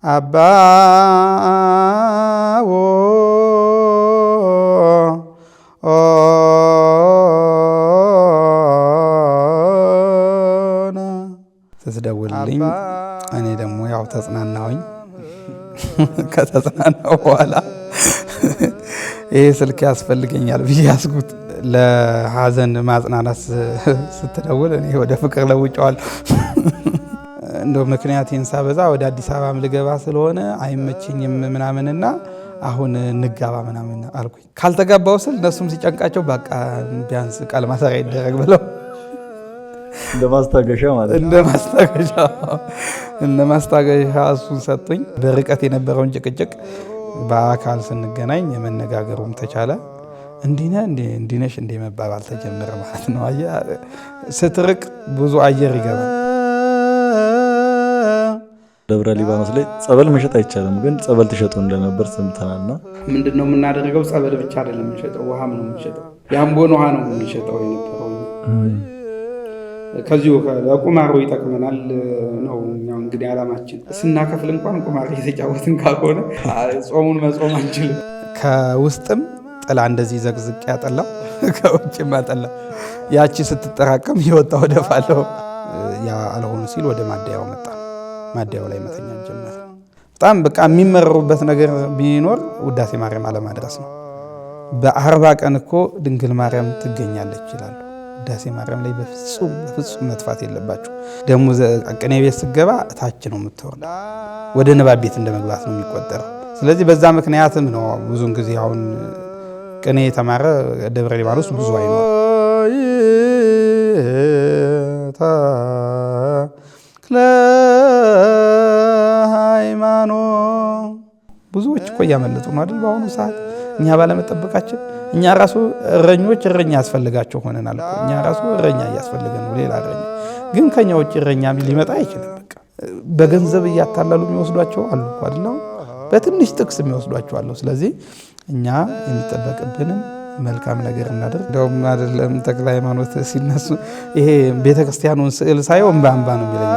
አባዎ ስትደውልልኝ እኔ ደግሞ ያው ተጽናናሁኝ። ከተጽናናሁ በኋላ ይሄ ስልክ ያስፈልገኛል ብዬ ያስኩት ለሐዘን ማጽናናት ስትደውል እኔ ወደ ፍቅር ለውጫዋል። እንደው ምክንያቴን ሳበዛ ወደ አዲስ አበባም ልገባ ስለሆነ አይመችኝም ምናምንና አሁን እንጋባ ምናምን አልኩኝ። ካልተጋባው ስል እነሱም ሲጨንቃቸው በቃ ቢያንስ ቃል ማሰሪያ ይደረግ ብለው እንደማስታገሻ ማለት እንደማስታገሻ እሱን ሰጡኝ። በርቀት የነበረውን ጭቅጭቅ በአካል ስንገናኝ የመነጋገሩም ተቻለ። እንዲነሽ እንደ መባባል ተጀመረ ማለት ነው። ስትርቅ ብዙ አየር ይገባል። ደብረ ሊባኖስ ላይ ጸበል መሸጥ አይቻልም፣ ግን ጸበል ትሸጡ እንደነበር ሰምተናልና ምንድነው የምናደርገው? ጸበል ብቻ አይደለም የምንሸጠው፣ ውሃም ነው የምንሸጠው። የአምቦን ውሃ ነው የምንሸጠው የነበረው። ከዚሁ ለቁማሩ ይጠቅመናል ነው እንግዲህ ዓላማችን። ስናከፍል እንኳን ቁማር እየተጫወትን ካልሆነ ጾሙን መጾም አንችልም። ከውስጥም ጥላ እንደዚህ ዘቅዝቅ ያጠላው ከውጭም ያጠላ ያቺ ስትጠራቀም ይወጣ ወደፋለው። ያ አልሆኑ ሲል ወደ ማደያው መጣ። ማደያው ላይ መተኛ ጀመረ። በጣም በቃ የሚመረሩበት ነገር ቢኖር ውዳሴ ማርያም አለማድረስ ነው። በ40 ቀን እኮ ድንግል ማርያም ትገኛለች ይላሉ። ውዳሴ ማርያም ላይ በፍጹም መጥፋት የለባቸው። ደግሞ ቅኔ ቤት ስገባ ታች ነው የምትወርደው። ወደ ንባብ ቤት እንደመግባት ነው የሚቆጠረው። ስለዚህ በዛ ምክንያትም ነው ብዙን ጊዜ አሁን ቅኔ የተማረ ደብረ ሊባኖስ ብዙ አይኖር። ብዙዎች እኮ እያመለጡ ነው አይደል? በአሁኑ ሰዓት እኛ ባለመጠበቃችን እኛ ራሱ እረኞች እረኛ ያስፈልጋቸው ሆነናል። እኛ ራሱ እረኛ እያስፈልገን ነው። ሌላ እረኛ ግን ከኛ ውጭ እረኛ ሊመጣ አይችልም። በቃ በገንዘብ እያታለሉ የሚወስዷቸው አሉ አይደል? በትንሽ ጥቅስ የሚወስዷቸው አሉ። ስለዚህ እኛ የሚጠበቅብንን መልካም ነገር እናደርግ። እንደውም አይደለም ተክለ ሃይማኖት ሲነሱ ይሄ ቤተክርስቲያኑን ስዕል ሳየው እንባ ነው የሚለኝ።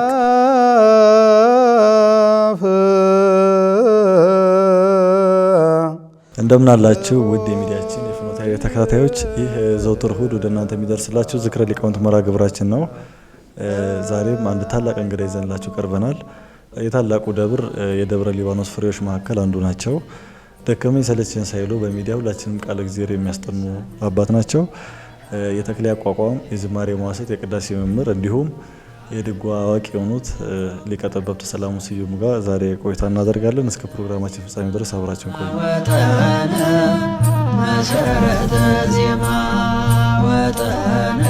እንደምን አላችሁ ውድ የሚዲያችን የፍኖተ ሕይወት ተከታታዮች፣ ይህ ዘውትር እሁድ ወደ እናንተ የሚደርስላችሁ ዝክረ ሊቃውንት መርሃ ግብራችን ነው። ዛሬም አንድ ታላቅ እንግዳ ይዘንላችሁ ቀርበናል። የታላቁ ደብር የደብረ ሊባኖስ ፍሬዎች መካከል አንዱ ናቸው። ደከመኝ ሰለቸኝ ሳይሉ በሚዲያ ሁላችንም ቃለ እግዚአብሔር የሚያስጠኑ አባት ናቸው። የተክሌ አቋቋም፣ የዝማሬ መዋሥዕት፣ የቅዳሴ መምህር እንዲሁም የድጓ አዋቂ የሆኑት ሊቀ ጠበብት ሰላሙ ስዩም ጋር ዛሬ ቆይታ እናደርጋለን። እስከ ፕሮግራማችን ፍጻሜ ድረስ አብራችን ቆዩ። መሰረተ ዜማ ወጠነ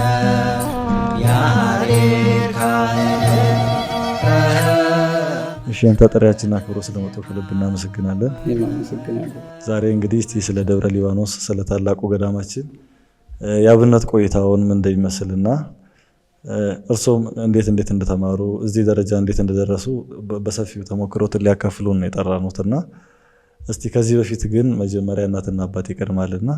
እሺን ተጠሪያችን አክብሮ ስለመጡ ከልብ እናመሰግናለን። ዛሬ እንግዲህ እስቲ ስለ ደብረ ሊባኖስ ስለ ታላቁ ገዳማችን የአብነት ቆይታውን ምን እንደሚመስልና እርሶም እንዴት እንደተማሩ እዚህ ደረጃ እንዴት እንደደረሱ በሰፊው ተሞክሮትን ሊያካፍሉን ነው የጠራኑትና እስቲ ከዚህ በፊት ግን መጀመሪያ እናትና አባት ይቀድማልና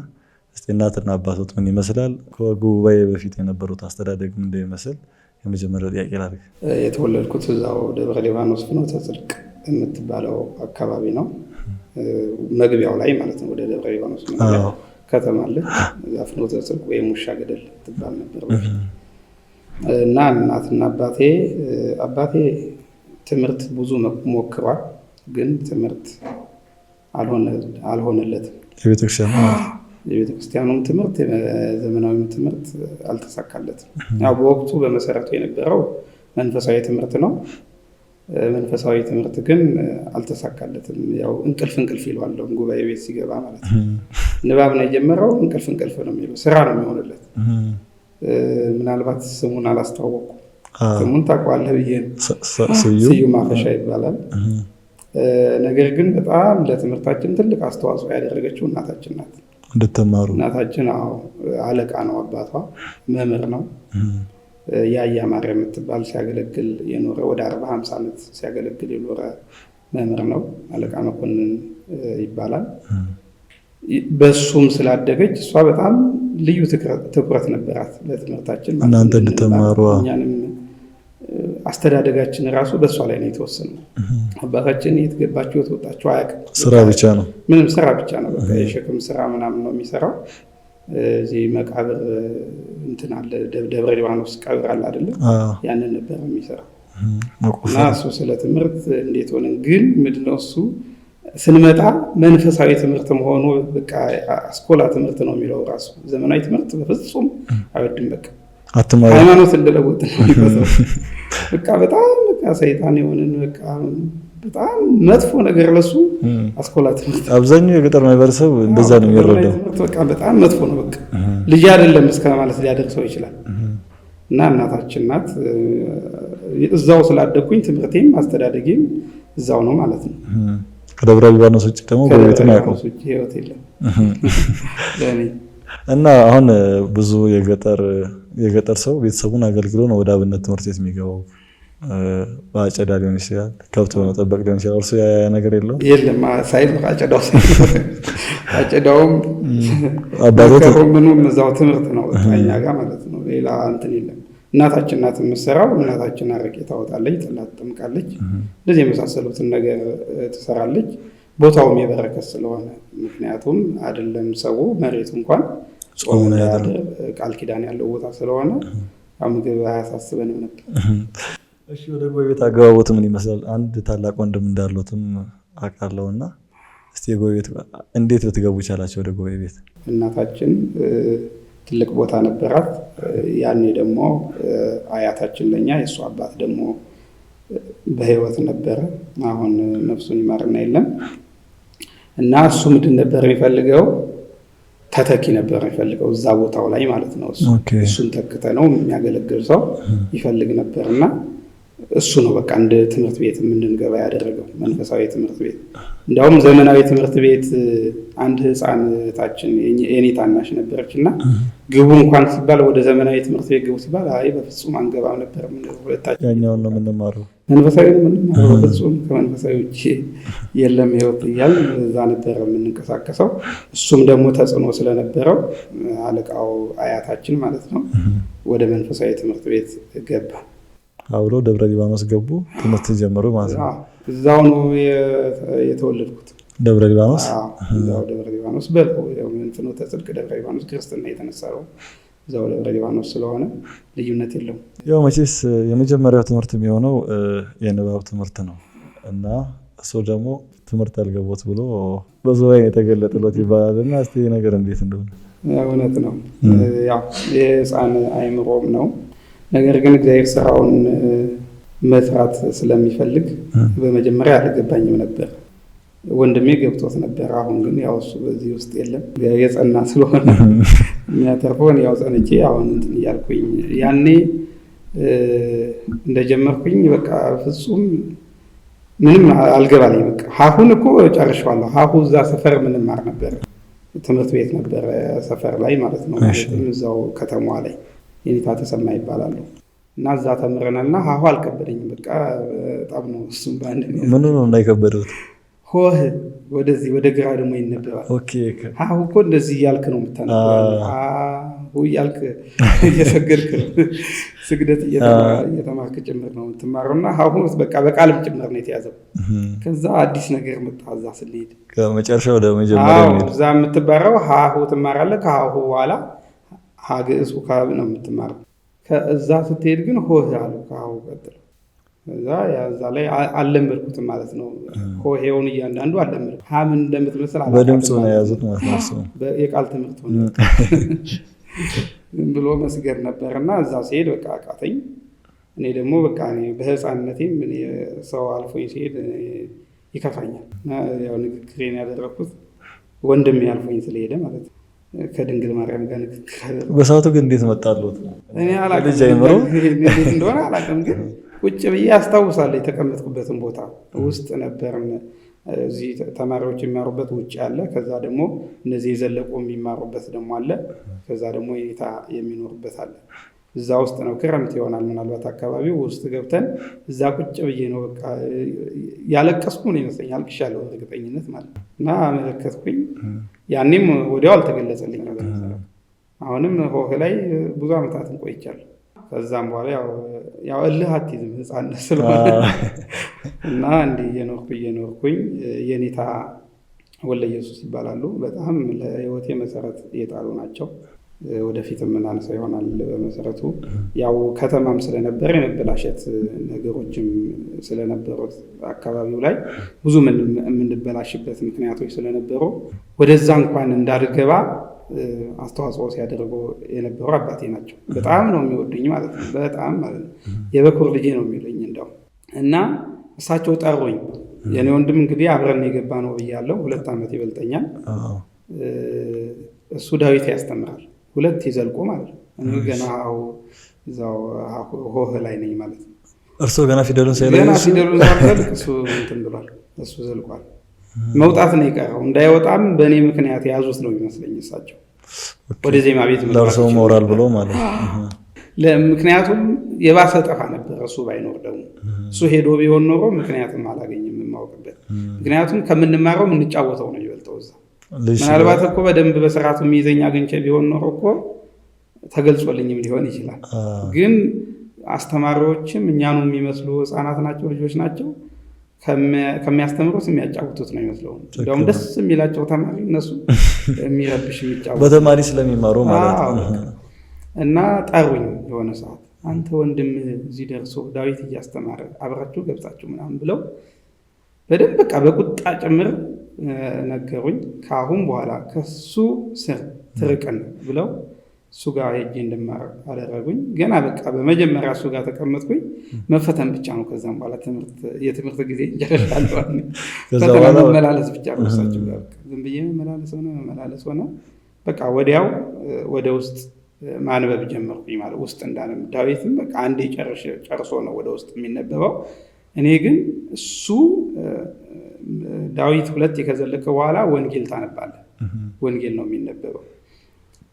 እስቲ እናትና አባቶት ምን ይመስላል? ከጉባኤ በፊት የነበሩት አስተዳደግ ምን እንደሚመስል የመጀመሪያው ጥያቄ ላድርግ። የተወለድኩት እዛው ደብረ ሊባኖስ ፍኖተ ጽድቅ የምትባለው አካባቢ ነው። መግቢያው ላይ ማለት ነው። ወደ ደብረ ሊባኖስ ከተማ አለ። እዛ ፍኖተ ጽድቅ ወይም ውሻ ገደል ትባል ነበር በፊት። እና እናትና አባቴ ትምህርት ብዙ ሞክሯል፣ ግን ትምህርት አልሆነለትም። የቤተክርስቲያኑም ትምህርት የዘመናዊም ትምህርት አልተሳካለትም። ያው በወቅቱ በመሰረቱ የነበረው መንፈሳዊ ትምህርት ነው። መንፈሳዊ ትምህርት ግን አልተሳካለትም። ያው እንቅልፍ ይለዋል ጉባኤ ቤት ሲገባ ማለት ነው። ንባብ ነው የጀመረው፣ እንቅልፍ ነው የሚለው፣ ስራ ነው የሚሆንለት። ምናልባት ስሙን አላስታወቁ። ስሙን ታውቀዋለህ ብዬ ነው። ስዩም ማፈሻ ይባላል። ነገር ግን በጣም ለትምህርታችን ትልቅ አስተዋጽኦ ያደረገችው እናታችን ናት። እንድትማሩ እናታችን አለቃ ነው፣ አባቷ መምህር ነው። ያያ ማርያም የምትባል ሲያገለግል የኖረ ወደ 40-50 ዓመት ሲያገለግል የኖረ መምህር ነው። አለቃ መኮንን ይባላል። በሱም ስላደገች እሷ በጣም ልዩ ትኩረት ነበራት ለትምህርታችን። እናንተ እንድትማሩ እኛንም አስተዳደጋችን ራሱ በእሷ ላይ ነው የተወሰነው። አባታችን የትገባቸው የተወጣቸው አያውቅም። ስራ ብቻ ነው፣ ምንም ስራ ብቻ ነው። በቃ የሸክም ስራ ምናምን ነው የሚሰራው። እዚህ መቃብር እንትን አለ፣ ደብረ ሊባኖስ ቀብር አለ አይደለም? ያንን ነበር የሚሰራው። እና እሱ ስለ ትምህርት እንዴት ሆነን ግን ምንድነው እሱ ስንመጣ መንፈሳዊ ትምህርት መሆኑ በቃ አስኮላ ትምህርት ነው የሚለው ራሱ። ዘመናዊ ትምህርት በፍጹም አይወድም። በቃ ሃይማኖት እንደለወጥ ነው የሚመስለው። በቃ በጣም በቃ ሰይጣን የሆነን በቃ በጣም መጥፎ ነገር ለሱ አስኮላ ትምህርት። አብዛኛው የገጠር ማህበረሰብ እንደዛ ነው የሚረዳው። በቃ በጣም መጥፎ ነው። በቃ ልጅ አይደለም እስከ ማለት ሊያደርሰው ይችላል። እና እናታችን ናት። እዛው ስላደግኩኝ ትምህርቴም አስተዳደጌም እዛው ነው ማለት ነው። ከደብረ ሊባኖስ ውጭ ደግሞ በቤት ነው ያለው ህይወት የለም። እና አሁን ብዙ የገጠር ሰው ቤተሰቡን አገልግሎ ነው ወደ አብነት ትምህርት ቤት የሚገባው። በአጨዳ ሊሆን ይችላል፣ ከብት በመጠበቅ ሊሆን ይችላል። እርሱ ያ ነገር የለውም የለም ሳይል አጨዳው አጨዳውም አባቶች ምኑም እዛው ትምህርት ነው እኛ ጋር ማለት ነው። ሌላ እንትን የለም። እናታችን ናት የምትሰራው። እናታችን አረቄ ታወጣለች፣ ጠላ ትጠምቃለች፣ እንደዚህ የመሳሰሉትን ነገር ትሰራለች። ቦታውም የበረከት ስለሆነ ምክንያቱም አይደለም ሰው መሬቱ እንኳን ጾም እንዳያድር ቃል ኪዳን ያለው ቦታ ስለሆነ ምግብ አያሳስበንም ነበር። እሺ ወደ ጎረቤት አገባቦት ምን ይመስላል? አንድ ታላቅ ወንድም እንዳሉትም አውቃለሁና እስቲ ጎረቤት እንዴት ልትገቡ ቻላችሁ ወደ ጎረቤት? እናታችን ትልቅ ቦታ ነበራት። ያኔ ደግሞ አያታችን ለኛ የእሱ አባት ደግሞ በህይወት ነበረ። አሁን ነፍሱን ይማርና የለም። እና እሱ ምንድን ነበር የሚፈልገው? ተተኪ ነበር የሚፈልገው እዛ ቦታው ላይ ማለት ነው። እሱን ተክተ ነው የሚያገለግል ሰው ይፈልግ ነበርና እሱ ነው በቃ እንደ ትምህርት ቤት እንድንገባ ያደረገው፣ መንፈሳዊ ትምህርት ቤት። እንዲያውም ዘመናዊ ትምህርት ቤት አንድ ህፃንታችን የኔ ታናሽ ነበረችና ግቡ እንኳን ሲባል ወደ ዘመናዊ ትምህርት ቤት ግቡ ሲባል አይ በፍጹም አንገባም ነበር። ሁለታችን ያኛውን ነው የምንማረው፣ መንፈሳዊ ነው የምንማረው፣ በፍጹም ከመንፈሳዊ ውጭ የለም ህይወት እያልን እዛ ነበር የምንንቀሳቀሰው። እሱም ደግሞ ተጽዕኖ ስለነበረው አለቃው አያታችን ማለት ነው ወደ መንፈሳዊ ትምህርት ቤት ገባ። አብሮ ደብረ ሊባኖስ ገቡ፣ ትምህርት ጀመሩ ማለት ነው። እዛው ነው የተወለድኩት ደብረ ሊባኖስ። እዛው ደብረ ሊባኖስ በልቆ ፍኖተ ጽድቅ ደብረ ሊባኖስ ክርስትና የተነሳው እዛው ደብረ ሊባኖስ ስለሆነ ልዩነት የለውም። ያው መቼስ የመጀመሪያው ትምህርት የሚሆነው የንባብ ትምህርት ነው እና እሱ ደግሞ ትምህርት አልገቦት ብሎ በዙሪያ የተገለጠለት ይባላልና እስቲ ነገር እንዴት እንደሆነ እውነት ነው። ያው የህፃን አይምሮም ነው። ነገር ግን እግዚአብሔር ስራውን መስራት ስለሚፈልግ በመጀመሪያ አልገባኝም ነበር። ወንድሜ ገብቶት ነበር። አሁን ግን ያው እሱ በዚህ ውስጥ የለም። የጸና ስለሆነ የሚያተርፈውን ያው ጸንቼ አሁን እንትን እያልኩኝ ያኔ እንደጀመርኩኝ በቃ ፍጹም ምንም አልገባልኝ። በቃ ሀሁን እኮ ጨርሻለሁ። ሀሁ እዛ ሰፈር ምንማር ነበር፣ ትምህርት ቤት ነበረ ሰፈር ላይ ማለት ነው። እዛው ከተማዋ ላይ የኔታ ተሰማ ይባላሉ እና እዛ ተምረናልና ሀሁ አልከበደኝም። በቃ በጣም ነው እሱም በአንድ ምን ነው እንዳይከበደው ሆህ ወደዚህ ወደ ግራ ደግሞ ይነበባል። ሀሁ እኮ እንደዚህ እያልክ ነው የምታነበው፣ እያልክ እየሰገድክ ነው፣ ስግደት እየተማርክ ጭምር ነው የምትማረው እና ሀሁ በቃ በቃልም ጭምር ነው የተያዘው። ከዛ አዲስ ነገር መጣ። እዛ ስንሄድ ከመጨረሻ ወደ መጀመሪያ እዛ የምትባረው ሀሁ ትማራለህ። ከሀሁ በኋላ ሀገእሱ ካብ ነው የምትማረው። ከዛ ስትሄድ ግን ሆህ አሉ ከሀሁ ቀጥሎ። እዛ ላይ አልለመድኩትም ማለት ነው። ሆሄውን እያንዳንዱ አልለመድኩም። ሀምን እንደምትመስል በድምፁ ነው የያዙት ማለት ነው። የቃል ትምህርት ሆነ ብሎ መስገድ ነበር እና እዛ ሲሄድ በቃ አቃተኝ። እኔ ደግሞ በቃ በህፃንነቴም ሰው አልፎኝ ሲሄድ ይከፋኛል። ያው ንግግሬን ያደረኩት ወንድሜ አልፎኝ ስለሄደ ማለት ነው። ከድንግል ማርያም ጋር ንግግር በሰዓቱ ግን እንዴት መጣሉት? እኔ አላውቅም እንደሆነ አላውቅም፣ ግን ቁጭ ብዬ አስታውሳለሁ። የተቀመጥኩበትን ቦታ ውስጥ ነበር። እዚህ ተማሪዎች የሚማሩበት ውጭ አለ። ከዛ ደግሞ እነዚህ የዘለቁ የሚማሩበት ደግሞ አለ። ከዛ ደግሞ የኔታ የሚኖሩበት አለ። እዛ ውስጥ ነው። ክረምት ይሆናል ምናልባት አካባቢው ውስጥ ገብተን እዛ ቁጭ ብዬ ነው በቃ ያለቀስኩ ነው ይመስለኛል። አልቅሻለሁ እርግጠኝነት ማለት ነው። እና አመለከትኩኝ። ያኔም ወዲያው አልተገለጸልኝም። አሁንም ሆህ ላይ ብዙ ዓመታትን ቆይቻለሁ። ከዛም በኋላ ያው እልህ አትይዝም ህፃንነት ስለሆነ እና እንዲህ እየኖርኩኝ የኔታ ወልደ ኢየሱስ ይባላሉ። በጣም ለህይወቴ መሰረት የጣሉ ናቸው። ወደፊት የምናነሳው ይሆናል። በመሰረቱ ያው ከተማም ስለነበር የመበላሸት ነገሮችም ስለነበሩት አካባቢው ላይ ብዙ የምንበላሽበት ምክንያቶች ስለነበሩ ወደዛ እንኳን እንዳልገባ አስተዋጽኦ ሲያደርጉ የነበሩ አባቴ ናቸው። በጣም ነው የሚወዱኝ ማለት ነው። በጣም ማለት ነው የበኩር ልጄ ነው የሚሉኝ እንደው እና እሳቸው ጠሩኝ። የኔ ወንድም እንግዲህ አብረን የገባ ነው ብያለሁ። 2 ዓመት ይበልጠኛል። እሱ ዳዊት ያስተምራል 2 ይዘልቁ ማለት ነው። እኔ ገና እዛው ሆህ ላይ ነኝ ማለት ነው። እርሶ ገና ፊደሉን ሳይዘልቅ እሱ እንትን ብሏል። እሱ ዘልቋል። መውጣት ነው የቀረው። እንዳይወጣም በእኔ ምክንያት የያዙት ነው ይመስለኝ እሳቸው ወደ ዜማ ቤት ለእርሶ ሞራል ብሎ ማለት ነው። ምክንያቱም የባሰ ጠፋ ነበር እሱ ባይኖር ደግሞ እሱ ሄዶ ቢሆን ኖሮ ምክንያቱም አላገኝም የማውቅበት። ምክንያቱም ከምንማረው የምንጫወተው ነው ይበልጠው እዛ ምናልባት እኮ በደንብ በስርዓቱ የሚይዘኝ አግኝቼ ቢሆን ኖሮ እኮ ተገልጾልኝም ሊሆን ይችላል። ግን አስተማሪዎችም እኛኑ የሚመስሉ ህፃናት ናቸው፣ ልጆች ናቸው። ከሚያስተምሩት የሚያጫውቱት ነው ይመስለው። እንደውም ደስ የሚላቸው ተማሪ እነሱ የሚረብሽ የሚጫወቱ በተማሪ ስለሚማሩ ማለት ነው። እና ጠሩኝ የሆነ ሰዓት አንተ ወንድም እዚህ ደርሶ ዳዊት እያስተማረ አብራችሁ ገብታችሁ ምናምን ብለው በደንብ በቃ በቁጣ ጭምር ነገሩኝ። ከአሁን በኋላ ከሱ ስር ትርቅን ብለው እሱ ጋር ሄጄ እንድማር አደረጉኝ። ገና በቃ በመጀመሪያ እሱ ጋር ተቀመጥኩኝ። መፈተን ብቻ ነው። ከዛም በኋላ የትምህርት ጊዜ እንጨርሻለሁ። ፈተና መመላለስ ብቻ ነው። እሳቸው ጋር ዝም ብዬ መመላለስ ሆነ። በቃ ወዲያው ወደ ውስጥ ማንበብ ጀመርኩኝ። ማለት ውስጥ እንዳለም ዳዊትም በቃ አንዴ ጨርሶ ነው ወደ ውስጥ የሚነበበው። እኔ ግን እሱ ዳዊት 2 ከዘለቀ በኋላ ወንጌል ታነባለ። ወንጌል ነው የሚነበበው።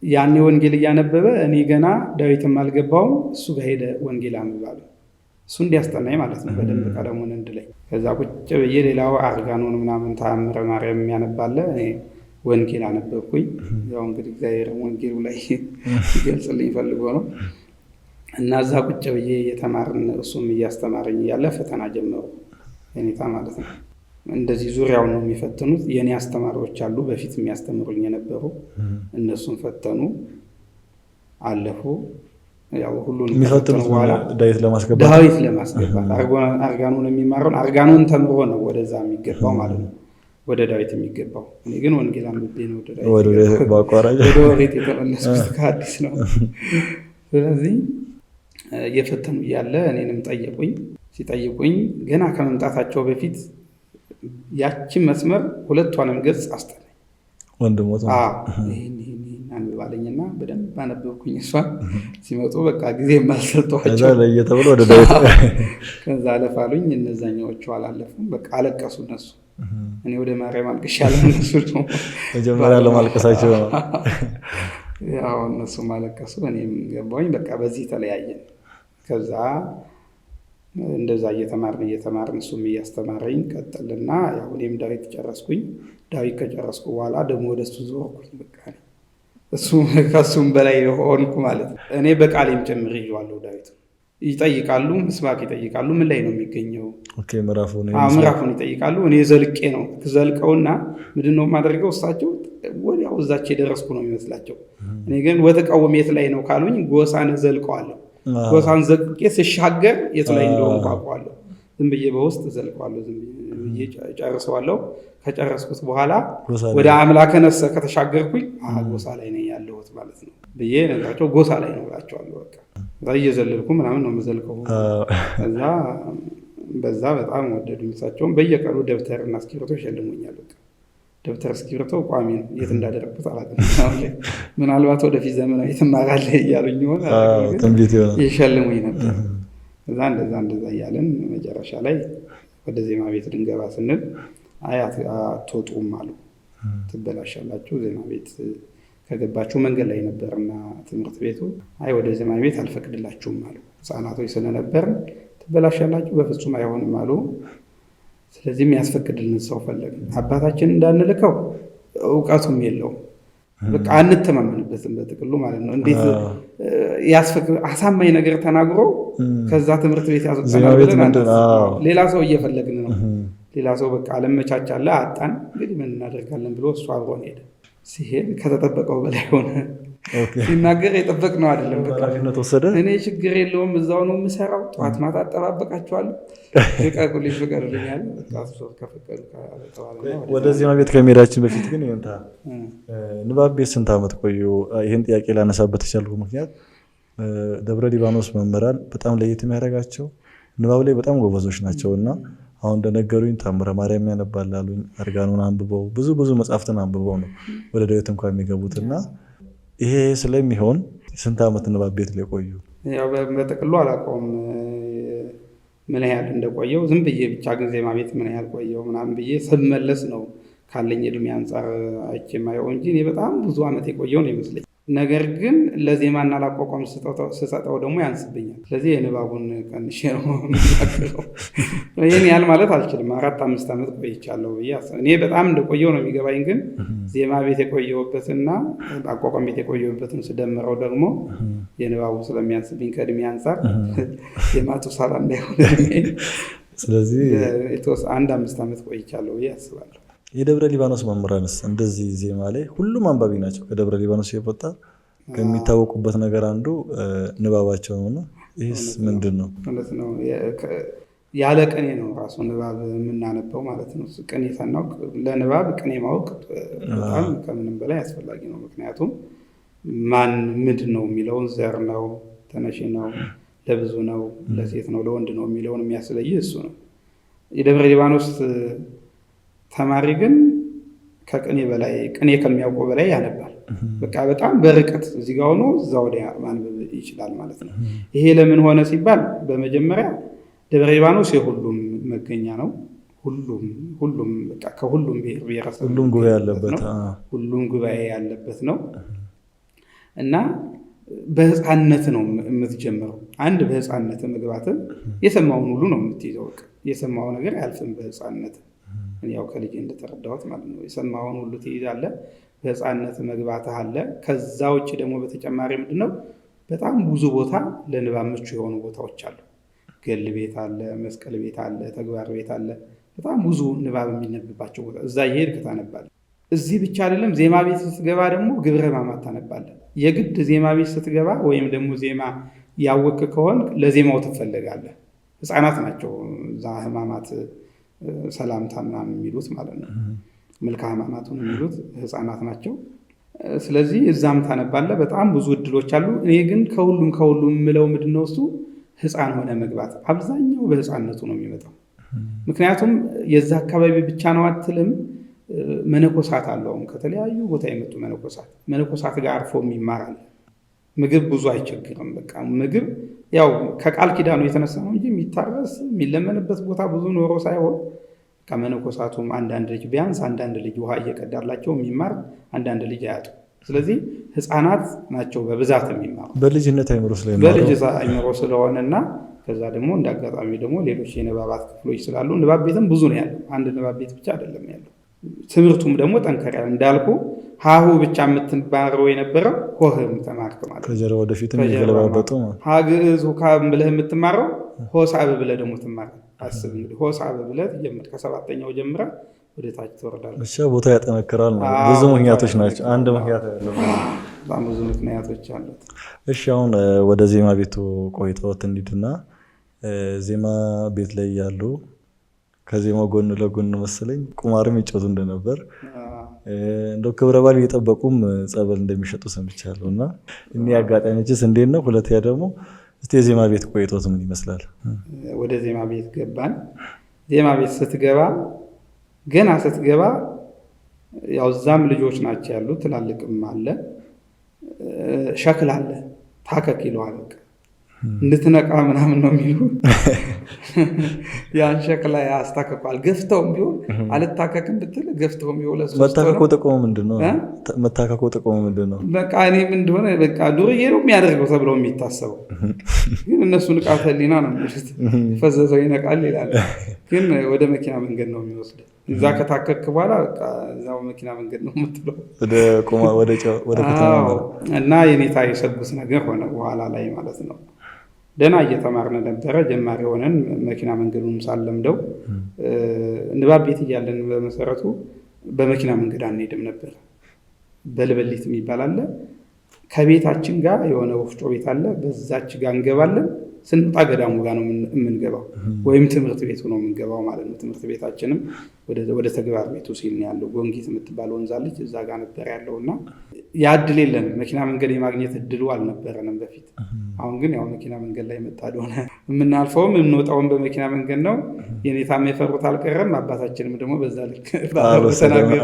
ያኔ ወንጌል እያነበበ እኔ ገና ዳዊትም አልገባውም። እሱ ጋር ሄደ ወንጌል አንብባለሁ። እሱ እንዲያስጠናኝ ማለት ነው በደንብ ቀለሙን እንድለይ። ከዛ ቁጭ ብዬ ሌላው አርጋኖን ምናምን ተአምረ ማርያም የሚያነባለ እኔ ወንጌል አነበብኩኝ። ያው እንግዲህ እግዚአብሔር ወንጌሉ ላይ ይገልጽልኝ ፈልጎ ነው። እና እዛ ቁጭ ብዬ የተማርን እሱም እያስተማረኝ እያለ ፈተና ጀመሩ የኔታ ማለት ነው። እንደዚህ ዙሪያውን ነው የሚፈትኑት። የኔ አስተማሪዎች አሉ በፊት የሚያስተምሩኝ የነበሩ፣ እነሱን ፈተኑ፣ አለፉ። ያው ሁሉን የሚፈትኑት በኋላ ዳዊት ለማስገባት አርጋኖን የሚማረውን አርጋኖን ተምሮ ነው ወደዛ የሚገባው ማለት ነው፣ ወደ ዳዊት የሚገባው። እኔ ግን ወንጌል አንብቤ ነው ወደ ወሬት የተመለስኩት ከአዲስ ነው። ስለዚህ እየፈተኑ እያለ እኔንም ጠየቁኝ። ሲጠይቁኝ ገና ከመምጣታቸው በፊት ያቺን መስመር 2ቷንም ገጽ አስጠናኝ። ወንድሞት ይህን አንብባለኝና በደንብ አነበብኩኝ። እሷን ሲመጡ በቃ ጊዜ የማልሰጠኋቸው ለየተብሎ ወደ ዳዊት ከዛ አለፋሉኝ። እነዛኛዎቹ አላለፉም። በቃ አለቀሱ እነሱ። እኔ ወደ ማርያም አልቅሻለሁ፣ እነሱ ደግሞ መጀመሪያ ለማልቀሳቸው ነው። ያው እነሱም አለቀሱ፣ እኔም ገባሁኝ። በቃ በዚህ ተለያየን። ከዛ እንደዛ እየተማርን እሱም እያስተማረኝ ቀጠልና ያው እኔም ዳዊት ጨረስኩኝ። ዳዊት ከጨረስኩ በኋላ ደግሞ ወደሱ ዞርኩኝ። በቃ ከሱም በላይ ሆንኩ ማለት ነው። እኔ በቃሌም ጭምር ይዤዋለሁ። ዳዊት ይጠይቃሉ፣ ምስባክ ይጠይቃሉ። ምን ላይ ነው የሚገኘው? ምዕራፉን ይጠይቃሉ። እኔ ዘልቄ ነው ዘልቀውና ምንድነው የማደርገው? እሳቸው ወዲያው እዛች የደረስኩ ነው የሚመስላቸው። እኔ ግን ወተቃወም የት ላይ ነው ካሉኝ ጎሳን ዘልቀዋለሁ። ጎሳን ዘልቄ ስሻገር የት ላይ እንደሆነ አውቀዋለሁ። ዝም ብዬ በውስጥ ዘልቀዋለሁ። ዝም ብዬ ጨርሰዋለሁ። ከጨረስኩት በኋላ ወደ አምላከ ነፍስ ከተሻገርኩኝ ጎሳ ላይ ነው ያለሁት ማለት ነው ብዬ ነግራቸው ጎሳ ላይ ነው እላቸዋለሁ። በቃ እዛ እየዘለልኩ ምናምን ነው የምዘልቀው። ከዛ በዛ በጣም ወደዱኝ። እሳቸውም በየቀኑ ደብተርና እስክሪብቶ ይሸልሙኛል። በቃ ደብተር እስክሪብቶ ቋሚ ነው። የት እንዳደረግኩት አላውቅም። ምናልባት ወደፊት ዘመናዊ ትማራለህ እያሉኝ ሆነ ይሸልሙኝ ነበር። እዛ እንደዛ እያለን መጨረሻ ላይ ወደ ዜማ ቤት ልንገባ ስንል አይ አትወጡም አሉ። ትበላሻላችሁ፣ ዜማ ቤት ከገባችሁ መንገድ ላይ ነበርና ትምህርት ቤቱ። አይ ወደ ዜማ ቤት አልፈቅድላችሁም አሉ። ህፃናቶች ስለነበርን ትበላሻላችሁ፣ በፍጹም አይሆንም አሉ። ስለዚህ የሚያስፈቅድልን ሰው ፈለግን። አባታችን እንዳንልከው እውቀቱም የለውም። በቃ አንተማመንበትም በጥቅሉ ማለት ነው። እንዴት አሳማኝ ነገር ተናግሮ ከዛ ትምህርት ቤት ያስወጣናል ብለን ሌላ ሰው እየፈለግን ነው። ሌላ ሰው በቃ አለመቻቻለ አጣን እንግዲህ ምን እናደርጋለን ብሎ እሱ አብሮን ሄደ። ሲሄድ ከተጠበቀው በላይ ሆነ። ሲናገር የጠበቅነው አይደለም። በቃ እኔ ችግር የለውም እዛው ነው የምሰራው፣ ጠዋት ማታ አጠባበቃቸዋለሁ፣ ፍቀዱልኝ ፍቀዱልኛል። ወደዚህ ቤት ከመሄዳችን በፊት ግን ንባብ ቤት ስንት ዓመት ቆዩ? ይህን ጥያቄ ላነሳበት የቻልኩ ምክንያት ደብረ ሊባኖስ መምህራን በጣም ለየት የሚያደርጋቸው ንባብ ላይ በጣም ጎበዞች ናቸው እና አሁን እንደነገሩኝ ታምረ ማርያም ያነባል አሉኝ። አርጋኑን አንብበው ብዙ መጽሐፍትን አንብበው ነው ወደ ዳዊት እንኳን የሚገቡትና ይሄ ስለሚሆን ስንት ዓመት ንባብ ቤት ላይ ቆዩ? ያው በጥቅሉ አላውቀውም ምን ያህል እንደቆየው። ዝም ብዬ ብቻ ግን ዜማ ቤት ምን ያህል ቆየው ምናምን ብዬ ስመለስ ነው ካለኝ እድሜ አንጻር አይቼ የማየው እንጂ እኔ በጣም ብዙ ዓመት የቆየው ነው ይመስለኝ። ነገር ግን ለዜማና ላቋቋም ስሰጠው ደግሞ ያንስብኛል። ስለዚህ የንባቡን ቀንሼ ነው የምናገረው። ይህን ያህል ማለት አልችልም። 4-5 ዓመት ቆይቻለሁ ብዬ እኔ በጣም እንደቆየው ነው የሚገባኝ። ግን ዜማ ቤት የቆየሁበትና አቋቋም ቤት የቆየሁበትን ስደምረው ደግሞ የንባቡ ስለሚያንስብኝ ከእድሜ አንጻር የማቱሳላ እንዳይሆን ስለዚህ 1-5 ዓመት ቆይቻለሁ ብዬ አስባለሁ። የደብረ ሊባኖስ መምህራንስ እንደዚህ ዜማ ላይ ሁሉም አንባቢ ናቸው። ከደብረ ሊባኖስ የወጣ ከሚታወቁበት ነገር አንዱ ንባባቸው ነው። ይህስ ምንድን ነው? ማለት ነው ያለ ቅኔ ነው ራሱ ንባብ የምናነበው ማለት ነው። ቅኔ ሳናውቅ ለንባብ ቅኔ ማወቅ በጣም ከምንም በላይ አስፈላጊ ነው። ምክንያቱም ማን ምንድን ነው የሚለውን ዘር ነው፣ ተነሺ ነው፣ ለብዙ ነው፣ ለሴት ነው፣ ለወንድ ነው የሚለውን የሚያስለይ እሱ ነው። የደብረ ሊባኖስ ተማሪ ግን ከቅኔ በላይ ቅኔ ከሚያውቀው በላይ ያነባል። በቃ በጣም በርቀት እዚህ ጋር ሆኖ እዛ ወዲያ ማንበብ ይችላል ማለት ነው። ይሄ ለምን ሆነ ሲባል በመጀመሪያ ደብረ ሊባኖስ የሁሉም መገኛ ነው። ሁሉም በቃ ከሁሉም ብሔረሰብ ሁሉም ጉባኤ ያለበት ሁሉም ጉባኤ ያለበት ነው እና በህፃንነት ነው የምትጀምረው። አንድ በህፃንነት መግባትን የሰማውን ሁሉ ነው የምትይዘው። የሰማው ነገር አያልፍም በህፃንነት ያው ከልጅ እንደተረዳሁት ማለት ነው። የሰማውን ሁሉ ትይዛለህ። በህፃንነት መግባትህ አለ። ከዛ ውጭ ደግሞ በተጨማሪ ምንድነው በጣም ብዙ ቦታ ለንባብ ምቹ የሆኑ ቦታዎች አሉ። ገል ቤት አለ፣ መስቀል ቤት አለ፣ ተግባር ቤት አለ። በጣም ብዙ ንባብ የሚነብባቸው ቦታ እዛ እየሄድክ ታነባለህ። እዚህ ብቻ አይደለም፣ ዜማ ቤት ስትገባ ደግሞ ግብረ ሕማማት ታነባለህ። የግድ ዜማ ቤት ስትገባ ወይም ደግሞ ዜማ ያወቅ ከሆን ለዜማው ትፈለጋለህ። ህፃናት ናቸው እዛ ሕማማት ሰላምታ ምናምን የሚሉት ማለት ነው። መልካ ሕማማቱን የሚሉት ህፃናት ናቸው። ስለዚህ እዛም ታነባለህ። በጣም ብዙ እድሎች አሉ። እኔ ግን ከሁሉም የምለው ምንድን ነው እሱ ህፃን ሆነ መግባት። አብዛኛው በህፃንነቱ ነው የሚመጣው። ምክንያቱም የዛ አካባቢ ብቻ ነው አትልም። መነኮሳት አለውም ከተለያዩ ቦታ የመጡ መነኮሳት ጋር አርፎ ይማራል። ምግብ ብዙ አይቸግርም። በቃ ምግብ ያው ከቃል ኪዳኑ የተነሳ ነው እንጂ የሚታረስ የሚለመንበት ቦታ ብዙ ኖሮ ሳይሆን ከመነኮሳቱም ቢያንስ አንዳንድ ልጅ ውሃ እየቀዳላቸው የሚማር አንዳንድ ልጅ አያጡ። ስለዚህ ህፃናት ናቸው በብዛት የሚማሩ በልጅነት አይምሮ ስለሆነና ከዛ ደግሞ እንዳጋጣሚ ደግሞ ሌሎች የንባባት ክፍሎች ስላሉ ንባብ ቤትም ብዙ ነው ያለው። አንድ ንባብ ቤት ብቻ አይደለም ያለው። ትምህርቱም ደግሞ ጠንከር ያለ እንዳልኩ ሀሁ ብቻ የምትማረው የነበረው ሆህም ተማርክ ማለት ነው። ከጀርባ ወደፊትም ይገለባበጡ ሀግዕዝ ሁካብ ብለህ የምትማረው ሆሳብ ብለህ ደግሞ ትማር። አስብ እንግዲህ ሆሳብ ብለህ ጀምር ከ7ኛው ጀምረህ ወደ ታች ትወርዳለህ። ብቻ ቦታ ያጠነክራል ነው። ብዙ ምክንያቶች ናቸው። አንድ ምክንያት አይደለም፣ በጣም ብዙ ምክንያቶች አሉት። እሺ አሁን ወደ ዜማ ቤቱ ቆይተውት እንሂድና ዜማ ቤት ላይ ያሉ ከዜማው ጎን ለጎን መሰለኝ ቁማርም ይጫወቱ እንደነበር እንደው ክብረ በዓል እየጠበቁም ጸበል እንደሚሸጡ ሰምቻለሁ። እና እኒህ አጋጣሚዎችስ እንዴት ነው? ሁለተኛ ደግሞ እስቲ የዜማ ቤት ቆይቶት ምን ይመስላል? ወደ ዜማ ቤት ገባን። ዜማ ቤት ስትገባ ያው እዛም ልጆች ናቸው ያሉት፣ ትላልቅም አለ፣ ሸክል አለ። ታከክ ይለዋል እንድትነቃ ምናምን ነው የሚሉ ያን ሸክላ ያስታከቋል። ገፍተውም ቢሆን አልታከክም ብትል ገፍተውም ቢሆን መታከኩ ጥቅሙ ምንድን ነው? መታከኩ ጥቅሙ ምንድን ነው? በቃ እኔም እንደሆነ በቃ ዱርዬ ነው የሚያደርገው ተብለው የሚታሰበው ግን እነሱ ንቃተ ህሊና ነው የሚሉት። ፈዘዘው ይነቃል ይላል፣ ግን ወደ መኪና መንገድ ነው የሚወስድ። እዛ ከታከክ በኋላ በቃ እዛው መኪና መንገድ ነው የምትለው ወደ ከተማ እና የኔታ የሰጉት ነገር ሆነ በኋላ ላይ ማለት ነው። ደህና እየተማርን ነበረ። ጀማሪ ሆነን መኪና መንገዱን ሳለምደው ንባብ ቤት እያለን በመሰረቱ በመኪና መንገድ አንሄድም ነበር። በልበሊት የሚባል አለ። ከቤታችን ጋር የሆነ ወፍጮ ቤት አለ። በዛች ጋር እንገባለን። ስንጣ ገዳሙ ጋር ነው የምንገባው፣ ወይም ትምህርት ቤቱ ነው የምንገባው ማለት ነው። ትምህርት ቤታችንም ወደ ተግባር ቤቱ ሲል ነው ያለው። ጎንጊት የምትባል ወንዝ አለች፣ እዛ ጋር ነበር ያለው እና ያ እድል የለንም። መኪና መንገድ የማግኘት እድሉ አልነበረንም በፊት። አሁን ግን ያው መኪና መንገድ ላይ መጣ ደሆነ የምናልፈውም የምንወጣውን በመኪና መንገድ ነው። የኔታም የፈሩት አልቀረም። አባታችንም ደግሞ በዛ ልክ ተናገሩ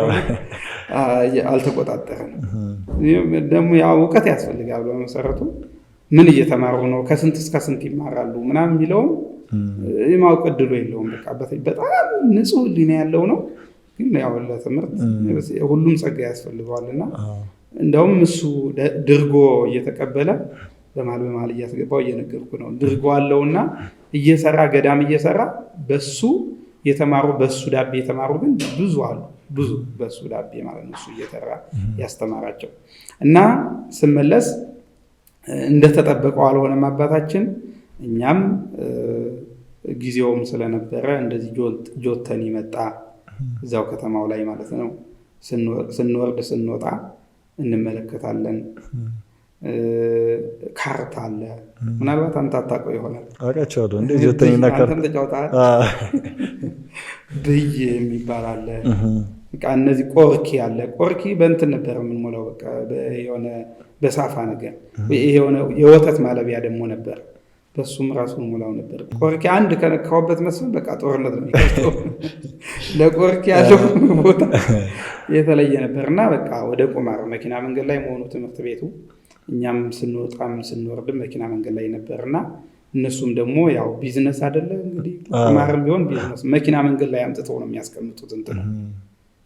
አልተቆጣጠረንም። ደግሞ ያው እውቀት ያስፈልጋል በመሰረቱ ምን እየተማሩ ነው፣ ከስንት እስከ ስንት ይማራሉ ምናምን የሚለውን የማወቅ እድሉ የለውም። በቃ በጣም ንጹህ ሕሊና ያለው ነው። ግን ያው ለትምህርት ሁሉም ጸጋ ያስፈልገዋልና እንደውም እሱ ድርጎ እየተቀበለ በመሀል እያስገባው እየነገርኩ ነው። ድርጎ አለውና እየሰራ ገዳም እየሰራ በሱ የተማሩ በሱ ዳቤ የተማሩ ግን ብዙ አሉ። ብዙ በሱ ዳቤ ማለት ነው እሱ እየተራ ያስተማራቸው እና ስመለስ እንደተጠበቀው አልሆነም አባታችን። እኛም ጊዜውም ስለነበረ እንደዚህ ጆተኒ መጣ እዛው ከተማው ላይ ማለት ነው። ስንወርድ ስንወጣ እንመለከታለን። ካርታ አለ። ምናልባት አንተ አታውቀው ይሆናል። አውቃቸዋለሁ እንዴ ጆተኒና ካርታ አንተም ተጫውተሃል። ብይ የሚባል አለ። በቃ እነዚህ ቆርኪ አለ። ቆርኪ በእንትን ነበር የምንሞላው፣ በቃ የሆነ በሳፋ ነገር የሆነ የወተት ማለቢያ ደግሞ ነበር። በሱም ራሱን ሞላው ነበር። ቆርኪ አንድ ከነካውበት መስሎኝ በቃ ጦርነት ነው የሚከፍተው። ለቆርኪ ያለው ቦታ የተለየ ነበርና በቃ ወደ ቁማር መኪና መንገድ ላይ መሆኑ ትምህርት ቤቱ። እኛም ስንወጣም ስንወርድም መኪና መንገድ ላይ ነበርና እነሱም ደግሞ ያው ቢዝነስ አይደለ እንግዲህ ቁማርም ቢሆን ቢዝነስ መኪና መንገድ ላይ አምጥተው ነው የሚያስቀምጡት። እንትን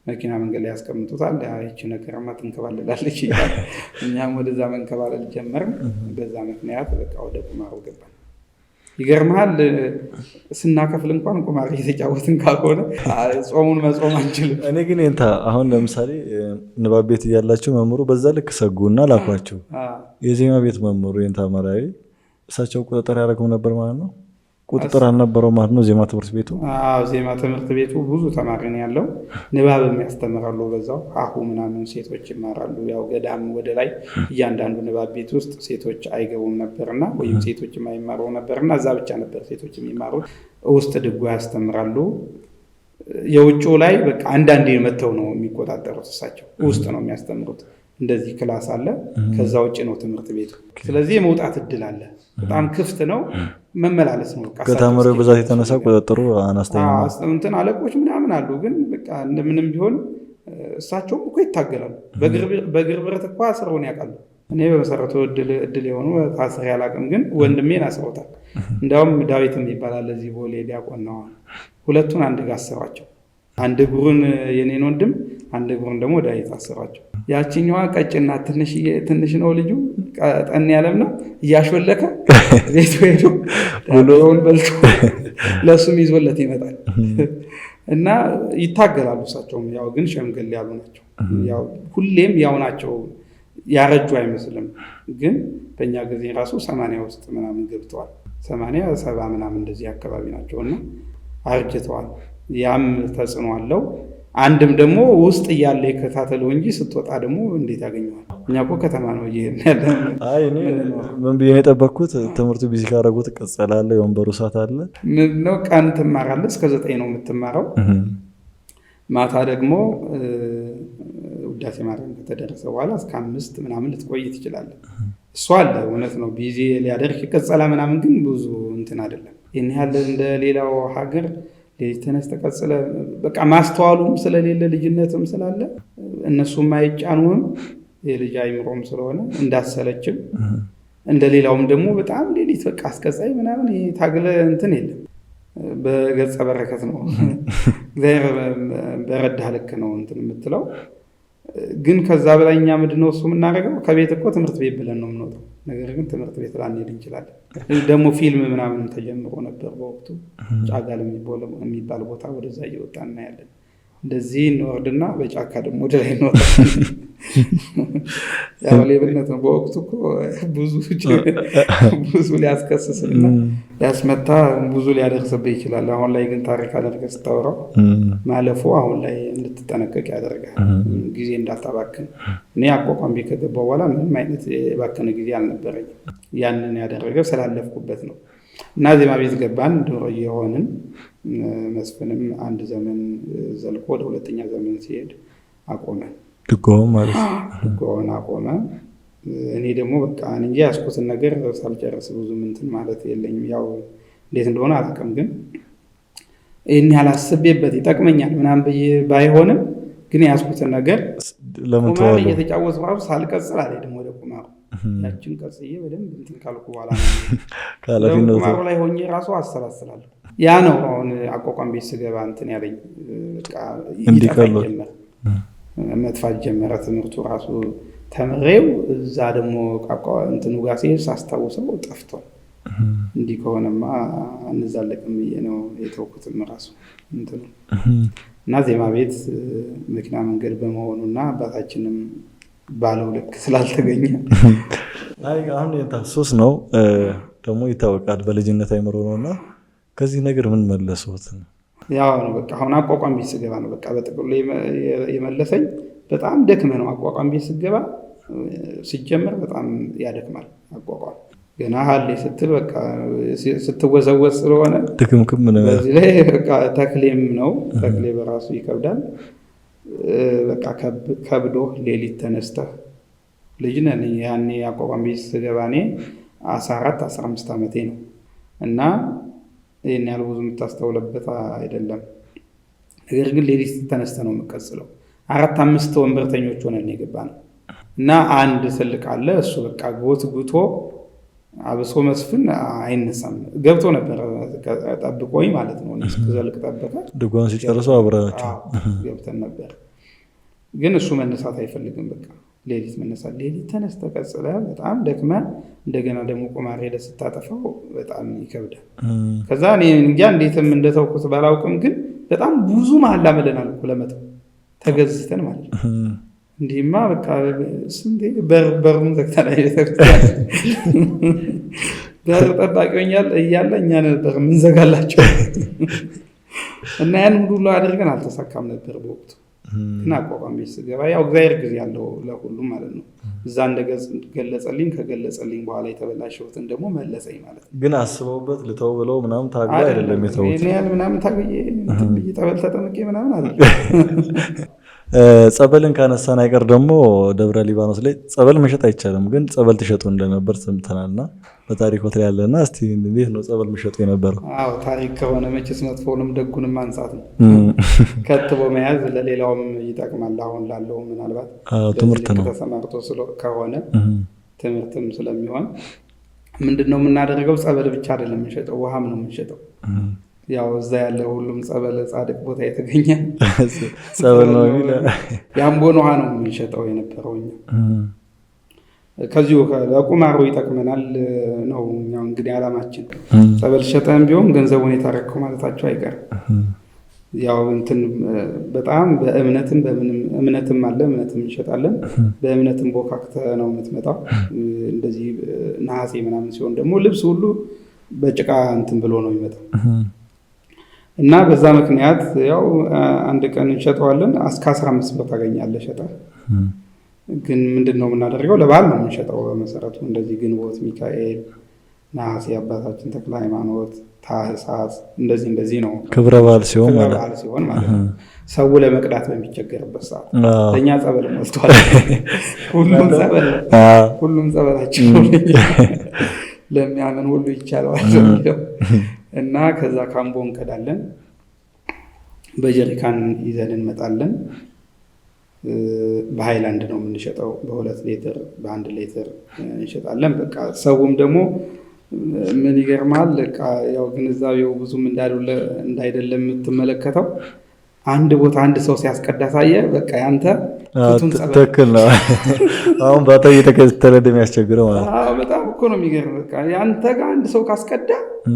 መኪና መንገድ ላይ ያስቀምጡታል። ይቺ ነገርማ ትንከባለላለች ይላል። እኛም ወደዛ መንከባለል ጀመርን። በዛ ምክንያት በቃ ወደ ቁማሩ ገባን። ይገርምሃል፣ ስናከፍል እንኳን ቁማር እየተጫወትን ካልሆነ ጾሙን መጾም አንችልም። እኔ ግን አሁን ለምሳሌ ንባብ ቤት እያላችሁ መምህሩ በዛ ልክ ሰጉና ላኳችሁ። የዜማ ቤት መምህሩ መራዊ እሳቸው ቁጥጥር ያደረገው ነበር ማለት ነው? ቁጥጥር አልነበረው ማለት ነው ዜማ ትምህርት ቤቱ? ዜማ ትምህርት ቤቱ ብዙ ተማሪ ነው ያለው። ንባብም ያስተምራሉ በዛው አሁ ምናምን ሴቶች ይማራሉ። ያው ገዳም ወደ ላይ እያንዳንዱ ንባብ ቤት ውስጥ ሴቶች አይገቡም ነበርና ወይም ሴቶች የማይማሩ ነበርና እዛ ብቻ ነበር ሴቶች የሚማሩት። ውስጥ ድጓ ያስተምራሉ። የውጭው ላይ በቃ አንዳንዴ መተው ነው የሚቆጣጠሩት። እሳቸው ውስጥ ነው የሚያስተምሩት። እንደዚህ ክላስ አለ፣ ከዛ ውጭ ነው ትምህርት ቤቱ። ስለዚህ የመውጣት እድል አለ። በጣም ክፍት ነው፣ መመላለስ ነው። ከተማሪው ብዛት የተነሳ ቁጥጥሩ አነስተኛ እንትን አለቆች ምናምን አሉ። ግን በቃ እንደምንም ቢሆን እሳቸውም እኮ ይታገላሉ። በእግር ብረት እኮ አስረውን ያውቃሉ። እኔ በመሰረቱ እድል የሆኑ ታስሬ አላውቅም፣ ግን ወንድሜን አስረውታል። እንዲያውም ዳዊትም ይባላል እዚህ ቦሌ ዲያቆን ነው። ሁለቱን አንድ ጋር አሰሯቸው። አንድ እግሩን የኔን ወንድም፣ አንድ እግሩን ደግሞ ዳዊት አሰሯቸው። ያችኛዋ ቀጭና ትንሽ ነው ልጁ፣ ቀጠን ያለም ነው። እያሾለከ ቤቱ ሄዶ ዳቦውን በልቶ ለእሱም ይዞለት ይመጣል እና ይታገላሉ። እሳቸውም ያው ግን ሸምገል ያሉ ናቸው። ያው ሁሌም ያው ናቸው። ያረጁ አይመስልም። ግን በእኛ ጊዜ ራሱ 80 ውስጥ ምናምን ገብተዋል። 80 70 ምናምን እንደዚህ አካባቢ ናቸው እና አርጅተዋል። ያም ተጽዕኖ አለው። አንድም ደግሞ ውስጥ እያለ ይከታተለው እንጂ ስትወጣ ደግሞ እንዴት ያገኘዋል? እኛ እኮ ከተማ ነው እየሄድን ያለን። ምን ብዬ ነው የጠበቅኩት? ትምህርቱ ቢዚ ካደረጉት ቅጽል አለ፣ የወንበሩ ሰዓት አለ። ምነው ቀን ትማራለህ፣ እስከ 9 ነው የምትማረው። ማታ ደግሞ ውዳሴ ማርያም ከተደረሰ በኋላ እስከ 5 ምናምን ልትቆይ ትችላለህ። እሱ አለ፣ እውነት ነው ቢዚ ሊያደርግ ቅጸላ ምናምን፣ ግን ብዙ እንትን አይደለም። ይህን ያለ እንደ ሌላው ሀገር ሌሊት ተነስተህ ተቀጽለ በቃ ማስተዋሉም ስለሌለ ልጅነትም ስላለ እነሱም አይጫኑም። የልጅ አይምሮም ስለሆነ እንዳሰለችም እንደሌላውም ደግሞ በጣም ሌሊት በቃ አስቀጻይ ምናምን ታግለ እንትን የለም። በገጸ በረከት ነው እግዚአብሔር በረዳህ ልክ ነው እንትን የምትለው። ግን ከዛ በላይ እኛ ምንድን ነው እሱ የምናደርገው? ከቤት እኮ ትምህርት ቤት ብለን ነው የምንወጣው። ነገር ግን ትምህርት ቤት ላንሄድ እንችላለን። ደግሞ ፊልም ምናምን ተጀምሮ ነበር በወቅቱ። ጫጋል የሚባል ቦታ ወደዛ እየወጣ እናያለን። እንደዚህ እንወርድና በጫካ ደግሞ ወደ ላይ እንወጣለን። ያው ሌብነት ነው። በወቅቱ እኮ ብዙ ሊያስከስስና ሊያስመታ ብዙ ሊያደርስብህ ይችላል። አሁን ላይ ግን ታሪክ አድርገህ ስታወራው ማለፉ አሁን ላይ እንድትጠነቀቅ ያደርጋል፣ ጊዜ እንዳታባክን። እኔ አቋቋም ቤት ከገባሁ በኋላ ምንም አይነት የባከነ ጊዜ አልነበረኝም። ያንን ያደረገ ስላለፍኩበት ነው። እና ዜማ ቤት ገባን፣ ዶሮ የሆንን መስፍንም አንድ ዘመን ዘልቆ ወደ ሁለተኛ ዘመን ሲሄድ አቆመ። ድጎም ማለት ድጎም አቆመ። እኔ ደግሞ በቃ እንጂ ያስኩትን ነገር ሳልጨርስ ብዙ እንትን ማለት የለኝም። ያው እንዴት እንደሆነ አላውቅም፣ ግን ይህን ያላስቤበት ይጠቅመኛል ምናምን ብዬ ባይሆንም ግን ያስኩትን ነገር ቁማር እየተጫወትኩ ራሱ ሳልቀጽል አልሄድም ወደ ቁማሩ። ያችን ቀጽዬ በደንብ እንትን ካልኩ በኋላ ቁማሩ ላይ ሆኜ ራሱ አሰላስላለሁ። ያ ነው አሁን አቋቋም ቤት ስገባ እንትን ያለኝ ጀመር መጥፋት ጀመረ ትምህርቱ ራሱ ተምሬው። እዛ ደግሞ እንትኑ ጋር ሲሄድ ሳስታውሰው ጠፍቷል። እንዲህ ከሆነማ እንዛለቅም ብዬ ነው የተውኩትም ራሱ እንትኑ እና ዜማ ቤት መኪና መንገድ በመሆኑና አባታችንም ባለው ልክ ስላልተገኘ አሁን ሱስ ነው ደግሞ ይታወቃል። በልጅነት አይምሮ ነውና ከዚህ ነገር ምን መለሱት? ያው ነው በቃ አሁን አቋቋም ቤት ስገባ ነው በቃ በጥቅሉ የመለሰኝ። በጣም ደክመ ነው አቋቋም ቤት ስገባ ሲጀመር በጣም ያደክማል። አቋቋም ገና ሀሌ ስትል በቃ ስትወዘወዝ ስለሆነ ድክምክም ነው። በዚህ ላይ በቃ ተክሌም ነው ተክሌ በራሱ ይከብዳል። በቃ ከብዶ ሌሊት ተነስተህ ልጅ ነን ያኔ አቋቋም ቤት ስገባ እኔ 14-15 ዓመቴ ነው እና ይህን ያህል ብዙ የምታስተውለበት አይደለም። ነገር ግን ሌሊት ተነስተ ነው የምቀጽለው። 4-5 ወንበርተኞች ሆነን የገባ ነው እና አንድ ትልቅ አለ። እሱ በቃ ጎትጉቶ አብሶ መስፍን አይነሳም ገብቶ ነበር ጠብቆኝ ማለት ነው። እስከዘልቅ ጠበቀ። ድጓን ሲጨርሱ አብረናቸው ገብተን ነበር። ግን እሱ መነሳት አይፈልግም። በቃ ሌሊት መነሳት ሌሊት ተነስተ ቀጽለ በጣም ደክመ እንደገና ደግሞ ቁማር ሄደ ስታጠፋው በጣም ይከብዳል። ከዛ እኔ እንጃ እንዴትም እንደተውኩት ባላውቅም ግን በጣም ብዙ መሀላ መለናል እኮ ለመተው ተገዝተን ማለት ነው። እንዲህማ በቃ ስንቴ በሩን ዘግተን በር ጠባቂኛል እያለ እኛ ነበር ምንዘጋላቸው እና ያን ሁሉ አድርገን አልተሳካም ነበር በወቅቱ። ግን አቋቋም ቤት ስገባ ያው እግዚአብሔር ጊዜ ያለው ለሁሉም ማለት ነው። እዛ እንደገለጸልኝ ከገለጸልኝ በኋላ የተበላሸሁትን ደግሞ መለሰኝ ማለት ነው። ግን አስበውበት ልተው ብለው ምናምን ታግሎ አይደለም የተውት። እኔ ያህል ምናምን ታግዬ ጠበል ተጠምቄ ምናምን አለ። ጸበልን ካነሳን አይቀር ደግሞ ደብረ ሊባኖስ ላይ ጸበል መሸጥ አይቻልም፣ ግን ጸበል ትሸጡ እንደነበር ሰምተናልና በታሪኮት ላይ ያለና እስቲ እንዴት ነው ጸበል መሸጡ የነበረው? አዎ ታሪክ ከሆነ መቼስ መጥፎውንም ደጉንም ማንሳት ነው። ከትቦ መያዝ ለሌላውም ይጠቅማል። አሁን ላለው ምናልባት ትምህርት ነው ተሰማርቶ ከሆነ ትምህርትም ስለሚሆን ምንድነው የምናደርገው? ጸበል ብቻ አይደለም የምንሸጠው፣ ውሃም ነው የምንሸጠው። ያው እዛ ያለ ሁሉም ጸበል ጻድቅ ቦታ የተገኘ ጸበል ነው የሚለው የአምቦን ውሃ ነው የምንሸጠው የነበረው። ከዚሁ ለቁማሩ ይጠቅመናል ነው እኛው እንግዲህ ዓላማችን። ጸበል ሸጠን ቢሆን ገንዘቡን የታረከው ማለታቸው አይቀርም። ያው እንትን በጣም በእምነትም በምንም እምነትም አለ፣ እምነትም እንሸጣለን። በእምነትም ቦካክተ ነው የምትመጣው። እንደዚህ ነሐሴ ምናምን ሲሆን ደግሞ ልብስ ሁሉ በጭቃ እንትን ብሎ ነው የሚመጣው እና በዛ ምክንያት ያው አንድ ቀን እንሸጠዋለን። እስከ 15 ብር ታገኛለህ ሸጠህ። ግን ምንድነው የምናደርገው? ለበዓል ነው የምንሸጠው በመሰረቱ። እንደዚህ ግንቦት ሚካኤል፣ ነሐሴ አባታችን ተክለ ሃይማኖት፣ ታህሳስ እንደዚህ ነው ክብረ በዓል ሲሆን ማለት ነው። ሰው ለመቅዳት በሚቸገርበት ሰዓት ለእኛ ጸበል ሞልቷል። ሁሉም ጸበላችን ለሚያምን ሁሉ ይቻለዋል የሚለው እና ከዛ ካምቦ እንቀዳለን። በጀሪካን ይዘን እንመጣለን። በሃይላንድ ነው የምንሸጠው። በ2 ሊትር በ1 ሊትር እንሸጣለን። በቃ ሰውም ደግሞ ምን ይገርማል፣ በቃ ያው ግንዛቤው ብዙም እንዳይደለም የምትመለከተው። አንድ ቦታ አንድ ሰው ሲያስቀዳ ሳየ በቃ ያንተ ፍቱን ጸበል ትክክል ነው። አሁን ባታ እየተከተለ እንደሚያስቸግረው ማለት ነው። በጣም እኮ ነው የሚገርም። በቃ ያንተ ጋር አንድ ሰው ካስቀዳ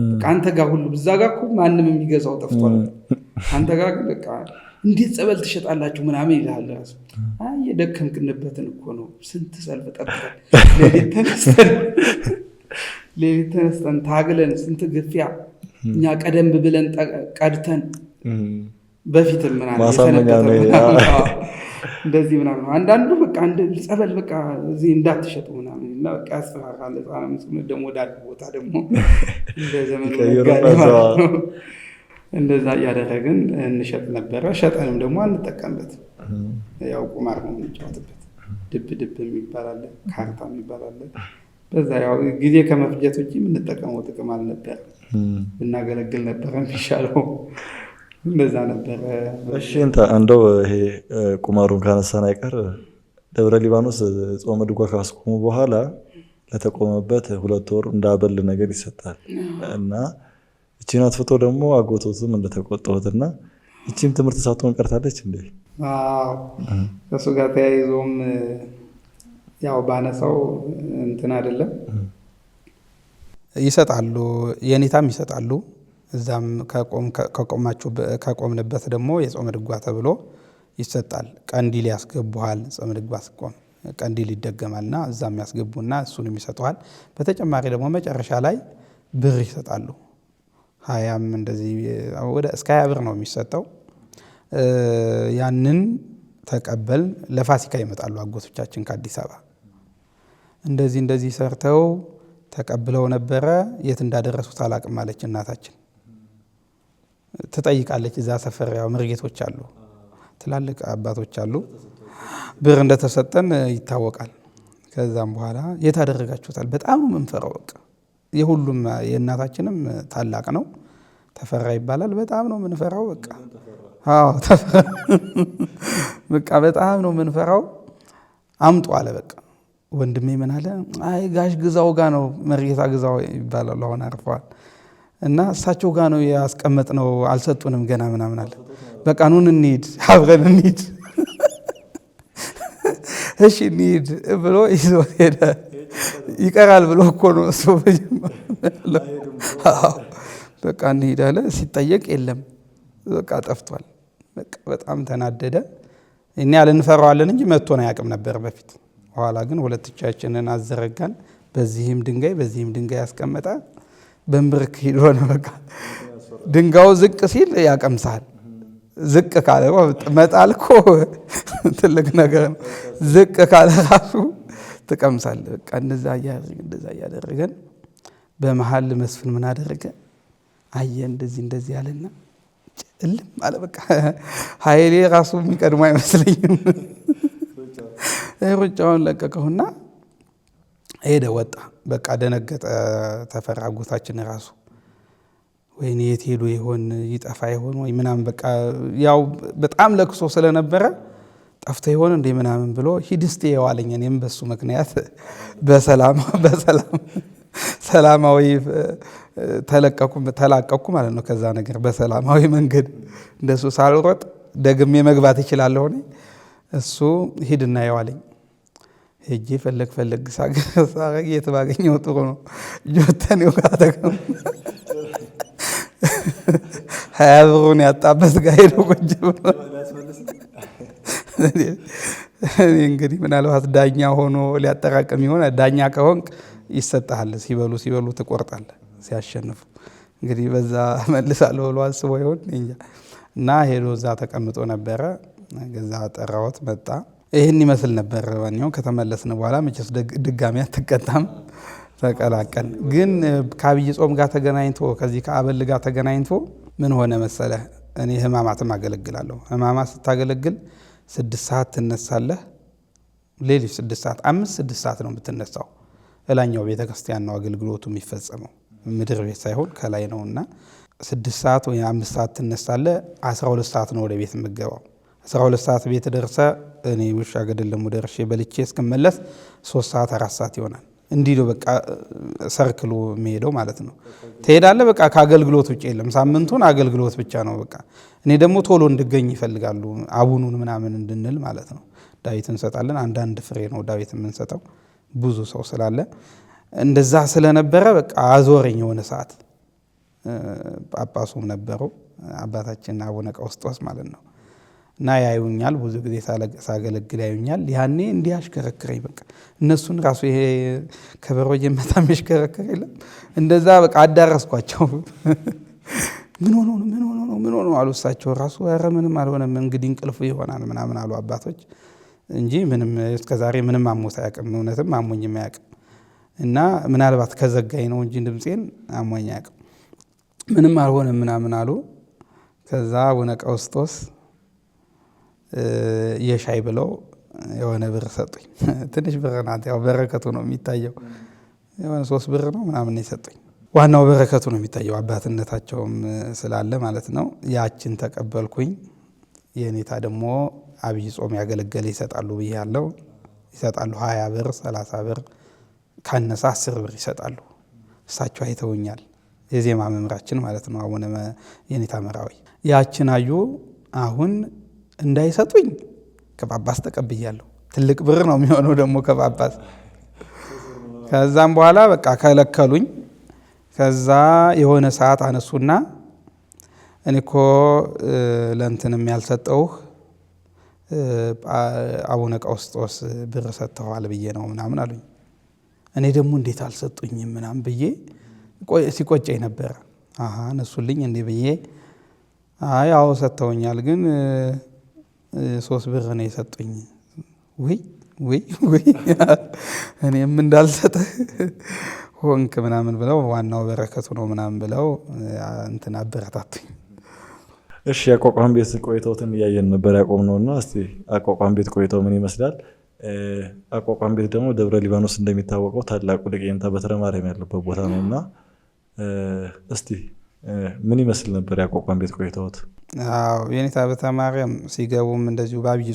በቃ አንተ ጋር ሁሉ እዛ ጋር እኮ ማንም የሚገዛው ጠፍቷል። አንተ ጋር ግን በቃ እንዴት ጸበል ትሸጣላችሁ ምናምን ይላል። ራሱ አይ የደከምክንበትን እኮ ነው። ስንት ሰልፍ ጠብቀን ሌሊት ተነስተን ታግለን ስንት ግፊያ እኛ ቀደም ብለን ቀድተን በፊትም እንደዚህ ምናምን አንዳንዱ በቃ ጸበል በቃ እዚህ እንዳትሸጡ ምናምን እና በቃ ያስፈራራል። ደግሞ ወደ አንድ ቦታ ደግሞ እንደ ዘመኑ እንደዛ እያደረግን እንሸጥ ነበረ። ሸጠንም ደግሞ አንጠቀምበት። ያው ቁማር ነው የምንጫወትበት። ድብ የሚባል አለ፣ ካርታ የሚባል አለ። በዛ ያው ጊዜ ከመፍጀት ውጭ የምንጠቀመው ጥቅም አልነበረ። ብናገለግል ነበረ የሚሻለው። እንደዛ ነበረ። እሺ እንደው ይሄ ቁማሩን ካነሳን አይቀር ደብረ ሊባኖስ ጾመ ድጓ ካስቆሙ በኋላ ለተቆመበት 2 ወር እንዳበል ነገር ይሰጣል እና እቺን አትፍቶ ደግሞ አጎቶትም እንደተቆጠውትና እቺም ትምህርት ሳትሆን ቀርታለች እንዴ? አዎ ከሱ ጋር ተያይዞም ያው ባነሳው እንትን አይደለም ይሰጣሉ፣ የኔታም ይሰጣሉ። እዛም ከቆምንበት ደግሞ የጾመ ድጓ ተብሎ ይሰጣል። ቀንዲል ያስገቡሃል። ጾመ ድጓ ሲቆም ቀንዲል ይደገማልና እዛም ያስገቡና እሱንም ይሰጡሃል። በተጨማሪ ደግሞ መጨረሻ ላይ ብር ይሰጣሉ። 20 እንደዚህ እስከ 20 ብር ነው የሚሰጠው። ያንን ተቀበል ለፋሲካ ይመጣሉ አጎቶቻችን ከአዲስ አበባ እንደዚህ ሰርተው ተቀብለው ነበረ። የት እንዳደረሱት አላቅም አለች እናታችን። ትጠይቃለች። እዛ ሰፈር ያው ምርጌቶች አሉ፣ ትላልቅ አባቶች አሉ። ብር እንደተሰጠን ይታወቃል። ከዛም በኋላ የት አደረጋችሁታል? በጣም ነው የምንፈራው። በቃ የሁሉም የእናታችንም ታላቅ ነው፣ ተፈራ ይባላል። በጣም ነው የምንፈራው። በቃ አዎ በቃ በጣም ነው የምንፈራው። አምጡ አለ። በቃ ወንድሜ ምን አለ? አይ ጋሽ ግዛው ጋ ነው መርጌታ ግዛው ይባላል፣ አሁን አርፈዋል። እና እሳቸው ጋ ነው ያስቀመጥነው፣ አልሰጡንም ገና ምናምን አለ። በቃ ኑን እንሂድ፣ አብረን እንሂድ። እሺ እንሂድ ብሎ ይዞ ሄደ። ይቀራል ብሎ እኮ ነው እሱ በቃ እንሂድ አለ። ሲጠየቅ የለም በቃ ጠፍቷል። በቃ በጣም ተናደደ። እኛ ልንፈራዋለን እንጂ መጥቶን አያውቅም ነበር በፊት። በኋላ ግን 2 እጃችንን አዘረጋን። በዚህም ድንጋይ ያስቀመጠ በንብርክ ሄዶ ነው። በቃ ድንጋዩ ዝቅ ሲል ያቀምሳል። ዝቅ ካለ መጣል እኮ ትልቅ ነገር ነው። ዝቅ ካለ ራሱ ትቀምሳለህ። በቃ እንደዛ እያደረገን በመሀል መስፍን ምን አደረገ? አየ እንደዚህ ያለና እልም አለ። በቃ ኃይሌ ራሱ የሚቀድሞ አይመስለኝም። ሩጫውን ለቀቀውና ሄደ፣ ወጣ። በቃ ደነገጠ። ተፈራ አጎታችን ራሱ ወይኔ የት ሄዶ ይሆን ይጠፋ ይሆን ወይ ምናምን በቃ ያው በጣም ለክሶ ስለነበረ ጠፍቶ ይሆን እንዴ ምናምን ብሎ ሂድስቴ የዋለኝ። እኔም በሱ ምክንያት ሰላማዊ ተላቀኩ ማለት ነው። ከዛ ነገር በሰላማዊ መንገድ እንደሱ ሳልሮጥ ደግሜ መግባት ይችላለሁ። እሱ ሂድና የዋለኝ ሄጄ ፈለግ ሳረግ የት ባገኘው ጥሩ ነው። ጆተኔው ጋር ተቀም 20 ብሩን ያጣበት ጋር ሄዶ ቁጭ ብሎ እንግዲህ ምናልባት ዳኛ ሆኖ ሊያጠራቅም ይሆን። ዳኛ ከሆንክ ይሰጣል። ሲበሉ ትቆርጣለህ። ሲያሸንፉ እንግዲህ በዛ መልሳለሁ ብሎ አስቦ ይሆን እንጃ። እና ሄዶ እዛ ተቀምጦ ነበረ። ገዛ ጠራዎት መጣ። ይህን ይመስል ነበር። ማንኛውም ከተመለስን በኋላ መቼስ ድጋሚ አትቀጣም። ተቀላቀል። ግን ከአብይ ጾም ጋር ተገናኝቶ ከዚህ ከአበል ጋር ተገናኝቶ ምን ሆነ መሰለህ? እኔ ህማማትም አገለግላለሁ። ህማማት ስታገለግል 6 ሰዓት ትነሳለህ። ሌሊት 6 ሰዓት 5-6 ሰዓት ነው የምትነሳው። እላኛው ቤተክርስቲያን ነው አገልግሎቱ የሚፈጸመው፣ ምድር ቤት ሳይሆን ከላይ ነውና 6 ሰዓት ወይ 5 ሰዓት ትነሳለህ። 12 ሰዓት ነው ወደ ቤት የምገባው። 12 ሰዓት ቤት ደርሰ እኔ ውሻ ገደል ደግሞ ደርሼ በልቼ እስክመለስ 3 ሰዓት 4 ሰዓት ይሆናል። እንዲህ ነው በቃ ሰርክሉ የሚሄደው ማለት ነው። ትሄዳለህ በቃ ከአገልግሎት ውጭ የለም። ሳምንቱን አገልግሎት ብቻ ነው በቃ። እኔ ደግሞ ቶሎ እንድገኝ ይፈልጋሉ፣ አቡኑን ምናምን እንድንል ማለት ነው። ዳዊት እንሰጣለን። አንዳንድ ፍሬ ነው ዳዊት የምንሰጠው ብዙ ሰው ስላለ። እንደዛ ስለነበረ በቃ አዞረኝ የሆነ ሰዓት። ጳጳሱም ነበሩ አባታችን አቡነ ቀውስጦስ ማለት ነው። እና ያዩኛል። ብዙ ጊዜ ሳገለግል ያዩኛል። ያኔ እንዲህ አሽከረክረኝ በቃ እነሱን ራሱ ይሄ ከበሮ እየመታ የሚያሽከረክር የለም እንደዛ በቃ አዳረስኳቸው። ምን ሆኖ ነው አሉ እሳቸው ራሱ። ኧረ ምንም አልሆነም እንግዲህ እንቅልፉ ይሆናል ምናምን አሉ አባቶች እንጂ ምንም እስከዛሬ ምንም አሞት አያውቅም። እውነትም አሞኝም አያውቅም። እና ምናልባት ከዘጋኝ ነው እንጂ ድምፄን አሞኝ አያውቅም። ምንም አልሆነም ምናምን አሉ። ከዛ አቡነ ቀውስጦስ የሻይ ብለው የሆነ ብር ሰጡኝ። ትንሽ ብር ናት፣ ያው በረከቱ ነው የሚታየው። የሆነ 3 ብር ነው ምናምን የሰጡኝ። ዋናው በረከቱ ነው የሚታየው፣ አባትነታቸውም ስላለ ማለት ነው። ያችን ተቀበልኩኝ። የኔታ ደግሞ አብይ ጾም ያገለገለ ይሰጣሉ ብዬ ያለው ይሰጣሉ። 20 ብር 30 ብር ካነሳ 10 ብር ይሰጣሉ። እሳቸው አይተውኛል። የዜማ መምራችን ማለት ነው አቡነ የኔታ መራዊ። ያችን አዩ። አሁን እንዳይሰጡኝ ከጳጳስ ተቀብያለሁ። ትልቅ ብር ነው የሚሆነው ደግሞ ከጳጳስ። ከዛም በኋላ በቃ ከለከሉኝ። ከዛ የሆነ ሰዓት አነሱና እኔ እኮ ለእንትንም ያልሰጠውህ አቡነ ቀውስጦስ ብር ሰጥተዋል ብዬ ነው ምናምን አሉኝ። እኔ ደግሞ እንዴት አልሰጡኝም ምናምን ብዬ ሲቆጨኝ ነበረ። እነሱልኝ እንዴ ብዬ አዎ ሰጥተውኛል፣ ግን 3 ብር ነው የሰጡኝ። ውይ እኔም እንዳልሰጥህ ሆንክ ምናምን ብለው ዋናው በረከቱ ነው ምናምን ብለው እንትን አበረታቱኝ። እሺ አቋቋም ቤት ቆይተውትን እያየን ነበር ያቆምነውና እስቲ አቋቋም ቤት ቆይተው ምን ይመስላል? አቋቋም ቤት ደግሞ ደብረ ሊባኖስ እንደሚታወቀው ታላቁ ሊቃውንተ በትረ ማርያም ያለበት ቦታ ነውና እስቲ ምን ይመስል ነበር ያቋቋም ቤት ቆይተውት? አዎ የኔታ በትረ ማርያም ሲገቡም እንደዚሁ በአብይ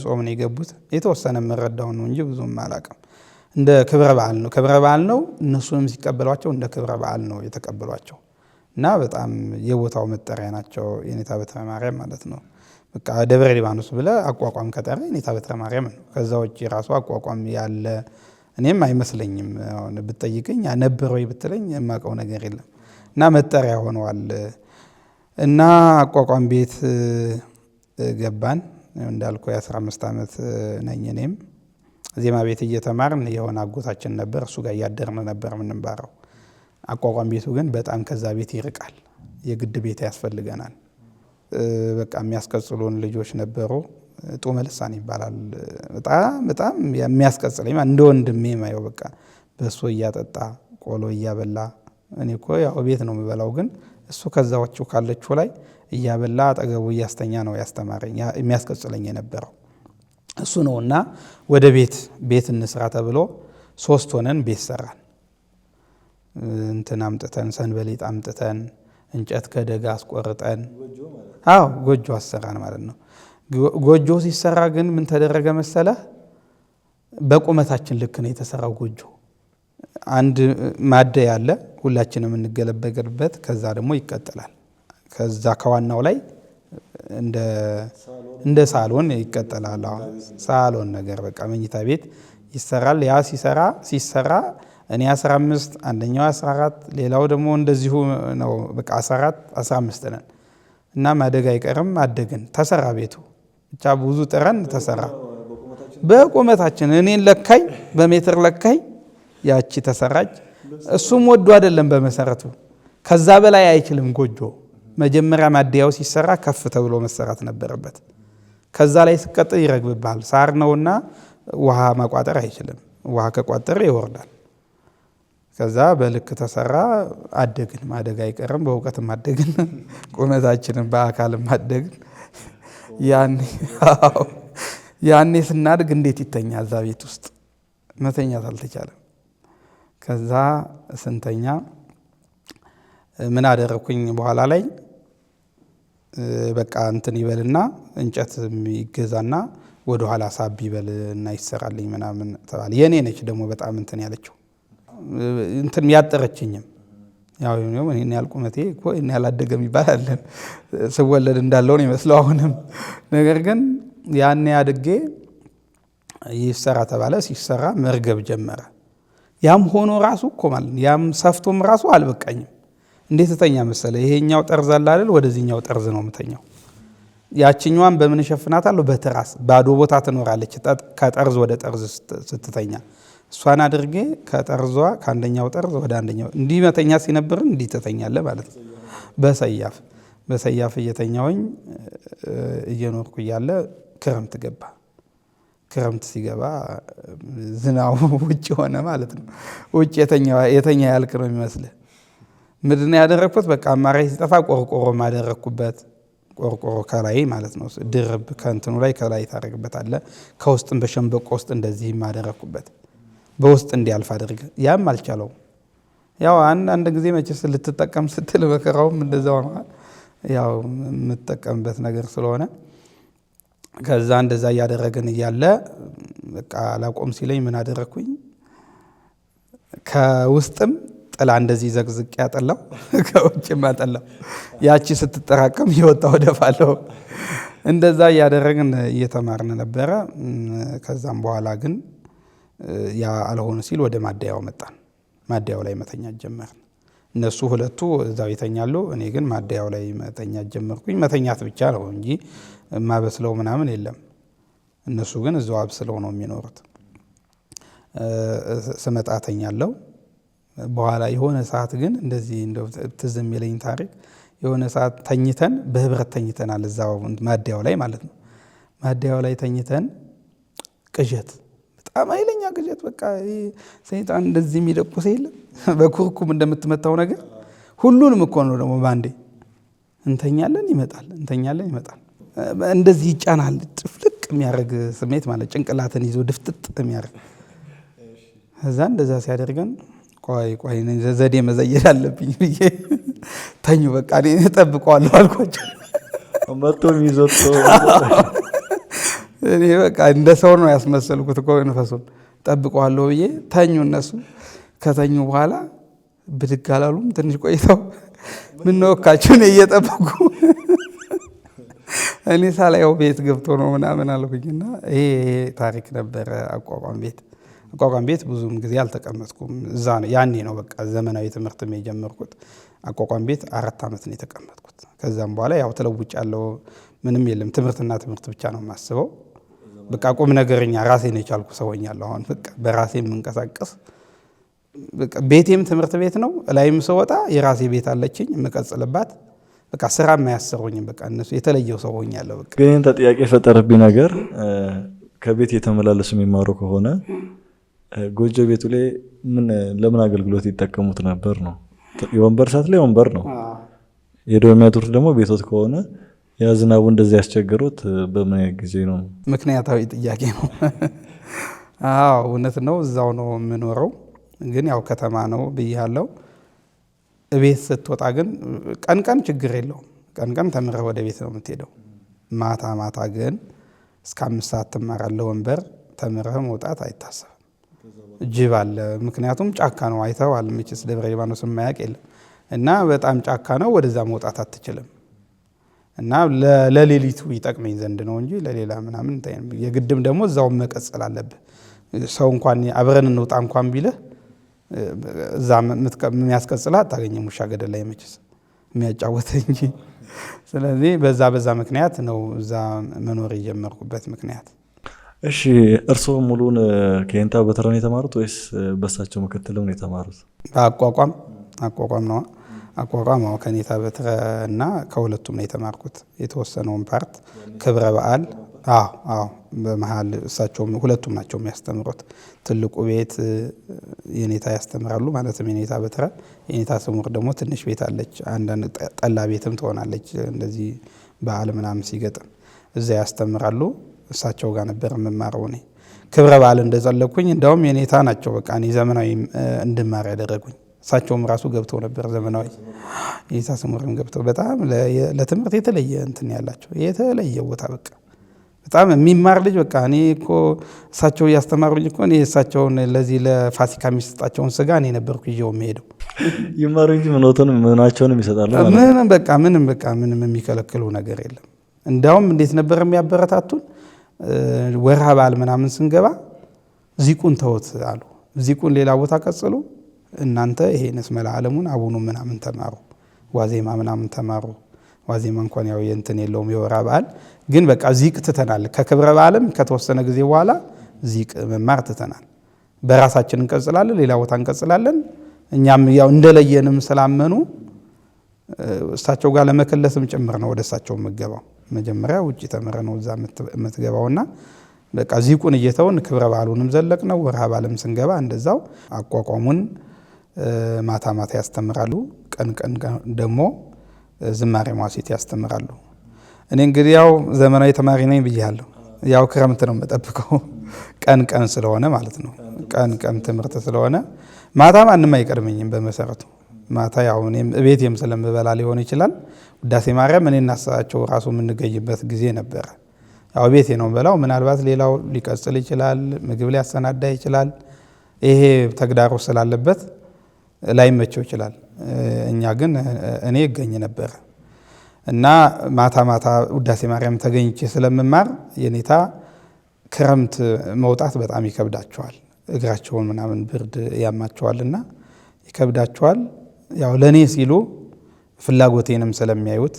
ጾም ነው የገቡት። የተወሰነ መረዳው ነው እንጂ ብዙም አላውቅም። እንደ ክብረ በዓል ነው። እነሱንም ሲቀበሏቸው እንደ ክብረ በዓል ነው የተቀበሏቸው እና በጣም የቦታው መጠሪያ ናቸው የኔታ በትረ ማርያም ማለት ነው። በቃ ደብረ ሊባኖስ ብለህ አቋቋም ከጠራ የኔታ በትረ ማርያም ነው። ከዛ ውጭ ራሱ አቋቋም ያለ እኔም አይመስለኝም። አሁን ብትጠይቀኝ ነበር ወይ ብትለኝ የማውቀው ነገር የለም እና መጠሪያ ሆነዋል። እና አቋቋም ቤት ገባን። እንዳልኩ የ15 ዓመት ነኝ እኔም። ዜማ ቤት እየተማርን የሆነ አጎታችን ነበር፣ እሱ ጋር እያደርን ነበር የምንባረው። አቋቋም ቤቱ ግን በጣም ከዛ ቤት ይርቃል። የግድ ቤት ያስፈልገናል። በቃ የሚያስቀጽሉን ልጆች ነበሩ። ጡመ ልሳን ይባላል። በጣም የሚያስቀጽለኝ እንደ ወንድሜ ማየው በቃ በሶ እያጠጣ ቆሎ እያበላ እኔ እኮ ያው ቤት ነው የምበላው፣ ግን እሱ ከዛዎቹ ካለችው ላይ እያበላ አጠገቡ እያስተኛ ነው ያስተማረኝ የሚያስቀጽለኝ የነበረው እሱ ነው። እና ወደ ቤት እንስራ ተብሎ 3 ሆነን ቤት ሰራን። እንትን አምጥተን ሰንበሌጥ አምጥተን እንጨት ከደጋ አስቆርጠን ጎጆ አሰራን ማለት ነው። ጎጆ ሲሰራ ግን ምን ተደረገ መሰለህ? በቁመታችን ልክ ነው የተሰራው ጎጆ። አንድ ማደያ አለ ሁላችንም እንገለበግበት፣ ከዛ ደግሞ ይቀጥላል። ከዛ ከዋናው ላይ እንደ ሳሎን ይቀጥላል። ሳሎን ነገር በቃ መኝታ ቤት ይሰራል። ያ ሲሰራ እኔ 15 አንደኛው 14 ሌላው ደግሞ እንደዚሁ ነው። በቃ 14 15 ነን እና ማደግ አይቀርም አደግን። ተሰራ ቤቱ ብቻ ብዙ ጥረን ተሰራ በቁመታችን። እኔን ለካኝ በሜትር ለካኝ፣ ያቺ ተሰራች። እሱም ወዶ አይደለም በመሰረቱ ከዛ በላይ አይችልም ጎጆ። መጀመሪያ ማደያው ሲሰራ ከፍ ተብሎ መሰራት ነበረበት። ከዛ ላይ ስቀጥል ይረግብባል። ሳር ነውና ውሃ መቋጠር አይችልም። ውሃ ከቋጠረ ይወርዳል። ከዛ በልክ ተሰራ። አደግን። ማደግ አይቀርም በእውቀትም አደግን፣ ቁመታችንን በአካልም አደግን። ያኔ ስናድግ እንዴት ይተኛ እዛ ቤት ውስጥ መተኛት አልተቻለም። ከዛ ስንተኛ ምን አደረኩኝ በኋላ ላይ በቃ እንትን ይበልና እንጨት ይገዛና ወደ ኋላ ሳብ ይበልና ይሰራልኝ ምናምን ተባለ። የኔ ነች ደግሞ በጣም እንትን ያለችው እንትን ያጠረችኝም። ያው እኔ ያልቁመቴ እኮ እኔ ያላደገም ይባላል ስወለድ እንዳለው ነው ይመስለው አሁንም። ነገር ግን ያኔ አድጌ ይሰራ ተባለ። ሲሰራ መርገብ ጀመረ። ያም ሆኖ ራሱ እኮ ማለት ያም ሰፍቶም ራሱ አልበቃኝም። እንዴት ተኛ መሰለ? ይሄኛው ጠርዝ አለ አይደል? ወደዚህኛው ጠርዝ ነው የምተኛው። ያችኛዋን በምን እሸፍናታለሁ? በትራስ ባዶ ቦታ ትኖራለች፣ ከጠርዝ ወደ ጠርዝ ስትተኛ እሷን አድርጌ ከጠርዟ ከአንደኛው ጠርዝ ወደ አንደኛው እንዲህ መተኛ ሲነበርን እንዲህ ትተኛለህ ማለት ነው። በሰያፍ እየተኛውኝ እየኖርኩ እያለ ክረምት ገባ። ክረምት ሲገባ ዝናቡ ውጭ ሆነ ማለት ነው። ውጭ የተኛ ያልክ ነው የሚመስልህ። ምንድን ያደረግኩት? በቃ አማራጭ ሲጠፋ ቆርቆሮ ማደረግኩበት። ቆርቆሮ ከላይ ማለት ነው፣ ድርብ ከእንትኑ ላይ ከላይ ታደርግበታለህ። ከውስጥም በሸንበቆ ውስጥ እንደዚህ ማደረግኩበት፣ በውስጥ እንዲያልፍ አድርገ። ያም አልቻለውም። ያው አንድ ጊዜ መቼስ ልትጠቀም ስትል መከራውም እንደዛው ነው። ያው የምትጠቀምበት ነገር ስለሆነ ከዛ እንደዛ እያደረግን እያለ በቃ አላቆም ሲለኝ ምን አደረግኩኝ? ከውስጥም ጥላ እንደዚህ ዘቅዝቅ ያጠላው፣ ከውጭም አጠላው። ያቺ ስትጠራቀም እየወጣ ወደፋለሁ። እንደዛ እያደረግን እየተማርን ነበረ። ከዛም በኋላ ግን ያ አልሆነ ሲል ወደ ማደያው መጣን። ማደያው ላይ መተኛት ጀመርን። እነሱ ሁለቱ እዛው ይተኛሉ፣ እኔ ግን ማደያው ላይ መተኛት ጀመርኩኝ። መተኛት ብቻ ነው እንጂ ማበስለው ምናምን የለም። እነሱ ግን እዛው አብስለው ነው የሚኖሩት። ስመጣ ተኛለሁ። በኋላ የሆነ ሰዓት ግን እንደዚህ እንደው ትዝ የሚለኝ ታሪክ፣ የሆነ ሰዓት ተኝተን በህብረት ተኝተናል፣ እዛው ማደያው ላይ ማለት ነው። ማደያው ላይ ተኝተን ቅዠት፣ በጣም ኃይለኛ ቅዠት። በቃ ሰይጣን እንደዚህ የሚደቁስ የለም በኩርኩም እንደምትመታው ነገር። ሁሉንም እኮ ነው ደግሞ ባንዴ። እንተኛለን ይመጣል፣ እንተኛለን ይመጣል። እንደዚህ ይጫናል፣ ጥፍልቅ የሚያደርግ ስሜት ማለት ጭንቅላትን ይዞ ድፍጥጥ የሚያደርግ። እዛ እንደዛ ሲያደርገን ቆይ ዘዴ መዘየድ አለብኝ ብዬ ተኙ። በቃ እኔ እጠብቀዋለሁ አልኳቸው። መጥቶ የሚይዘው እኔ በቃ እንደ ሰው ነው ያስመሰልኩት እኮ ነፈሱን። እጠብቀዋለሁ ብዬ ተኙ። እነሱ ከተኙ በኋላ ብድግ አላሉም። ትንሽ ቆይተው ምን ነው ወካችሁ ነው እየጠበቁ እኔ ሳላየው ቤት ገብቶ ነው ምናምን አልኩኝና ይሄ ታሪክ ነበረ። አቋቋም ቤት ብዙም ጊዜ አልተቀመጥኩም። እዛ ነው ያኔ ነው በቃ ዘመናዊ ትምህርትም የጀመርኩት። አቋቋም ቤት 4 ዓመት ነው የተቀመጥኩት። ከዛም በኋላ ያው ተለውጫለሁ። ምንም የለም፣ ትምህርትና ትምህርት ብቻ ነው የማስበው። በቃ ቁም ነገረኛ ራሴን የቻልኩ ሰው ሆኛለሁ። አሁን በቃ በራሴ የምንቀሳቀስ በቃ ቤቴም ትምህርት ቤት ነው። ላይም ስወጣ የራሴ ቤት አለችኝ የምቀጽልባት። በቃ ስራ የማያሰሩኝም። በቃ እነሱ የተለየው ሰው ሆኛለሁ። በቃ ግን ጥያቄ የፈጠረብኝ ነገር ከቤት የተመላለሱ የሚማሩ ከሆነ ጎጆ ቤቱ ላይ ለምን አገልግሎት ይጠቀሙት ነበር ነው? የወንበር ሰዓት ላይ ወንበር ነው ሄደው የሚያድሩት። ደግሞ ቤቶት ከሆነ ያ ዝናቡ እንደዚህ ያስቸገሩት በምን ጊዜ ነው? ምክንያታዊ ጥያቄ ነው። አዎ እውነት ነው። እዛው ነው የምኖረው፣ ግን ያው ከተማ ነው ብያለሁ። ቤት ስትወጣ ግን ቀን ችግር የለውም። ቀን ተምረህ ወደ ቤት ነው የምትሄደው። ማታ ግን እስከ 5 ሰዓት ትማራለህ። ወንበር ተምረህ መውጣት አይታሰብም። ጅብ አለ። ምክንያቱም ጫካ ነው። አይተዋል መቼስ ደብረ ሊባኖስ የማያውቅ የለም። እና በጣም ጫካ ነው። ወደዛ መውጣት አትችልም። እና ለሌሊቱ ይጠቅመኝ ዘንድ ነው እንጂ ለሌላ ምናምን የግድም ደግሞ እዛው መቀጸል አለብህ። ሰው እንኳን አብረን እንውጣ እንኳን ቢልህ እዛ የሚያስቀጽልህ አታገኘም። ውሻ ገደል ላይ መቼስ የሚያጫወት እንጂ። ስለዚህ በዛ ምክንያት ነው እዛ መኖር የጀመርኩበት ምክንያት። እሺ እርስዎ ሙሉን ከየንታ በተራ ነው የተማሩት ወይስ በሳቸው ምክትልም ነው የተማሩት? አቋቋም ነው። አቋቋም ከኔታ በትረ እና ከሁለቱም ነው የተማርኩት። የተወሰነውን ፓርት ክብረ በዓል በመሃል እሳቸውም ሁለቱም ናቸው የሚያስተምሩት። ትልቁ ቤት የኔታ ያስተምራሉ፣ ማለትም የኔታ በትረ። የኔታ ስሙር ደግሞ ትንሽ ቤት አለች፣ አንዳንድ ጠላ ቤትም ትሆናለች። እንደዚህ በዓል ምናምን ሲገጥም እዛ ያስተምራሉ። እሳቸው ጋር ነበር የምማረው። እኔ ክብረ በዓል እንደጸለኩኝ እንዳውም የኔታ ናቸው በቃ እኔ ዘመናዊ እንድማር ያደረጉኝ። እሳቸውም ራሱ ገብተው ነበር ዘመናዊ። የኔታ ስሙርም ገብተው በጣም ለትምህርት የተለየ እንትን ያላቸው የተለየ ቦታ በቃ በጣም የሚማር ልጅ በቃ እኔ እኮ እሳቸው እያስተማሩኝ እኮ እኔ እሳቸውን ለዚህ ለፋሲካ የሚሰጣቸውን ስጋ እኔ ነበርኩ ይዤው የሚሄደው። ይማሩ እንጂ ምናቸውንም ይሰጣሉ ምንም የሚከለክሉ ነገር የለም። እንዳውም እንዴት ነበር የሚያበረታቱን? ወርሃ በዓል ምናምን ስንገባ ዚቁን ተውት አሉ። ዚቁን ሌላ ቦታ ቀጽሉ፣ እናንተ ይሄንስ መላ ዓለሙን አቡኑ ምናምን ተማሩ፣ ዋዜማ ምናምን ተማሩ። ዋዜማ እንኳን ያው የእንትን የለውም የወራ በዓል ግን በቃ ዚቅ ትተናል። ከክብረ በዓልም ከተወሰነ ጊዜ በኋላ ዚቅ መማር ትተናል። በራሳችን እንቀጽላለን፣ ሌላ ቦታ እንቀጽላለን። እኛም ያው እንደለየንም ስላመኑ እሳቸው ጋር ለመከለስም ጭምር ነው ወደ እሳቸው የምገባው። መጀመሪያ ውጪ ተምረ ነው እዛ የምትገባውና በቃ ዚቁን እየተውን ክብረ በዓሉንም ዘለቅ ነው። ወርሃ በዓልም ስንገባ እንደዛው አቋቋሙን ማታ ማታ ያስተምራሉ። ቀን ቀን ደግሞ ዝማሬ መዋሥዕት ያስተምራሉ። እኔ እንግዲህ ያው ዘመናዊ ተማሪ ነኝ ብያለሁ። ያው ክረምት ነው የምጠብቀው ቀን ቀን ስለሆነ ማለት ነው። ቀን ቀን ትምህርት ስለሆነ ማታ ማንም አይቀድመኝም በመሰረቱ። ማታ ያው እኔም እቤቴም ስለምበላ ሊሆን ይችላል። ውዳሴ ማርያም እኔ እናሳቸው ራሱ የምንገኝበት ጊዜ ነበረ። ያው ቤቴ ነው በላው። ምናልባት ሌላው ሊቀጽል ይችላል፣ ምግብ ሊያሰናዳ ይችላል። ይሄ ተግዳሮ ስላለበት ላይመቸው ይችላል። እኛ ግን እኔ እገኝ ነበረ እና ማታ ማታ ውዳሴ ማርያም ተገኝቼ ስለምማር የኔታ ክረምት መውጣት በጣም ይከብዳቸዋል። እግራቸውን ምናምን ብርድ ያማቸዋልና ይከብዳቸዋል። ያው ለኔ ሲሉ ፍላጎቴንም ስለሚያዩት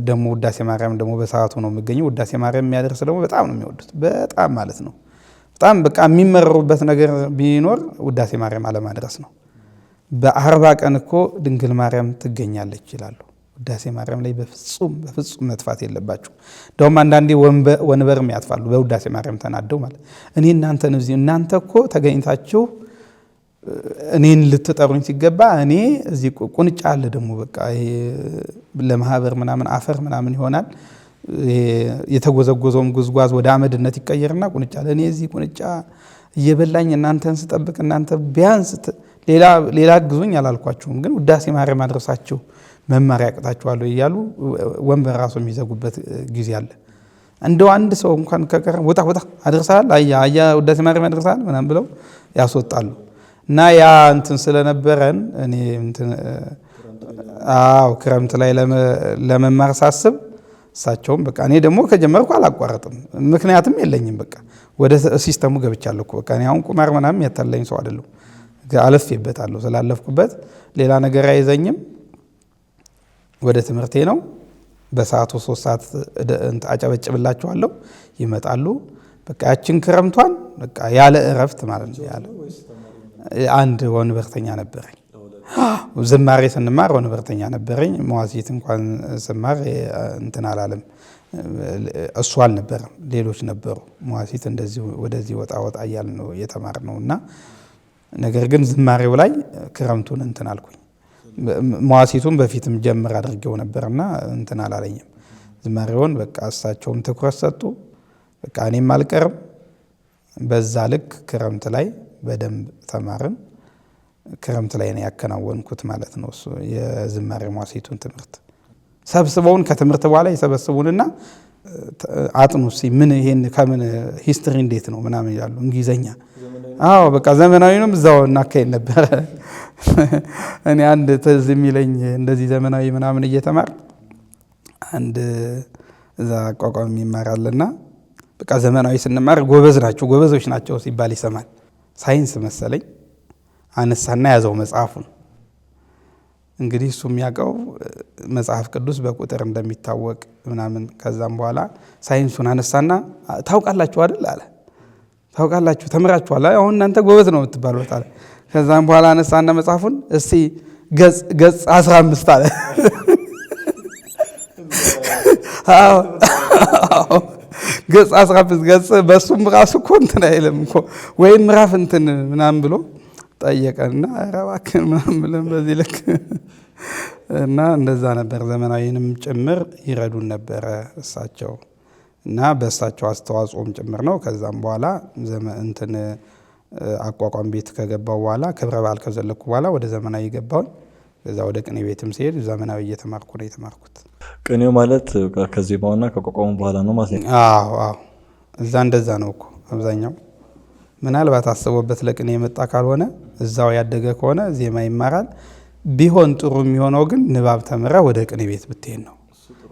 ደግሞ ውዳሴ ማርያም ደግሞ በሰዓቱ ነው የምገኘው። ውዳሴ ማርያም የሚያደርስ ደግሞ በጣም ነው የሚወዱት። በጣም ማለት ነው በጣም በቃ የሚመረሩበት ነገር ቢኖር ውዳሴ ማርያም አለማድረስ ነው። በ40 ቀን እኮ ድንግል ማርያም ትገኛለች ይላሉ። ውዳሴ ማርያም ላይ በፍጹም መጥፋት የለባችሁ። እንደውም አንዳንዴ ወንበርም ያጥፋሉ በውዳሴ ማርያም ተናደው ማለት እኔ እናንተ እኮ ተገኝታችሁ እኔን ልትጠሩኝ ሲገባ እኔ እዚህ ቁንጫ አለ ደግሞ በቃ ለማህበር ምናምን አፈር ምናምን ይሆናል። የተጎዘጎዘውም ጉዝጓዝ ወደ አመድነት ይቀየርና ቁንጫ ለእኔ እዚህ ቁንጫ እየበላኝ እናንተን ስጠብቅ እናንተ ቢያንስ ሌላ ግዙኝ አላልኳችሁም፣ ግን ውዳሴ ማርያም አድረሳችሁ መማር ያቅጣችኋል እያሉ ወንበር ራሱ የሚዘጉበት ጊዜ አለ። እንደው አንድ ሰው እንኳን ከቀረ ወጣ አድርሳል አያ ውዳሴ ማርያም አድርሳል ምናምን ብለው ያስወጣሉ። እና ያ እንትን ስለነበረን እኔ እንትን ክረምት ላይ ለመማር ሳስብ እሳቸውም በቃ እኔ ደግሞ ከጀመርኩ አላቋረጥም፣ ምክንያትም የለኝም። በቃ ወደ ሲስተሙ ገብቻለሁ እኮ በቃ እኔ አሁን ቁማር ምናምን ያታለኝ ሰው አይደለሁ። አለፌበታለሁ። ስላለፍኩበት ሌላ ነገር አይዘኝም። ወደ ትምህርቴ ነው። በሰዓቱ 3 ሰዓት አጨበጭብላቸዋለሁ፣ ይመጣሉ። በቃ ያችን ክረምቷን በቃ ያለ እረፍት ማለት ነው። ያለ አንድ ወንበርተኛ ነበረኝ። ዝማሬ ስንማር ወንበርተኛ ነበረኝ። መዋሥዕት እንኳን ስማር እንትን አላለም፣ እሱ አልነበረም፣ ሌሎች ነበሩ። መዋሥዕት እንደዚህ ወደዚህ ወጣ እያልን ነው የተማርነውና ነገር ግን ዝማሬው ላይ ክረምቱን እንትን አልኩኝ። መዋሥዕቱን በፊትም ጀምር አድርጌው ነበርና እንትን አላለኝም። ዝማሬውን በቃ እሳቸውም ትኩረት ሰጡ። በቃ እኔም አልቀርም። በዛ ልክ ክረምት ላይ በደንብ ተማርን። ክረምት ላይ ነው ያከናወንኩት ማለት ነው። እሱ የዝማሬ መዋሥዕቱን ትምህርት ሰብስበውን ከትምህርት በኋላ ይሰበስቡንና አጥኑ እስኪ ምን ይሄን ከምን ሂስትሪ እንዴት ነው ምናምን ይላሉ። እንግሊዘኛ በቃ ዘመናዊንም እዛው እናካሄድ ነበረ። እኔ አንድ ትዝ የሚለኝ እንደዚህ ዘመናዊ ምናምን እየተማር አንድ እዛ አቋቋም ይማራልና በቃ ዘመናዊ ስንማር ጎበዞች ናቸው ሲባል ይሰማል። ሳይንስ መሰለኝ አነሳና ያዘው መጽሐፉን። እንግዲህ እሱ የሚያውቀው መጽሐፍ ቅዱስ በቁጥር እንደሚታወቅ ምናምን። ከዛም በኋላ ሳይንሱን አነሳና ታውቃላችሁ አይደል አለ። ታውቃላችሁ ተምራችኋል፣ አሁን እናንተ ጎበዝ ነው የምትባሉት አለ። ከዛም በኋላ አነሳና መጽሐፉን እስቲ ገጽ 15 አለ። ገጽ 15 ገጽ በሱም ራሱ እኮ እንትን አይልም እኮ ወይም ምዕራፍ እንትን ምናምን ብሎ ጠየቀንና ኧረ እባክህ ምናምን ብለን በዚህ ልክ እና እንደዛ ነበር። ዘመናዊንም ጭምር ይረዱን ነበረ እሳቸው እና በእሳቸው አስተዋጽኦም ጭምር ነው። ከዛም በኋላ እንትን አቋቋም ቤት ከገባው በኋላ ክብረ በዓል ከዘለኩ በኋላ ወደ ዘመናዊ ገባሁኝ። ከዛ ወደ ቅኔ ቤትም ሲሄድ ዘመናዊ እየተማርኩ ነው የተማርኩት። ቅኔው ማለት ከዜማውና ከቋቋሙ በኋላ ነው ማለት ነው? አዎ እዛ እንደዛ ነው እኮ አብዛኛው። ምናልባት አስቦበት ለቅኔ የመጣ ካልሆነ እዛው ያደገ ከሆነ ዜማ ይማራል። ቢሆን ጥሩ የሚሆነው ግን ንባብ ተምረ ወደ ቅኔ ቤት ብትሄድ ነው።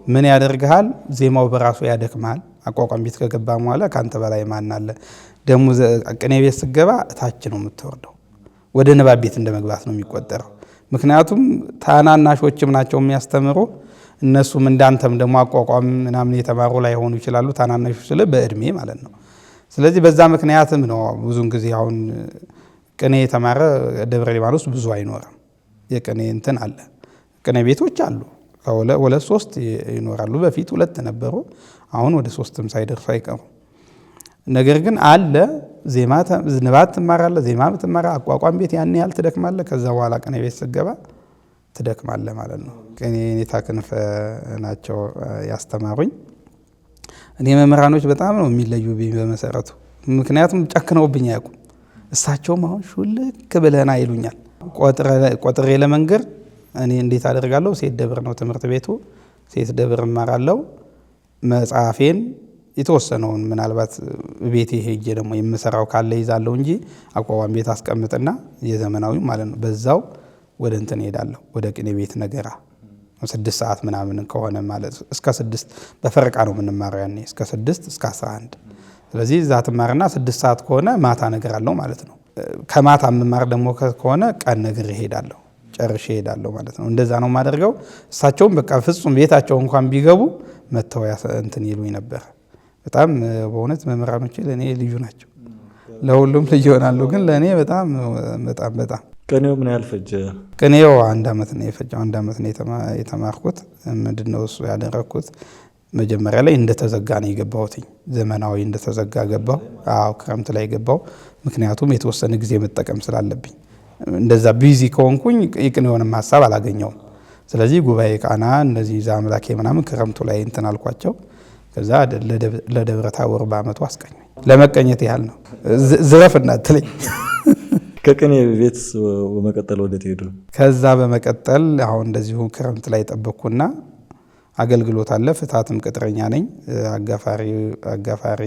ምን ያደርግሃል? ዜማው በራሱ ያደክማል። አቋቋም ቤት ከገባ በኋላ ካንተ በላይ ማን አለ? ደግሞ ቅኔ ቤት ስገባ እታች ነው የምትወርደው። ወደ ንባብ ቤት እንደመግባት ነው የሚቆጠረው። ምክንያቱም ታናናሾችም ናቸው የሚያስተምሩ። እነሱም እንዳንተም ደግሞ አቋቋም ምናምን የተማሩ ላይ ሆኑ ይችላሉ። ታናናሾች ስለ በእድሜ ማለት ነው። ስለዚህ በዛ ምክንያትም ነው ብዙን ጊዜ አሁን ቅኔ የተማረ ደብረ ሊባኖስ ብዙ አይኖርም። የቅኔ እንትን አለ፣ ቅኔ ቤቶች አሉ። ሁለት ሶስት ይኖራሉ። በፊት ሁለት ነበሩ፣ አሁን ወደ ሶስትም ሳይደርሱ አይቀሩ። ነገር ግን አለ ዜማ ንባት ትማራለህ፣ ዜማ ትማራ፣ አቋቋም ቤት ያን ያህል ትደክማለህ። ከዛ በኋላ ቅኔ ቤት ስትገባ ትደክማለህ ማለት ነው። ቅኔ የኔታ ክንፈ ናቸው ያስተማሩኝ። እኔ መምህራኖች በጣም ነው የሚለዩብኝ በመሰረቱ፣ ምክንያቱም ጨክነውብኝ አያውቁም። እሳቸውም አሁን ሹልክ ብለህና ይሉኛል። ቆጥሬ ለመንገር እኔ እንዴት አደርጋለሁ? ሴት ደብር ነው ትምህርት ቤቱ፣ ሴት ደብር እማራለሁ። መጽሐፌን የተወሰነውን ምናልባት ቤቴ ሄጄ ደግሞ የምሰራው ካለ ይዛለሁ እንጂ አቋቋም ቤት አስቀምጥና የዘመናዊ ማለት ነው በዛው ወደ እንትን ሄዳለሁ፣ ወደ ቅኔ ቤት ነገራ 6 ሰዓት ምናምን ከሆነ ማለት እስከ 6 በፈረቃ ነው የምንማረው ያኔ እስከ 6 እስከ 11። ስለዚህ እዛ ትማርና 6 ሰዓት ከሆነ ማታ ነገራለሁ ማለት ነው። ከማታ የምማር ደግሞ ከሆነ ቀን ነገር እሄዳለሁ፣ ጨርሼ እሄዳለሁ ማለት ነው። እንደዛ ነው የማደርገው። እሳቸውም በቃ ፍጹም ቤታቸው እንኳን ቢገቡ መተው እንትን ይሉኝ ነበር። በጣም በእውነት መምህራኖቼ ለእኔ ልዩ ናቸው። ለሁሉም ልዩ ይሆናሉ፣ ግን ለእኔ በጣም በጣም በጣም። ቅኔው ምን ያህል ፈጀ? ቅኔው 1 ዓመት ነው የፈጀው። 1 ዓመት ነው የተማርኩት። ምንድነው እሱ ያደረግኩት? መጀመሪያ ላይ እንደተዘጋ ነው የገባሁት። ዘመናዊ እንደተዘጋ ገባሁ። አዎ ክረምት ላይ ገባሁ። ምክንያቱም የተወሰነ ጊዜ መጠቀም ስላለብኝ፣ እንደዛ ቢዚ ከሆንኩኝ የቅኔውንም ሀሳብ አላገኘውም። ስለዚህ ጉባኤ ቃና እንደዚህ ዛምላኬ ምናምን ክረምቱ ላይ እንትን አልኳቸው። ከዛ ለደብረ ታቦር በአመቱ አስቀኙኝ። ለመቀኘት ያህል ነው። ዝረፍ እናትለኝ። ከቅኔ ቤት በመቀጠል ወደ ትሄዱ? ከዛ በመቀጠል አሁን እንደዚሁ ክረምት ላይ ጠበቅኩና አገልግሎት አለ። ፍትሐትም ቅጥረኛ ነኝ። አጋፋሪ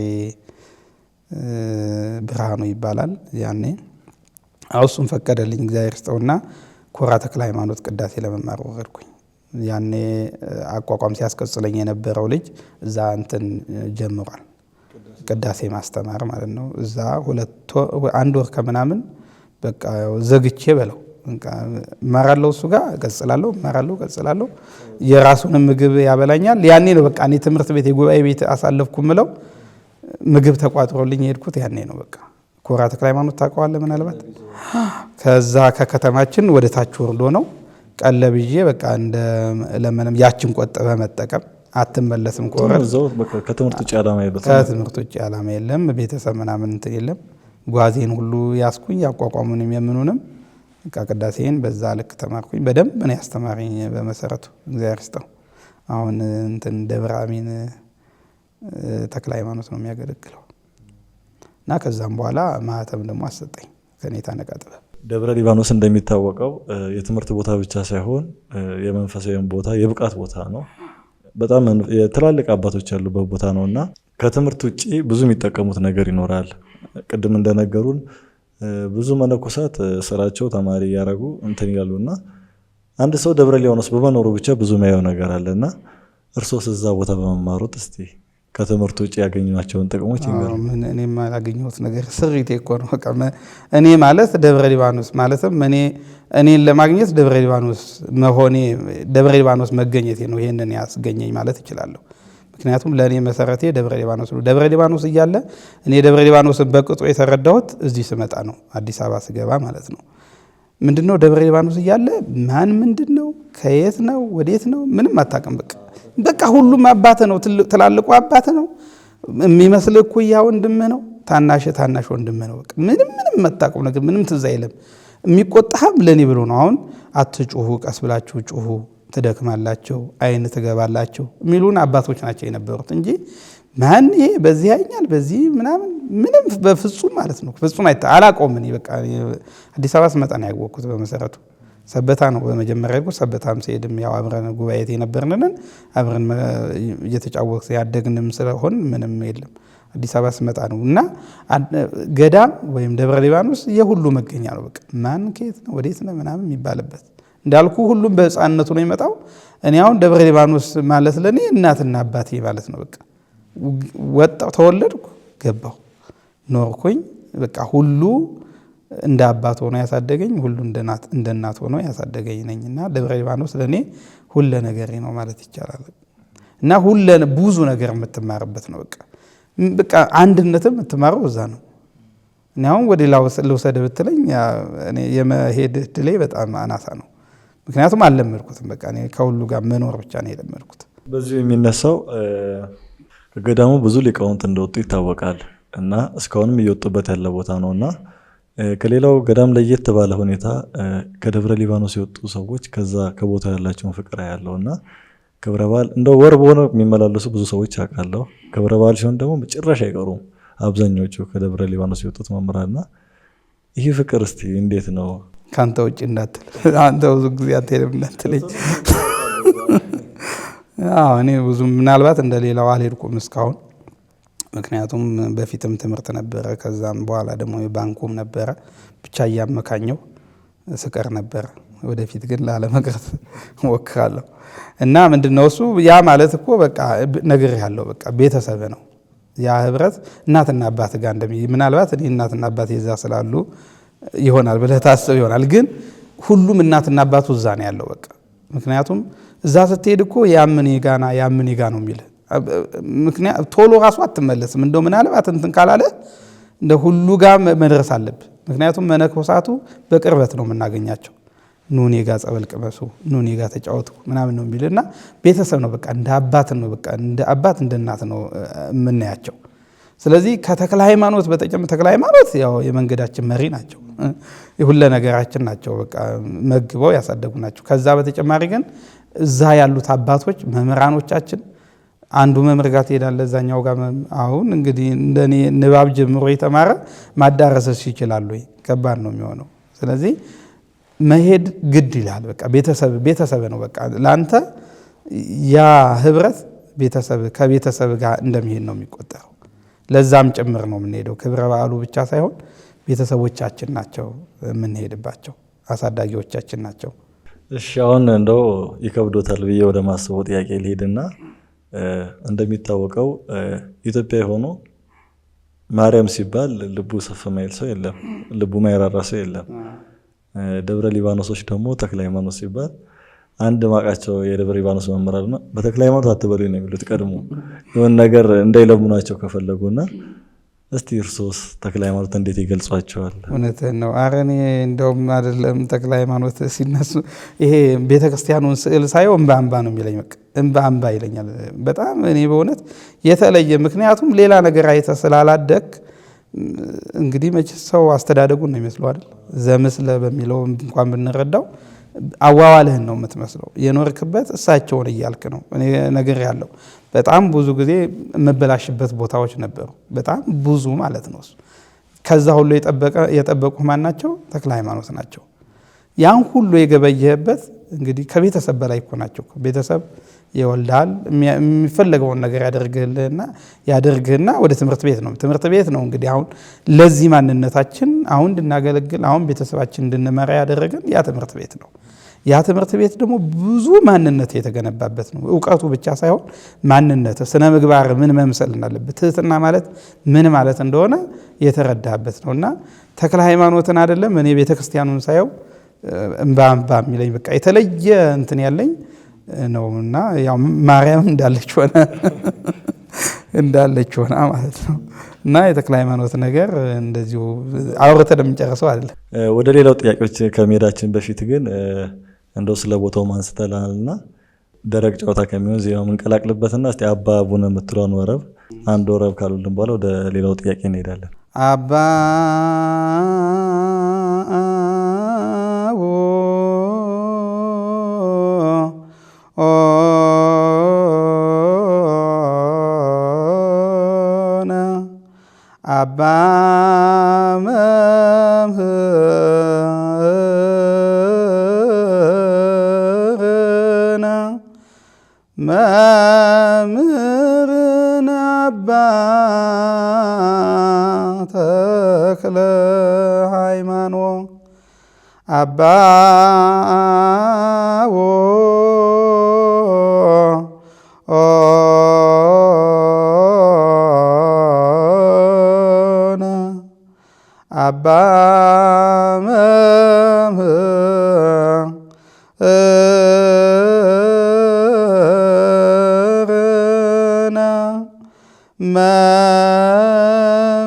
ብርሃኑ ይባላል ያኔ። እሱም ፈቀደልኝ እግዚአብሔር ይስጠውና ኮራ ተክለ ሃይማኖት ቅዳሴ ለመማር ወረድኩኝ። ያኔ አቋቋም ሲያስቀጽለኝ የነበረው ልጅ እዛ እንትን ጀምሯል፣ ቅዳሴ ማስተማር ማለት ነው። እዛ 1 ወር ከምናምን በቃ ዘግቼ በለው እማራለሁ፣ እሱ ጋር እቀጽላለሁ፣ እማራለሁ፣ እቀጽላለሁ። የራሱንም ምግብ ያበላኛል። ያኔ ነው በቃ እኔ ትምህርት ቤት የጉባኤ ቤት አሳለፍኩ ምለው ምግብ ተቋጥሮልኝ የሄድኩት ያኔ ነው። በቃ ኮራ ተክለ ሃይማኖት ታውቀዋለህ ምናልባት። ከዛ ከከተማችን ወደ ታች ወርዶ ነው ቀለብ ይዤ በቃ እንደ ለምንም ያችን ቆጠበ መጠቀም አትመለስም። ኮራ ከትምህርት ውጭ ዓላማ የለም፣ ከትምህርት ውጭ ዓላማ የለም። ቤተሰብ ምናምን እንትን የለም። ጓዜን ሁሉ ያስኩኝ ያቋቋሙንም የምኑንም በቃ ቅዳሴን በዛ ልክ ተማርኩኝ። በደንብ ነው ያስተማረኝ በመሰረቱ እግዚአብሔር ይስጠው። አሁን እንትን ደብረ አሚን ተክለ ሃይማኖት ነው የሚያገለግለው እና ከዛም በኋላ ማህተም ደግሞ አሰጠኝ ከኔታ ነቃ ጥበብ። ደብረ ሊባኖስ እንደሚታወቀው የትምህርት ቦታ ብቻ ሳይሆን የመንፈሳዊ ቦታ የብቃት ቦታ ነው። በጣም የትላልቅ አባቶች ያሉበት ቦታ ነው እና ከትምህርት ውጭ ብዙ የሚጠቀሙት ነገር ይኖራል። ቅድም እንደነገሩን ብዙ መነኮሳት ስራቸው ተማሪ ያረጉ እንትን ይላሉና አንድ ሰው ደብረ ሊባኖስ በመኖሩ ብቻ ብዙ የሚያየው ነገር አለና እርሶስ እዛ ቦታ በመማሩት እስቲ ከትምህርት ውጭ ያገኟቸውን ጥቅሞች ይንገሩ። እኔም ያገኘሁት ነገር ስሪቴ እኮ ነው። በቃ እኔ ማለት ደብረ ሊባኖስ ማለትም እኔን ለማግኘት ደብረ ሊባኖስ መሆኔ ደብረ ሊባኖስ መገኘቴ ነው ይሄንን ያስገኘኝ ማለት እችላለሁ። ምክንያቱም ለእኔ መሰረቴ ደብረ ሊባኖስ ነው። ደብረ ሊባኖስ እያለ እኔ ደብረ ሊባኖስን በቅጡ የተረዳሁት እዚህ ስመጣ ነው፣ አዲስ አበባ ስገባ ማለት ነው። ምንድነው ደብረ ሊባኖስ እያለ ማን ምንድነው ከየት ነው ወዴት ነው ምንም አታውቅም። በቃ ሁሉም አባተ ነው፣ ትላልቁ አባተ ነው የሚመስል እኩያ ወንድም ነው፣ ታናሽ ወንድም ነው። በቃ ምንም መታቀው ነገር ምንም ትዝ አይልም። የሚቆጣህም ለኔ ብሎ ነው። አሁን አትጩሁ፣ ቀስ ብላችሁ ጩሁ፣ ትደክማላችሁ፣ አይን ትገባላችሁ የሚሉን አባቶች ናቸው የነበሩት እንጂ ማን ይሄ በዚህ ያኛል በዚህ ምናምን ምንም በፍጹም ማለት ነው። ፍጹም አላውቀውም። እኔ በቃ አዲስ አበባ ስመጣ ነው ያወቅኩት። በመሰረቱ ሰበታ ነው በመጀመሪያ ያልኩት። ሰበታም ሲሄድም ያው አብረን ጉባኤ የነበርንን አብረን እየተጫወት ያደግንም ስለሆን ምንም የለም። አዲስ አበባ ስመጣ ነው እና ገዳም ወይም ደብረ ሊባኖስ የሁሉ መገኛ ነው። በቃ ማን ከየት ነው ወዴት ነው ምናምን የሚባልበት እንዳልኩ ሁሉም በሕፃንነቱ ነው የመጣው። እኔ አሁን ደብረ ሊባኖስ ማለት ለኔ እናትና አባቴ ማለት ነው። በቃ ወጣው፣ ተወለድኩ፣ ገባሁ፣ ኖርኩኝ። በቃ ሁሉ እንደ አባት ሆኖ ያሳደገኝ፣ ሁሉ እንደ እናት ሆኖ ያሳደገኝ ነኝና ደብረ ሊባኖስ ለእኔ ሁለ ነገሬ ነው ማለት ይቻላል። እና ብዙ ነገር የምትማርበት ነው። በቃ አንድነትም የምትማረው እዛ ነው። እኔ አሁን ወደ ሌላ ልውሰድ ብትለኝ የመሄድ እድሌ በጣም አናሳ ነው። ምክንያቱም አልለመድኩትም። በቃ እኔ ከሁሉ ጋር መኖር ብቻ ነው የለመድኩት። በዚሁ የሚነሳው ከገዳሙ ብዙ ሊቃውንት እንደወጡ ይታወቃል እና እስካሁንም እየወጡበት ያለ ቦታ ነው እና ከሌላው ገዳም ለየት ባለ ሁኔታ ከደብረ ሊባኖስ የወጡ ሰዎች ከዛ ከቦታ ያላቸውን ፍቅር ያለው እና ክብረ በዓል እንደው ወር በሆነ የሚመላለሱ ብዙ ሰዎች አውቃለሁ። ክብረ በዓል ሲሆን ደግሞ ጭራሽ አይቀሩም አብዛኞቹ ከደብረ ሊባኖስ የወጡት መምህራንና ይህ ፍቅር እስቲ እንዴት ነው? ከአንተ ውጭ እንዳትል፣ አንተ ብዙ ጊዜ አትሄድም እንዳትለኝ። እኔ ብዙ ምናልባት እንደሌላው አልሄድኩም እስካሁን። ምክንያቱም በፊትም ትምህርት ነበረ፣ ከዛም በኋላ ደግሞ ባንኩም ነበረ። ብቻ እያመካኘው ስቀር ነበረ። ወደፊት ግን ላለመቅረት ሞክራለሁ። እና ምንድነው እሱ ያ ማለት እኮ በቃ ነገር ያለው በቃ ቤተሰብ ነው። ያ ህብረት እናትና አባት ጋር ምናልባት እኔ እናትና አባት የዛ ስላሉ ይሆናል ብለህ ታስብ ይሆናል። ግን ሁሉም እናትና አባቱ እዛ ነው ያለው በቃ። ምክንያቱም እዛ ስትሄድ እኮ ያምን ጋ ነው የሚል ምክንያት ቶሎ ራሱ አትመለስም። እንደው ምናልባት እንትን ካላለ እንደ ሁሉ ጋር መድረስ አለብህ። ምክንያቱም መነኮሳቱ በቅርበት ነው የምናገኛቸው። ኑኔ ጋ ጸበል ቅመሱ፣ ኑኔ ጋ ተጫወቱ ምናምን ነው የሚልና ቤተሰብ ነው በቃ። እንደ አባት ነው በቃ፣ እንደ አባት እንደ እናት ነው የምናያቸው። ስለዚህ ከተክለ ሃይማኖት ተክለ ሃይማኖት ያው የመንገዳችን መሪ ናቸው፣ የሁለ ነገራችን ናቸው። በቃ መግበው ያሳደጉ ናቸው። ከዛ በተጨማሪ ግን እዛ ያሉት አባቶች መምህራኖቻችን፣ አንዱ መምህር ጋር ትሄዳለህ፣ እዛኛው ጋር አሁን እንግዲህ እንደኔ ንባብ ጀምሮ የተማረ ማዳረስስ ይችላሉ? ከባድ ነው የሚሆነው። ስለዚህ መሄድ ግድ ይላል። በቃ ቤተሰብ ነው በቃ ላንተ ያ ህብረት ከቤተሰብ ጋር እንደሚሄድ ነው የሚቆጠረው። ለዛም ጭምር ነው የምንሄደው። ክብረ በዓሉ ብቻ ሳይሆን ቤተሰቦቻችን ናቸው የምንሄድባቸው፣ አሳዳጊዎቻችን ናቸው። እሺ አሁን እንደው ይከብዶታል ብዬ ወደ ማስበው ጥያቄ ልሄድና እንደሚታወቀው ኢትዮጵያ ሆኖ ማርያም ሲባል ልቡ ሰፍ ማይል ሰው የለም፣ ልቡ ማይራራ ሰው የለም። ደብረ ሊባኖሶች ደግሞ ተክለ ሃይማኖት ሲባል አንድ ማቃቸው የደብረ ሊባኖስ መምህራንና በተክለ ሃይማኖት አትበሉኝ ነው የሚሉት። ቀድሞ የሆነ ነገር እንዳይለሙናቸው ከፈለጉና እስቲ እርሶስ ተክለ ሃይማኖት እንዴት ይገልጿቸዋል? እውነትህን ነው። ኧረ እኔ እንደውም አይደለም ተክለ ሃይማኖት ሲነሱ ይሄ ቤተክርስቲያኑን ስዕል ሳየው እንባ ነው የሚለኝ። በቃ እንባ ይለኛል በጣም እኔ በእውነት የተለየ። ምክንያቱም ሌላ ነገር አይተህ ስላላደግ እንግዲህ መቼ ሰው አስተዳደጉን ነው ይመስለው አይደል? ዘምስለ በሚለው እንኳን ብንረዳው አዋዋልህን ነው የምትመስለው። የኖርክበት እሳቸውን እያልክ ነው። እኔ ነገር ያለው በጣም ብዙ ጊዜ የምበላሽበት ቦታዎች ነበሩ። በጣም ብዙ ማለት ነው። ከዛ ሁሉ የጠበቁ ማን ናቸው? ተክለ ሃይማኖት ናቸው። ያን ሁሉ የገበየህበት እንግዲህ ከቤተሰብ በላይ እኮ ናቸው። ቤተሰብ ይወልዳል፣ የሚፈለገውን ነገር ያደርግህና ወደ ትምህርት ቤት ነው። ትምህርት ቤት ነው እንግዲህ አሁን ለዚህ ማንነታችን አሁን እንድናገለግል አሁን ቤተሰባችን እንድንመራ ያደረገን ያ ትምህርት ቤት ነው። ያ ትምህርት ቤት ደግሞ ብዙ ማንነት የተገነባበት ነው። እውቀቱ ብቻ ሳይሆን ማንነት፣ ስነ ምግባር ምን መምሰል እንዳለበት፣ ትህትና ማለት ምን ማለት እንደሆነ የተረዳበት ነው። እና ተክለ ሃይማኖትን አይደለም እኔ ቤተክርስቲያኑን ሳየው እንባ የሚለኝ በቃ የተለየ እንትን ያለኝ ነው። እና ያው ማርያም እንዳለች ሆና ማለት ነው። እና የተክለ ሃይማኖት ነገር እንደዚሁ አውርተን የምንጨርሰው አይደለም። ወደ ሌላው ጥያቄዎች ከመሄዳችን በፊት ግን እንደው ስለ ቦታው ማንስተላልና ደረቅ ጨዋታ ከሚሆን ዜማ እንቀላቅልበትና እስቲ አባ ቡነ የምትለውን ወረብ አንድ ወረብ ካሉልን በኋላ ወደ ሌላው ጥያቄ እንሄዳለን። አባ አባ መምህርነ አባ ተክለ ሃይማኖት አባ አባ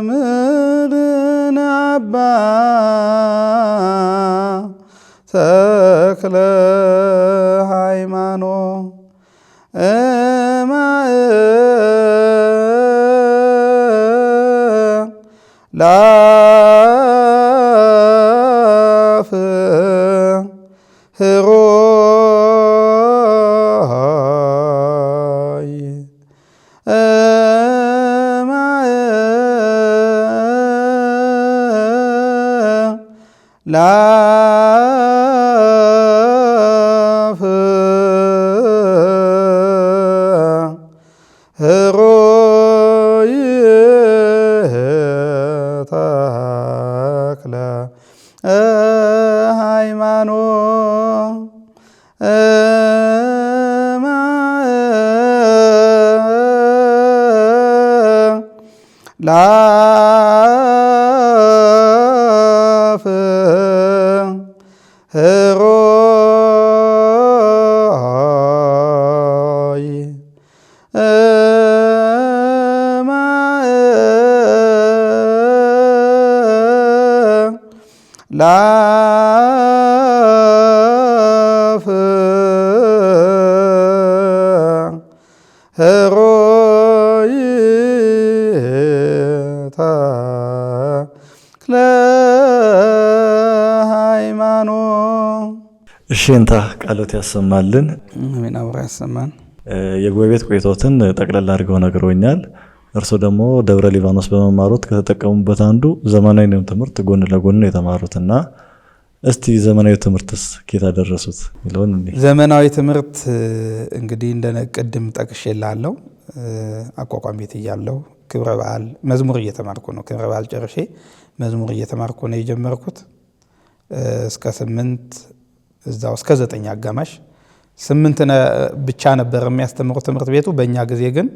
ምድን አባ ተክለ ሃይማኖት ላፍ ህሮይ ላፍ ህሮይ ተክለ ሃይማኖት ላፍ ህሮይ ላፍ ህሮይ ተክለ ሃይማኖት። እሺ እንታ ቃሎት ያሰማልን። አሜን። አብራ ያሰማን። የጉባኤ ቤት ቆይቶትን ጠቅላላ አድርገው ነግሮኛል። እርስዎ ደግሞ ደብረ ሊባኖስ በመማሩት ከተጠቀሙበት አንዱ ዘመናዊ ትምህርት ጎን ለጎን የተማሩትና እስቲ ዘመናዊ ትምህርትስ ከየት አደረሱት ይለውን እንዴ? ዘመናዊ ትምህርት እንግዲህ እንደነቀድም ጠቅሼላለሁ። አቋቋም ቤት እያለሁ ክብረ በዓል መዝሙር እየተማርኩ ነው። ክብረ በዓል ጨርሼ መዝሙር እየተማርኩ ነው የጀመርኩት። እስከ 8 እዛው እስከ 9 አጋማሽ 8 ብቻ ነበር የሚያስተምሩት ትምህርት ቤቱ። በእኛ ጊዜ ግን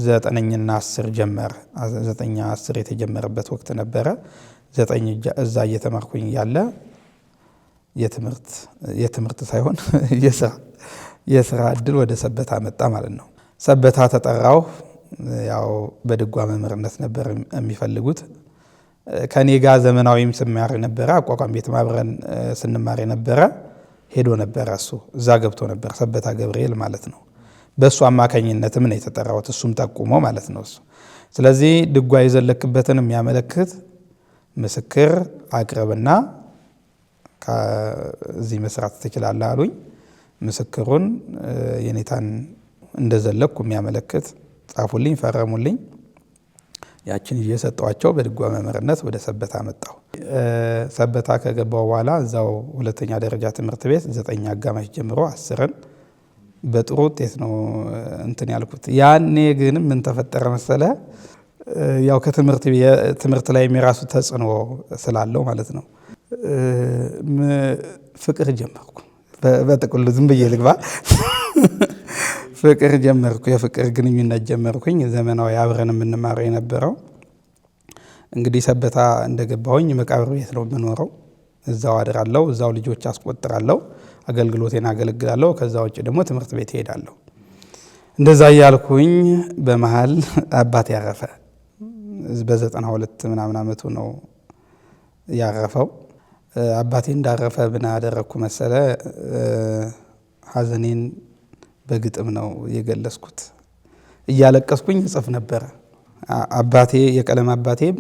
9ና 10 ጀመረ። 9 10 የተጀመረበት ወቅት ነበረ። 9 እዛ እየተማርኩኝ ያለ የትምህርት ሳይሆን የስራ እድል ወደ ሰበታ መጣ ማለት ነው። ሰበታ ተጠራው። ያው በድጓ መምህርነት ነበር የሚፈልጉት። ከኔ ጋር ዘመናዊም ስማር ነበረ። አቋቋም ቤት ማብረን ስንማር ነበረ። ሄዶ ነበረ እሱ እዛ ገብቶ ነበር ሰበታ ገብርኤል ማለት ነው። በሱ አማካኝነትም ነው የተጠራሁት። እሱም ጠቁሞ ማለት ነው እሱ። ስለዚህ ድጓ የዘለክበትን የሚያመለክት ምስክር አቅርብና ከዚህ መስራት ትችላለህ አሉኝ። ምስክሩን የኔታን እንደዘለኩ የሚያመለክት ጻፉልኝ፣ ፈረሙልኝ። ያችን እየሰጠዋቸው በድጓ መምህርነት ወደ ሰበታ መጣሁ። ሰበታ ከገባው በኋላ እዛው ሁለተኛ ደረጃ ትምህርት ቤት 9 አጋማሽ ጀምሮ 10ን በጥሩ ውጤት ነው እንትን ያልኩት። ያኔ ግን ምን ተፈጠረ መሰለ? ያው ትምህርት ላይ የራሱ ተጽዕኖ ስላለው ማለት ነው። ፍቅር ጀመርኩ። በጥቅሉ ዝም ብዬ ልግባ። ፍቅር ጀመርኩ። የፍቅር ግንኙነት ጀመርኩኝ። ዘመናዊ አብረን የምንማረው የነበረው እንግዲህ ሰበታ እንደገባሁኝ መቃብር ቤት ነው የምኖረው። እዛው አድራለሁ፣ እዛው ልጆች አስቆጥራለሁ፣ አገልግሎቴን አገለግላለሁ። ከዛ ውጭ ደግሞ ትምህርት ቤት እሄዳለሁ። እንደዛ እያልኩኝ በመሃል አባቴ ያረፈ። በ92 ምናምን ዓመቱ ነው ያረፈው። አባቴ እንዳረፈ ምን አደረግኩ መሰለ? ሐዘኔን በግጥም ነው የገለጽኩት። እያለቀስኩኝ እጽፍ ነበረ። አባቴ የቀለም አባቴም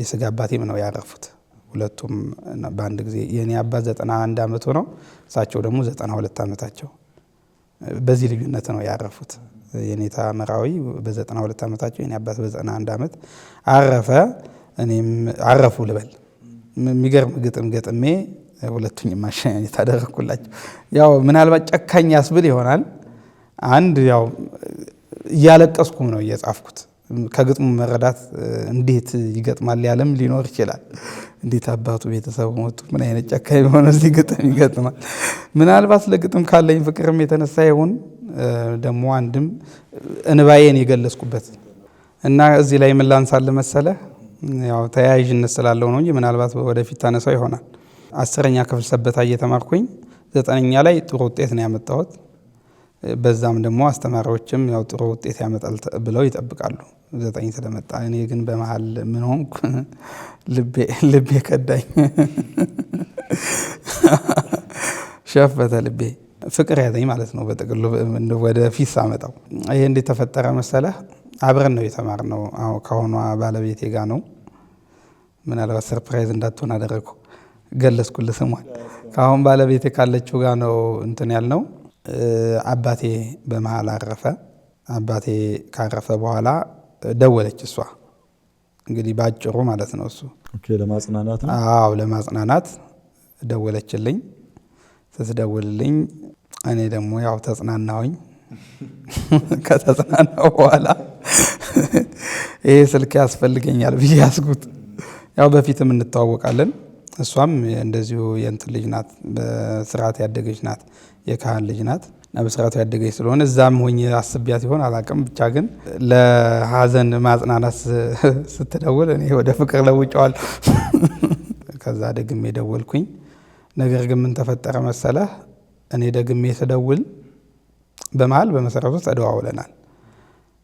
የስጋ አባቴም ነው ያረፉት። ሁለቱም በአንድ ጊዜ። የኔ አባት 91 ዓመቱ ነው፣ እሳቸው ደግሞ 92 ዓመታቸው። በዚህ ልዩነት ነው ያረፉት። የኔታ መራዊ በ92 ዓመታቸው፣ የኔ አባት በ91 ዓመት አረፈ። እኔም አረፉ ልበል። የሚገርም ግጥም ገጥሜ ሁለቱንም ማሸኛኘት አደረኩላቸው። ያው ምናልባት ጨካኝ ያስብል ይሆናል። አንድ ያው እያለቀስኩም ነው እየጻፍኩት። ከግጥሙ መረዳት እንዴት ይገጥማል ያለም ሊኖር ይችላል። እንዴት አባቱ ቤተሰቡ ሞቱ፣ ምን አይነት ጨካኝ ሆነ እዚህ ግጥም ይገጥማል። ምናልባት ለግጥም ካለኝ ፍቅርም የተነሳ ይሁን ደግሞ አንድም እንባዬን የገለጽኩበት እና እዚህ ላይ ምን ላንሳል መሰለህ? ያው ተያያዥነት ስላለው ነው እንጂ ምናልባት ወደፊት ታነሳው10ኛ ክፍል ሰበታ እየተማርኩኝ 9ኛ ላይ ጥሩ ውጤት ነው ያመጣሁት። በዛም ደግሞ አስተማሪዎችም ያው ጥሩ ውጤት ያመጣል ብለው ይጠብቃሉ 9 ስለመጣ። እኔ ግን በመሃል ምን ሆንኩ ልቤ ከዳኝ ሸፈተ ልቤ ፍቅር ያዘኝ ማለት ነው በጥቅሉ ወደ ፊት ሳመጣው። ይሄ እንዴት ተፈጠረ መሰለህ? አብረን ነው የተማርነው። አዎ ከሆኗ ባለቤቴ ጋር ነው። ምናልባት ሰርፕራይዝ እንዳትሆን አደረኩ ገለጽኩልህ ስሟን። ከአሁን ባለቤቴ ካለችው ጋር ነው እንትን ያልነው። አባቴ በመሃል አረፈ። አባቴ ካረፈ በኋላ ደወለች እሷ። እንግዲህ ባጭሩ ማለት ነው እሱ ለማጽናናት ነው። አዎ ለማጽናናት ደወለችልኝ። ስትደውልልኝ እኔ ደግሞ ያው ተጽናናሁኝ። ከተጽናናሁ በኋላ ይሄ ስልክ ያስፈልገኛል ብዬ ያስኩት። ያው በፊትም እንተዋወቃለን። እሷም እንደዚሁ የእንትን ልጅ ናት፣ በስርዓት ያደገች ናት፣ የካህን ልጅ ናት እና በስርዓቱ ያደገች ስለሆነ እዛም ሆኜ አስቢያት ይሆን አላውቅም። ብቻ ግን ለሀዘን ማጽናናት ስትደውል እኔ ወደ ፍቅር ለውጫዋል። ከዛ ደግሜ ደወልኩኝ። ነገር ግን ምን ተፈጠረ መሰለህ? እኔ ደግሜ ስደውል በመሃል በመሰረቱ ተደዋውለናል፣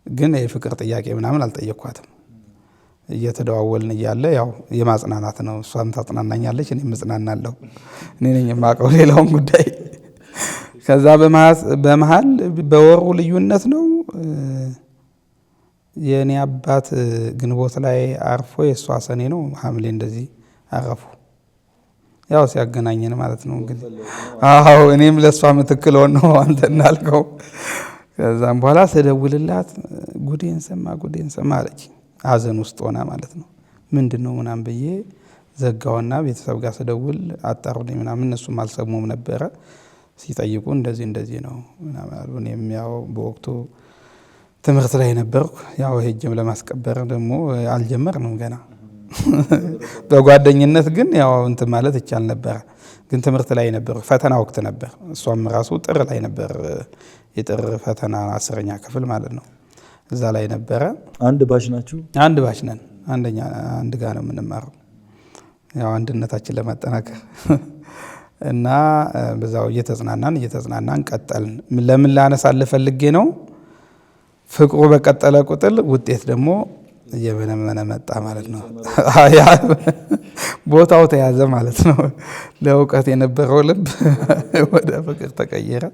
ግን የፍቅር ጥያቄ ምናምን አልጠየኳትም። እየተደዋወልን እያለ ያው የማጽናናት ነው። እሷም ታጽናናኛለች፣ እኔም እጽናናለሁ። እኔ ነኝ የማውቀው ሌላውን ጉዳይ። ከዛ በመሃል በወሩ ልዩነት ነው የእኔ አባት ግንቦት ላይ አርፎ የእሷ ሰኔ ነው ሐምሌ እንደዚህ አረፉ። ያው ሲያገናኘን ማለት ነው እንግዲህ። አዎ እኔም ለእሷ ምትክል ነው አንተ እንዳልከው። ከዛም በኋላ ስደውልላት ጉዴን ሰማ አለች። ሀዘን ውስጥ ሆና ማለት ነው። ምንድን ነው ምናምን ብዬ ዘጋውና ቤተሰብ ጋር ስደውል አጣሩልኝ ምናምን። እነሱም አልሰሙም ነበረ። ሲጠይቁ እንደዚህ ነው ምናምን አሉ። እኔም ያው በወቅቱ ትምህርት ላይ ነበርኩ። ያው ሄጅም ለማስቀበር ደግሞ አልጀመርንም ገና። በጓደኝነት ግን ያው እንትን ማለት ይቻል ነበረ። ግን ትምህርት ላይ ነበር፣ ፈተና ወቅት ነበር። እሷም ራሱ ጥር ላይ ነበር፣ የጥር ፈተና 10ኛ ክፍል ማለት ነው። እዛ ላይ ነበረ። አንድ ባች ናችሁ? አንድ ባች ነን። አንድ ጋር ነው የምንማረው፣ ያው አንድነታችን ለማጠናከር እና በዛው እየተጽናናን ቀጠልን። ለምን ላነሳልህ ፈልጌ ነው፣ ፍቅሩ በቀጠለ ቁጥር ውጤት ደግሞ እየመነመነ መጣ ማለት ነው። ቦታው ተያዘ ማለት ነው። ለእውቀት የነበረው ልብ ወደ ፍቅር ተቀየረ።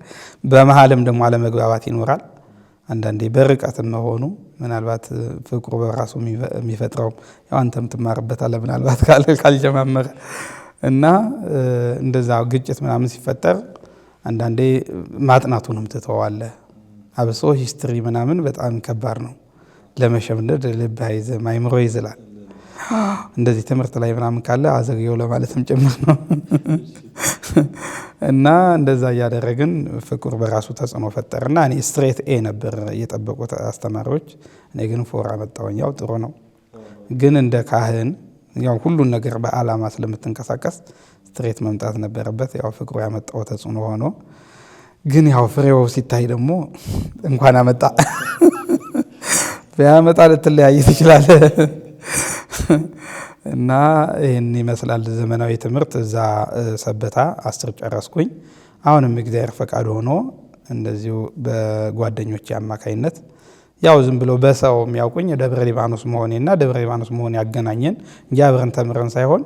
በመሀልም ደግሞ አለመግባባት ይኖራል። አንዳንዴ በርቀትም መሆኑ ምናልባት ፍቅሩ በራሱ የሚፈጥረው ያው አንተም ትማርበታለህ ምናልባት ካልጀማመረ እና እንደዛ ግጭት ምናምን ሲፈጠር አንዳንዴ ማጥናቱንም ትተዋለህ። አብሶ ሂስትሪ ምናምን በጣም ከባድ ነው ለመሸምደድ። ልብ አይዝም፣ አይምሮ ይዝላል። እንደዚህ ትምህርት ላይ ምናምን ካለ አዘግየው ለማለትም ጭምር ነው። እና እንደዛ እያደረግን ፍቅር በራሱ ተጽዕኖ ፈጠርና እኔ ስትሬት ኤ ነበር የጠበቁት አስተማሪዎች። እኔ ግን ፎር አመጣሁኝ። ያው ጥሩ ነው፣ ግን እንደ ካህን ያው ሁሉን ነገር በአላማ ስለምትንቀሳቀስ ስትሬት መምጣት ነበረበት። ያው ፍቅሩ ያመጣው ተጽዕኖ ሆኖ ግን ያው ፍሬው ሲታይ ደግሞ እንኳን አመጣ ቢያመጣ ልትለያይ ትችላለህ። እና ይህን ይመስላል ዘመናዊ ትምህርት። እዛ ሰበታ 10 ጨረስኩኝ። አሁንም እግዚአብሔር ፈቃድ ሆኖ እንደዚሁ በጓደኞች አማካይነት ያው ዝም ብሎ በሰው የሚያውቁኝ ደብረ ሊባኖስ መሆኔና ደብረ ሊባኖስ መሆኔ ያገናኘን እንጂ አብረን ተምረን ሳይሆን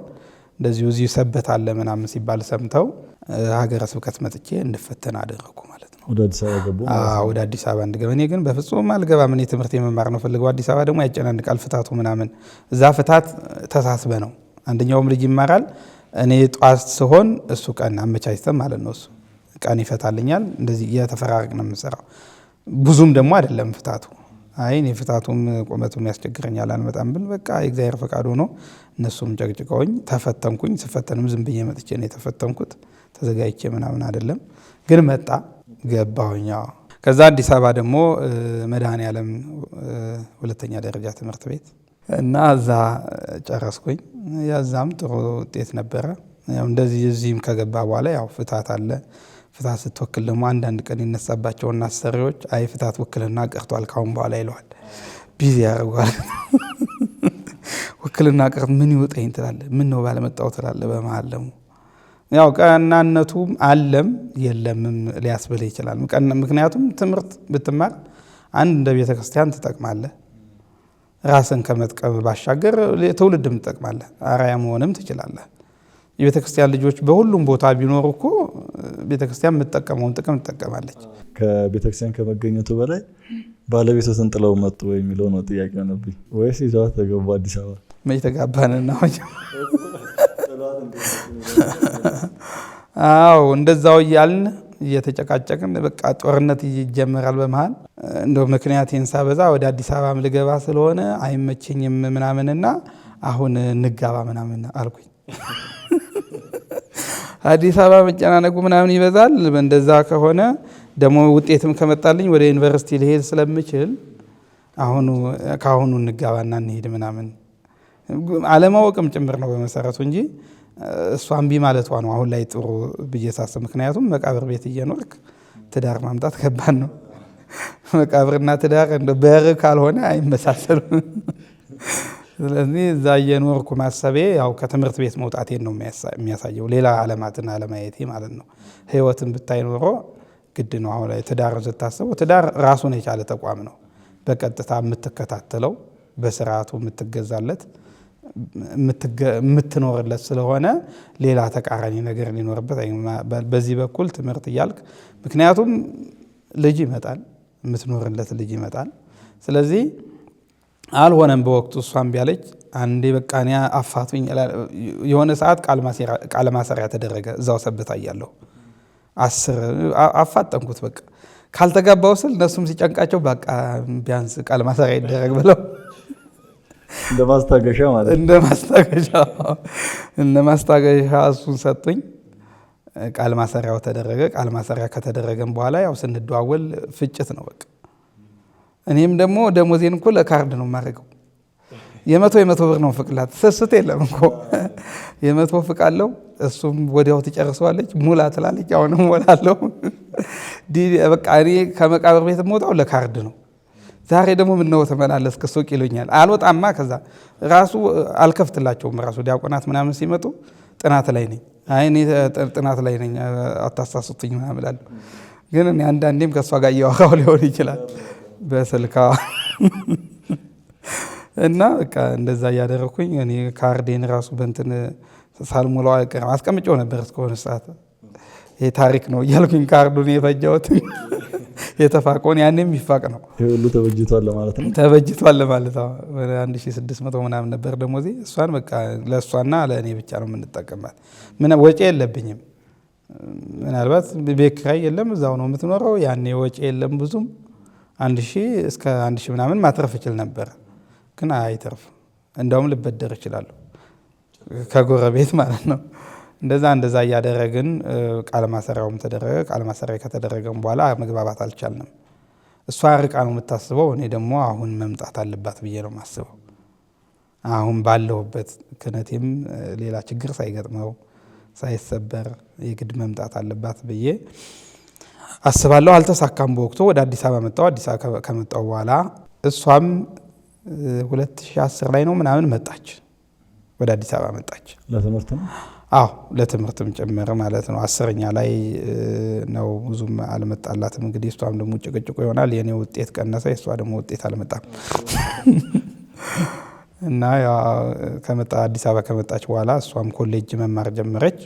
እንደዚሁ እዚሁ ሰበታ አለ ምናምን ሲባል ሰምተው ሀገረ ስብከት መጥቼ እንድፈተን አደረኩ ማለት ነው። ወደ አዲስ አበባ ገቡ? ወደ አዲስ አበባ እንድገባ። እኔ ግን በፍጹም አልገባም። እኔ ትምህርት የመማር ነው ፈልገው። አዲስ አበባ ደግሞ ያጨናንቃል ፍታቱ ምናምን። እዛ ፍታት ተሳስበ ነው። አንደኛውም ልጅ ይማራል። እኔ ጧት ስሆን እሱ ቀን አመቻችተን ማለት ነው። እሱ ቀን ይፈታልኛል። እንደዚህ እየተፈራረቅ ነው የምንሰራው። ብዙም ደግሞ አይደለም ፍታቱ። አይ እኔ ፍታቱም ቁመቱም ያስቸግረኛል አልመጣም ብል በቃ የእግዚአብሔር ፈቃድ ሆኖ እነሱም ጨቅጭቀውኝ ተፈተንኩኝ። ስፈተንም ዝም ብዬ መጥቼ ነው የተፈተንኩት። ተዘጋጅቼ ምናምን አይደለም። ግን መጣ ገባሁኝ። ከዛ አዲስ አበባ ደግሞ መድኃኔዓለም 2ኛ ደረጃ ትምህርት ቤት እና እዛ ጨረስኩኝ። ያዛም ጥሩ ውጤት ነበረ። ያው እንደዚህ እዚህም ከገባ በኋላ ያው ፍታት አለ። ፍታት ስትወክል ደግሞ አንዳንድ ቀን ይነሳባቸውና አሰሪዎች አይ ፍታት ውክልና ቀርቷል ካሁን በኋላ ይለዋል። ቢዚ ያደርጓል። ውክልና ቀርት ምን ይወጣኝ ትላለህ፣ ምን ነው ባለመጣው ትላለህ። በመሀል ደግሞ ያው ቀናነቱም አለም የለምም ሊያስብል ይችላል። ምክንያቱም ትምህርት ብትማር አንድ እንደ ቤተ ክርስቲያን ትጠቅማለህ፣ ራስን ከመጥቀም ባሻገር ትውልድም ትጠቅማለህ፣ አርአያ መሆንም ትችላለህ። የቤተ ክርስቲያን ልጆች በሁሉም ቦታ ቢኖሩ እኮ ቤተ ክርስቲያን የምትጠቀመውን ጥቅም ትጠቀማለች። ከቤተ ክርስቲያን ከመገኘቱ በላይ ባለቤቶትን ጥለው መጡ የሚለው ነው ጥያቄ ሆነብኝ። ወይስ ይዘዋት ተገቡ አዲስ አበባ? መች ተጋባንና አዎ እንደዛው እያልን እየተጨቃጨቅን በቃ ጦርነት ይጀመራል በመሃል። እንደው ምክንያቴን ሳበዛ ወደ አዲስ አበባ ልገባ ስለሆነ አይመቸኝም ምናምንና አሁን እንጋባ ምናምን አልኩኝ። አዲስ አበባ መጨናነቁ ምናምን ይበዛል። እንደዛ ከሆነ ደግሞ ውጤትም ከመጣልኝ ወደ ዩኒቨርሲቲ ልሄድ ስለምችል ከአሁኑ እንጋባና እንሄድ ምናምን አለማወቅም ጭምር ነው በመሰረቱ እንጂ እሷ እምቢ ማለቷ ነው አሁን ላይ ጥሩ ብዬ ሳስብ። ምክንያቱም መቃብር ቤት እየኖርክ ትዳር ማምጣት ከባድ ነው። መቃብርና ትዳር በር ካልሆነ አይመሳሰሉም። ስለዚህ እዛ እየኖርኩ ማሰቤ ያው ከትምህርት ቤት መውጣቴን ነው የሚያሳየው፣ ሌላ ዓለማትን አለማየቴ ማለት ነው። ህይወትን ብታይ ኖሮ ግድ ነው። አሁን ላይ ትዳር ስታስበው ትዳር ራሱን የቻለ ተቋም ነው። በቀጥታ የምትከታተለው በስርዓቱ የምትገዛለት የምትኖርለት ስለሆነ ሌላ ተቃራኒ ነገር ሊኖርበት። በዚህ በኩል ትምህርት እያልክ ምክንያቱም ልጅ ይመጣል፣ የምትኖርለት ልጅ ይመጣል። ስለዚህ አልሆነም በወቅቱ። እሷም ቢያለች አንዴ በቃ እኔ አፋቱኝ። የሆነ ሰዓት ቃለ ማሰሪያ ተደረገ እዛው ሰብታ እያለሁ አፋጠንኩት። በቃ ካልተጋባው ስል እነሱም ሲጨንቃቸው በቃ ቢያንስ ቃለ ማሰሪያ ይደረግ ብለው እንደ ማስታገሻ ማለት እንደ ማስታገሻ እሱን ሰጡኝ። ቃል ማሰሪያው ተደረገ። ቃል ማሰሪያ ከተደረገም በኋላ ያው ስንደዋወል ፍጭት ነው በቃ። እኔም ደግሞ ደሞዜን እኮ ለካርድ ነው የማደርገው። የመቶ ብር ነው ፍቅላት፣ ስስት የለም እኮ 100 ፍቅ አለው። እሱም ወዲያው ትጨርሰዋለች፣ ሙላ ትላለች። አሁንም ሞላለሁ። በቃ እኔ ከመቃብር ቤት የምወጣው ለካርድ ነው። ዛሬ ደግሞ ምነው ተመላለስክ ሱቅ ይሉኛል። አልወጣማ። ከዛ ራሱ አልከፍትላቸውም። ራሱ ዲያቆናት ምናምን ሲመጡ ጥናት ላይ ነኝ፣ አይ እኔ ጥናት ላይ ነኝ አታሳስቱኝ ምናምን እላለሁ። ግን እኔ አንዳንዴም ከእሷ ጋር እያወራሁ ሊሆን ይችላል በስልካ እና በቃ እንደዛ እያደረኩኝ እኔ ካርዴን ራሱ በእንትን ሳልሞላው አይቀርም አስቀምጬው ነበር እስከሆነ ሰዓት። ይሄ ታሪክ ነው እያልኩኝ ካርዱን የፈጀሁት የተፋቀውን ያኔም ይፋቅ ነው። ይሄ ሁሉ ተበጅቷል ለማለት ነው። ተበጅቷል ለማለት ነው። 1600 ምናምን ነበር ደሞዜ። እሷን በቃ ለእሷና ለእኔ ብቻ ነው የምንጠቀምባት። ምን ወጪ የለብኝም። ምናልባት ቤት ኪራይ የለም፣ እዛው ነው የምትኖረው። ያኔ ወጪ የለም ብዙም 1000 እስከ 1000 ምናምን ማትረፍ እችል ነበር፣ ግን አይተርፍ። እንደውም ልበደር እችላለሁ ከጎረቤት ማለት ነው። እንደዛ እያደረግን ቃለ ማሰሪያውም ተደረገ። ቃለ ማሰሪያ ከተደረገም በኋላ መግባባት አልቻልንም። እሷ ርቃ ነው የምታስበው፣ እኔ ደግሞ አሁን መምጣት አለባት ብዬ ነው የማስበው። አሁን ባለሁበት ክህነቴም ሌላ ችግር ሳይገጥመው ሳይሰበር የግድ መምጣት አለባት ብዬ አስባለሁ። አልተሳካም በወቅቱ። ወደ አዲስ አበባ መጣሁ። አዲስ አበባ ከመጣሁ በኋላ እሷም 2010 ላይ ነው ምናምን መጣች፣ ወደ አዲስ አበባ መጣች። ለትምህርት ነው? አዎ ለትምህርትም ጭምር ማለት ነው። 10ኛ ላይ ነው፣ ብዙም አልመጣላትም። እንግዲህ እሷም ደግሞ ጭቅጭቁ ይሆናል። የኔ ውጤት ቀነሰ፣ የእሷ ደግሞ ውጤት አልመጣም እና አዲስ አበባ ከመጣች በኋላ እሷም ኮሌጅ መማር ጀመረች።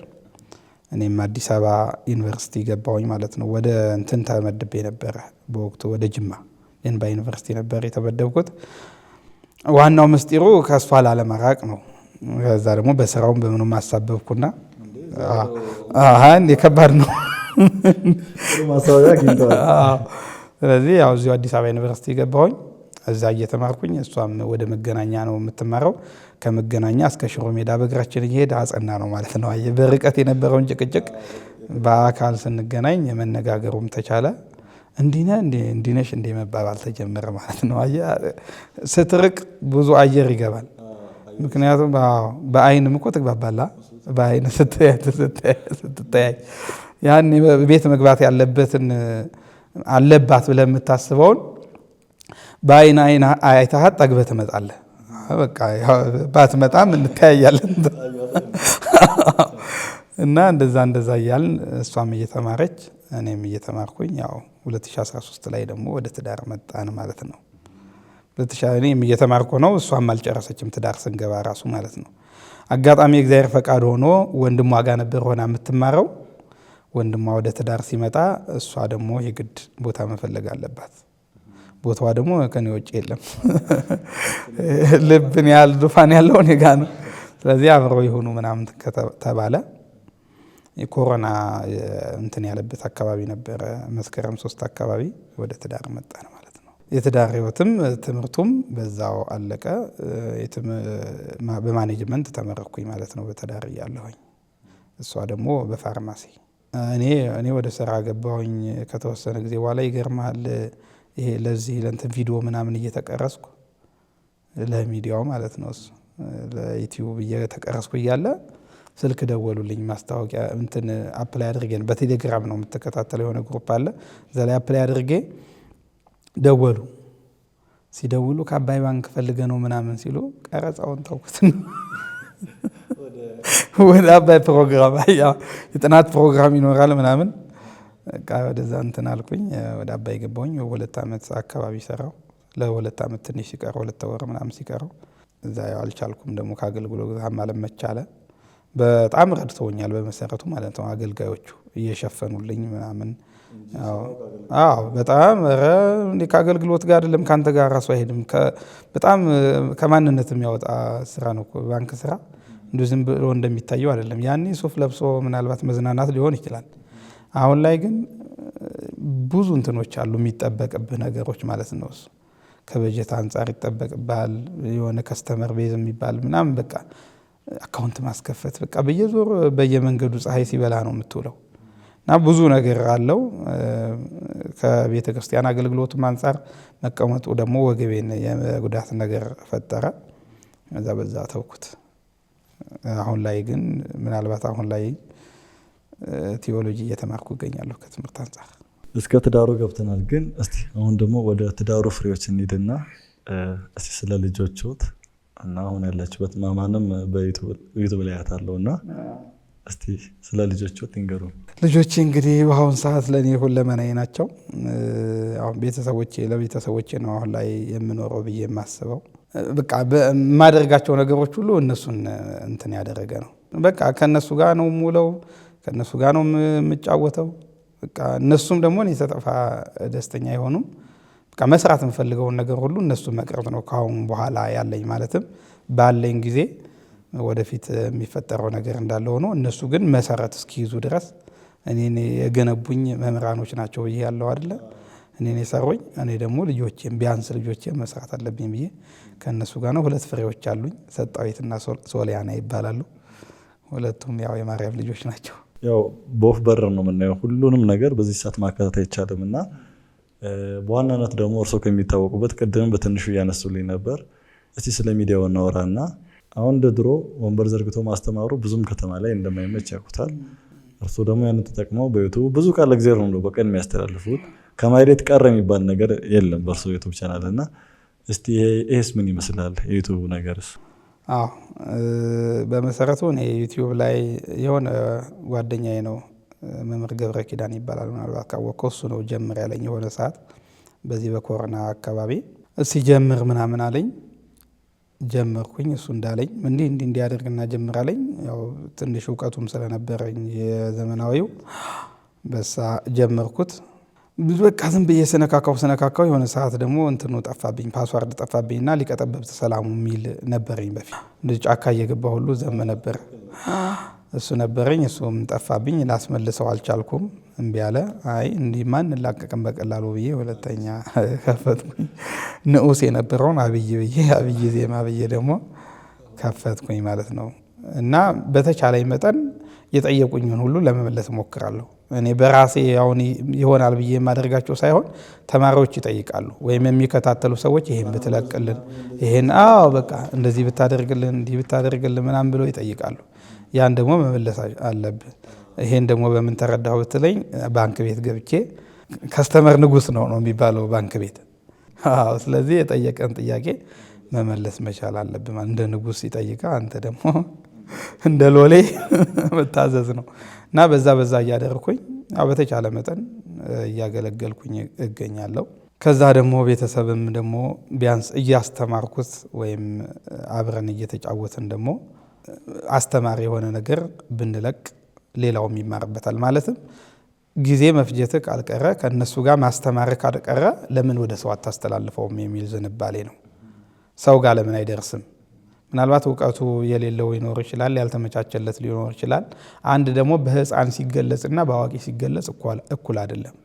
እኔም አዲስ አበባ ዩኒቨርሲቲ ገባሁኝ ማለት ነው። ወደ እንትን ተመድቤ ነበረ በወቅቱ፣ ወደ ጅማ የንባ ዩኒቨርሲቲ ነበር የተመደብኩት። ዋናው ምስጢሩ ከእሷ ላለመራቅ ነው። ከዛ ደግሞ በስራውም በምኑም አሳበብኩና ከባድ ነው። ስለዚህ ያው እዚሁ አዲስ አበባ ዩኒቨርሲቲ ገባሁኝ። እዛ እየተማርኩኝ እሷም ወደ መገናኛ ነው የምትማረው። ከመገናኛ እስከ ሽሮ ሜዳ በእግራችን እየሄድ አጸና ነው ማለት ነው። በርቀት የነበረውን ጭቅጭቅ በአካል ስንገናኝ የመነጋገሩም ተቻለ። እንዲነሽ እንደ መባባል ተጀመረ ማለት ነው። ስትርቅ ብዙ አየር ይገባል። ምክንያቱም በአይንም እኮ ትግባባላ። በአይን ስትተያይ ያን ቤት መግባት ያለበትን አለባት ብለህ የምታስበውን በአይን አይተሃት ጠግበህ እና እንደዛ እያልን እሷም እየተማረች እኔም እየተማርኩኝ ያው 2013 ላይ ደግሞ ወደ ትዳር መጣን ማለት ነው። እኔም እየተማርኩ ነው፣ እሷም አልጨረሰችም ትዳር ስንገባ ራሱ ማለት ነው። አጋጣሚ እግዚአብሔር ፈቃድ ሆኖ ወንድሟ ጋር ነበር ሆና የምትማረው። ወንድሟ ወደ ትዳር ሲመጣ እሷ ደግሞ የግድ ቦታ መፈለግ አለባት። ቦታዋ ደግሞ ከኔ ውጭ የለም። ልብን ያህል ዙፋን ያለው እኔ ጋ ነው። ስለዚህ አብረው የሆኑ ምናምን ተባለ። የኮሮና እንትን ያለበት አካባቢ ነበረ። መስከረም 3 አካባቢ ወደ ትዳር መጣን ማለት ነው። የትዳር ህይወትም ትምህርቱም በዛው አለቀ። በማኔጅመንት ተመረኩኝ ማለት ነው በትዳር እያለሁኝ። እሷ ደግሞ በፋርማሲ። እኔ ወደ ስራ ገባሁኝ ከተወሰነ ጊዜ በኋላ። ይገርማል ይሄ ለዚህ ለእንትን ቪዲዮ ምናምን እየተቀረጽኩ ለሚዲያው ማለት ነው እሱ ለዩቲዩብ እየተቀረጽኩ እያለ ስልክ ደወሉልኝ። ማስታወቂያ እንትን አፕላይ አድርጌ በቴሌግራም ነው የምትከታተለው፣ የሆነ ግሩፕ አለ እዛ ላይ አፕላይ አድርጌ ደወሉ። ሲደውሉ ከአባይ ባንክ ፈልገ ነው ምናምን ሲሉ ቀረጻውን ታውቁት ነው ወደ አባይ ፕሮግራም የጥናት ፕሮግራም ይኖራል ምናምን በቃ ወደዛ እንትን አልኩኝ። ወደ አባይ ገባሁኝ። 2 ዓመት አካባቢ ሰራው። ለ2 ዓመት ትንሽ ሲቀረው 2 ወር ምናምን ሲቀረው እዛ ያው አልቻልኩም። ደግሞ ከአገልግሎት ጋር ማለመቻለ በጣም ረድተውኛል በመሰረቱ ማለት ነው። አገልጋዮቹ እየሸፈኑልኝ ምናምን በጣም ከአገልግሎት ጋር አይደለም ካንተ ጋር ራሱ አይሄድም። በጣም ከማንነት የሚያወጣ ስራ ነው ባንክ ስራ። እንዲሁ ዝም ብሎ እንደሚታየው አይደለም። ያኔ ሱፍ ለብሶ ምናልባት መዝናናት ሊሆን ይችላል። አሁን ላይ ግን ብዙ እንትኖች አሉ የሚጠበቅብህ ነገሮች ማለት ነው። እሱ ከበጀት አንጻር ይጠበቅብሃል። የሆነ ከስተመር ቤዝ የሚባል ምናምን በቃ አካውንት ማስከፈት በቃ በየዞር በየመንገዱ ፀሐይ ሲበላ ነው የምትውለው እና ብዙ ነገር አለው። ከቤተ ክርስቲያን አገልግሎቱም አንጻር መቀመጡ ደግሞ ወገቤን የጉዳት ነገር ፈጠረ። በዛ ተውኩት። አሁን ላይ ግን ምናልባት አሁን ላይ ቲዮሎጂ እየተማርኩ እገኛለሁ ከትምህርት አንጻር። እስከ ትዳሩ ገብተናል። ግን እስቲ አሁን ደግሞ ወደ ትዳሩ ፍሬዎች እንሂድና እስቲ ስለ ልጆችዎት እና አሁን ያላችሁበት ማማንም በዩቱብ ላይ ያታለው እና እስቲ ስለ ልጆችዎት ይንገሩ። ልጆቼ እንግዲህ በአሁን ሰዓት ለእኔ ሁለመናዬ ናቸው። አሁን ለቤተሰቦቼ ነው አሁን ላይ የምኖረው ብዬ የማስበው። በቃ የማደርጋቸው ነገሮች ሁሉ እነሱን እንትን ያደረገ ነው። በቃ ከእነሱ ጋር ነው የምውለው፣ ከእነሱ ጋር ነው የምጫወተው። በቃ እነሱም ደግሞ እኔ ተጠፋ ደስተኛ አይሆኑም። በቃ መስራት የምፈልገውን ነገር ሁሉ እነሱ መቅረብ ነው ከአሁን በኋላ ያለኝ። ማለትም ባለኝ ጊዜ ወደፊት የሚፈጠረው ነገር እንዳለ ሆኖ እነሱ ግን መሰረት እስኪይዙ ድረስ እኔን የገነቡኝ መምህራኖች ናቸው ብዬ ያለው አይደለ። እኔን የሰሩኝ፣ እኔ ደግሞ ልጆቼም ቢያንስ ልጆቼም መስራት አለብኝ ብዬ ከእነሱ ጋር ነው። 2 ፍሬዎች አሉኝ፣ ሰጣዊትና ሶሊያና ይባላሉ። ሁለቱም ያው የማርያም ልጆች ናቸው። ያው በወፍ በረር ነው የምናየው ሁሉንም ነገር በዚህ ሰዓት ማካተት አይቻልም እና በዋናነት ደግሞ እርሶ ከሚታወቁበት ቅድም በትንሹ እያነሱልኝ ነበር። እስቲ ስለ ሚዲያው እናወራና አሁን እንደ ድሮ ወንበር ዘርግቶ ማስተማሩ ብዙም ከተማ ላይ እንደማይመች ያውቁታል። እርሶ ደግሞ ያንን ተጠቅመው በዩቱብ ብዙ ቃል እግዚአብሔር ነው በቀን የሚያስተላልፉት። ከማይሌት ቀረ የሚባል ነገር የለም በእርሶ ዩቱብ ቻናል እና እስቲ ይሄስ ምን ይመስላል የዩቱብ ነገርስ? በመሰረቱ እኔ ዩቲዩብ ላይ የሆነ ጓደኛዬ ነው መምህር ገብረ ኪዳን ይባላል። ምናልባት ካወቀው እሱ ነው ጀምር ያለኝ። የሆነ ሰዓት በዚህ በኮሮና አካባቢ ሲጀምር ምናምን አለኝ። ጀመርኩኝ። እሱ እንዳለኝ እንዲያደርግና ጀምር አለኝ። ያው ትንሽ እውቀቱም ስለነበረኝ የዘመናዊው በሳ ጀመርኩት። በቃ ዝም ብዬ ስነካካው የሆነ ሰዓት ደግሞ እንትኑ ጠፋብኝ፣ ፓስዋርድ ጠፋብኝና ሊቀጠበብት ሰላሙ የሚል ነበረኝ በፊት። እንደ ጫካ እየገባ ሁሉ ዘመ ነበር እሱ ነበረኝ። እሱም ጠፋብኝ፣ ላስመልሰው አልቻልኩም። እምቢ አለ። አይ እንዲህ ማን ላቀቅም በቀላሉ ብዬ ሁለተኛ ከፈትኩኝ። ንዑስ የነበረውን አብይ ዜማ ብዬ ደግሞ ከፈትኩኝ ማለት ነው። እና በተቻለኝ መጠን የጠየቁኝን ሁሉ ለመመለስ እሞክራለሁ። እኔ በራሴ አሁን ይሆናል ብዬ የማደርጋቸው ሳይሆን ተማሪዎች ይጠይቃሉ፣ ወይም የሚከታተሉ ሰዎች ይሄን ብትለቅልን፣ ይሄን በቃ እንደዚህ ብታደርግልን፣ እንዲህ ብታደርግልን ምናምን ብለው ይጠይቃሉ። ያን ደግሞ መመለስ አለብህ። ይሄን ደግሞ በምን ተረዳሁ ብትለኝ ባንክ ቤት ገብቼ ከስተመር ንጉስ ነው የሚባለው ባንክ ቤት። ስለዚህ የጠየቀን ጥያቄ መመለስ መቻል አለብህ። እንደ ንጉስ ሲጠይቃ አንተ ደግሞ እንደ ሎሌ መታዘዝ ነው እና በዛ እያደረኩኝ በተቻለ መጠን እያገለገልኩኝ እገኛለሁ። ከዛ ደግሞ ቤተሰብም ደግሞ ቢያንስ እያስተማርኩት ወይም አብረን እየተጫወትን ደግሞ አስተማሪ የሆነ ነገር ብንለቅ ሌላውም ይማርበታል። ማለትም ጊዜ መፍጀት ካልቀረ ከነሱ ጋር ማስተማር ካልቀረ ለምን ወደ ሰው አታስተላልፈውም የሚል ዝንባሌ ነው። ሰው ጋር ለምን አይደርስም? ምናልባት እውቀቱ የሌለው ሊኖር ይችላል፣ ያልተመቻቸለት ሊኖር ይችላል። አንድ ደግሞ በህፃን ሲገለጽና በአዋቂ ሲገለጽ እኩል አይደለም።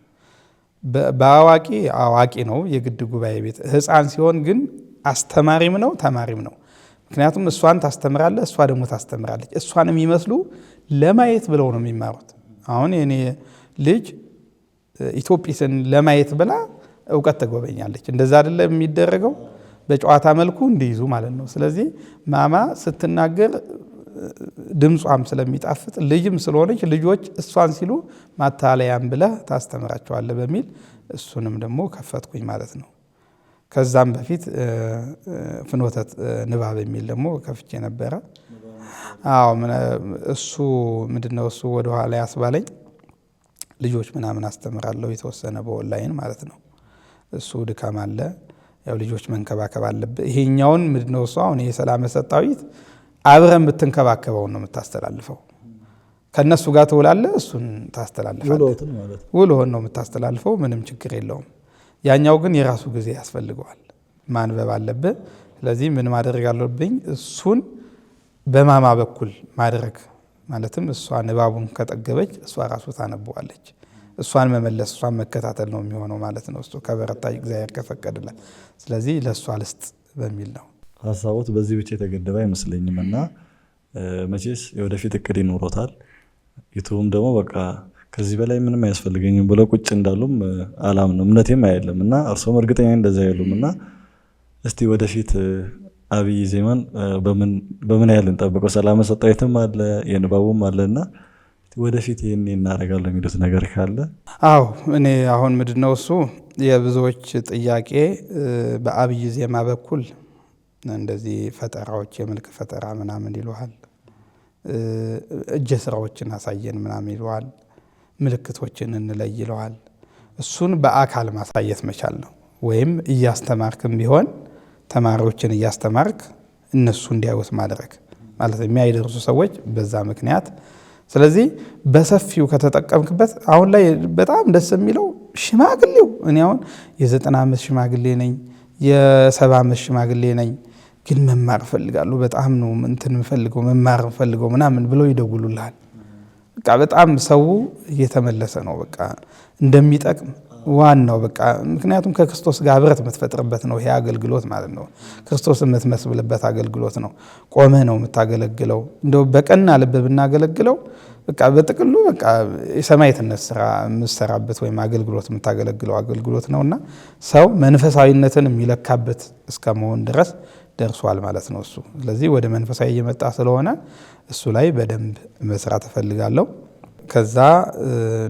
በአዋቂ አዋቂ ነው የግድ ጉባኤ ቤት፣ ህፃን ሲሆን ግን አስተማሪም ነው ተማሪም ነው። ምክንያቱም እሷን ታስተምራለህ፣ እሷ ደግሞ ታስተምራለች። እሷን የሚመስሉ ለማየት ብለው ነው የሚማሩት። አሁን የኔ ልጅ ኢትዮጲስን ለማየት ብላ እውቀት ትጎበኛለች። እንደዛ አይደለም የሚደረገው? በጨዋታ መልኩ እንዲይዙ ማለት ነው። ስለዚህ ማማ ስትናገር ድምጿም ስለሚጣፍጥ ልጅም ስለሆነች ልጆች እሷን ሲሉ ማታለያም ብለህ ታስተምራቸዋለህ በሚል እሱንም ደግሞ ከፈትኩኝ ማለት ነው። ከዛም በፊት ፍኖተ ንባብ የሚል ደግሞ ከፍቼ ነበረ። እሱ ምንድነው እሱ ወደኋላ ያስባለኝ ልጆች ምናምን አስተምራለሁ የተወሰነ በኦንላይን ማለት ነው። እሱ ድካም አለ፣ ያው ልጆች መንከባከብ አለብህ። ይሄኛውን ምንድነው እሱ አሁን የሰላም ሰጣዊት አብረን ብትንከባከበው ነው የምታስተላልፈው። ከነሱ ጋር ትውላለህ፣ እሱን ታስተላልፋለህ። ውሎህን ነው የምታስተላልፈው፣ ምንም ችግር የለውም። ያኛው ግን የራሱ ጊዜ ያስፈልገዋል፣ ማንበብ አለብህ። ስለዚህ ምን ማድረግ አለብኝ? እሱን በማማ በኩል ማድረግ ማለትም እሷ ንባቡን ከጠገበች እሷ ራሱ ታነበዋለች። እሷን መመለስ እሷን መከታተል ነው የሚሆነው ማለት ነው። እሱ ከበረታ እግዚአብሔር ከፈቀደላት። ስለዚህ ለእሷ ልስጥ በሚል ነው ሀሳቦት። በዚህ ብቻ የተገደበ አይመስለኝም እና መቼስ የወደፊት እቅድ ይኖሮታል። ዩቱብም ደግሞ በቃ ከዚህ በላይ ምንም አያስፈልገኝም ብለው ቁጭ እንዳሉም አላምነው፣ እምነቴም አይደለም እና እርሶም እርግጠኛ እንደዛ አይሉም እና እስቲ ወደፊት አብይ ዜማን በምን ያህል እንጠብቀው? ሰላም ሰጣዊትም አለ የንባቡም አለ እና ወደፊት ይህን እናደርጋለን የሚሉት ነገር ካለ? አዎ እኔ አሁን ምንድነው እሱ የብዙዎች ጥያቄ በአብይ ዜማ በኩል እንደዚህ ፈጠራዎች የመልክ ፈጠራ ምናምን ይሉሃል፣ እጀ ስራዎችን አሳየን ምናምን ይሉሃል፣ ምልክቶችን እንለይ ይለዋል። እሱን በአካል ማሳየት መቻል ነው። ወይም እያስተማርክም ቢሆን ተማሪዎችን እያስተማርክ እነሱ እንዲያዩት ማድረግ ማለት የሚያይደርሱ ሰዎች በዛ ምክንያት። ስለዚህ በሰፊው ከተጠቀምክበት አሁን ላይ በጣም ደስ የሚለው ሽማግሌው እኔ አሁን የ90 ዓመት ሽማግሌ ነኝ፣ የ70 ዓመት ሽማግሌ ነኝ፣ ግን መማር እፈልጋለሁ፣ በጣም ነው እንትን እፈልገው መማር እፈልገው ምናምን ብለው ይደውሉልሃል። በቃ በጣም ሰው እየተመለሰ ነው። በቃ እንደሚጠቅም ዋናው በቃ ምክንያቱም ከክርስቶስ ጋር ህብረት የምትፈጥርበት ነው ይሄ አገልግሎት ማለት ነው። ክርስቶስ የምትመስልበት አገልግሎት ነው። ቆመህ ነው የምታገለግለው። እንደው በቀና ልብ ብናገለግለው በቃ በጥቅሉ በቃ የሰማዕትነት ስራ የምትሰራበት ወይም አገልግሎት የምታገለግለው አገልግሎት ነውና ሰው መንፈሳዊነትን የሚለካበት እስከመሆን ድረስ ደርሷል ማለት ነው እሱ። ስለዚህ ወደ መንፈሳዊ እየመጣ ስለሆነ እሱ ላይ በደንብ መስራት እፈልጋለሁ። ከዛ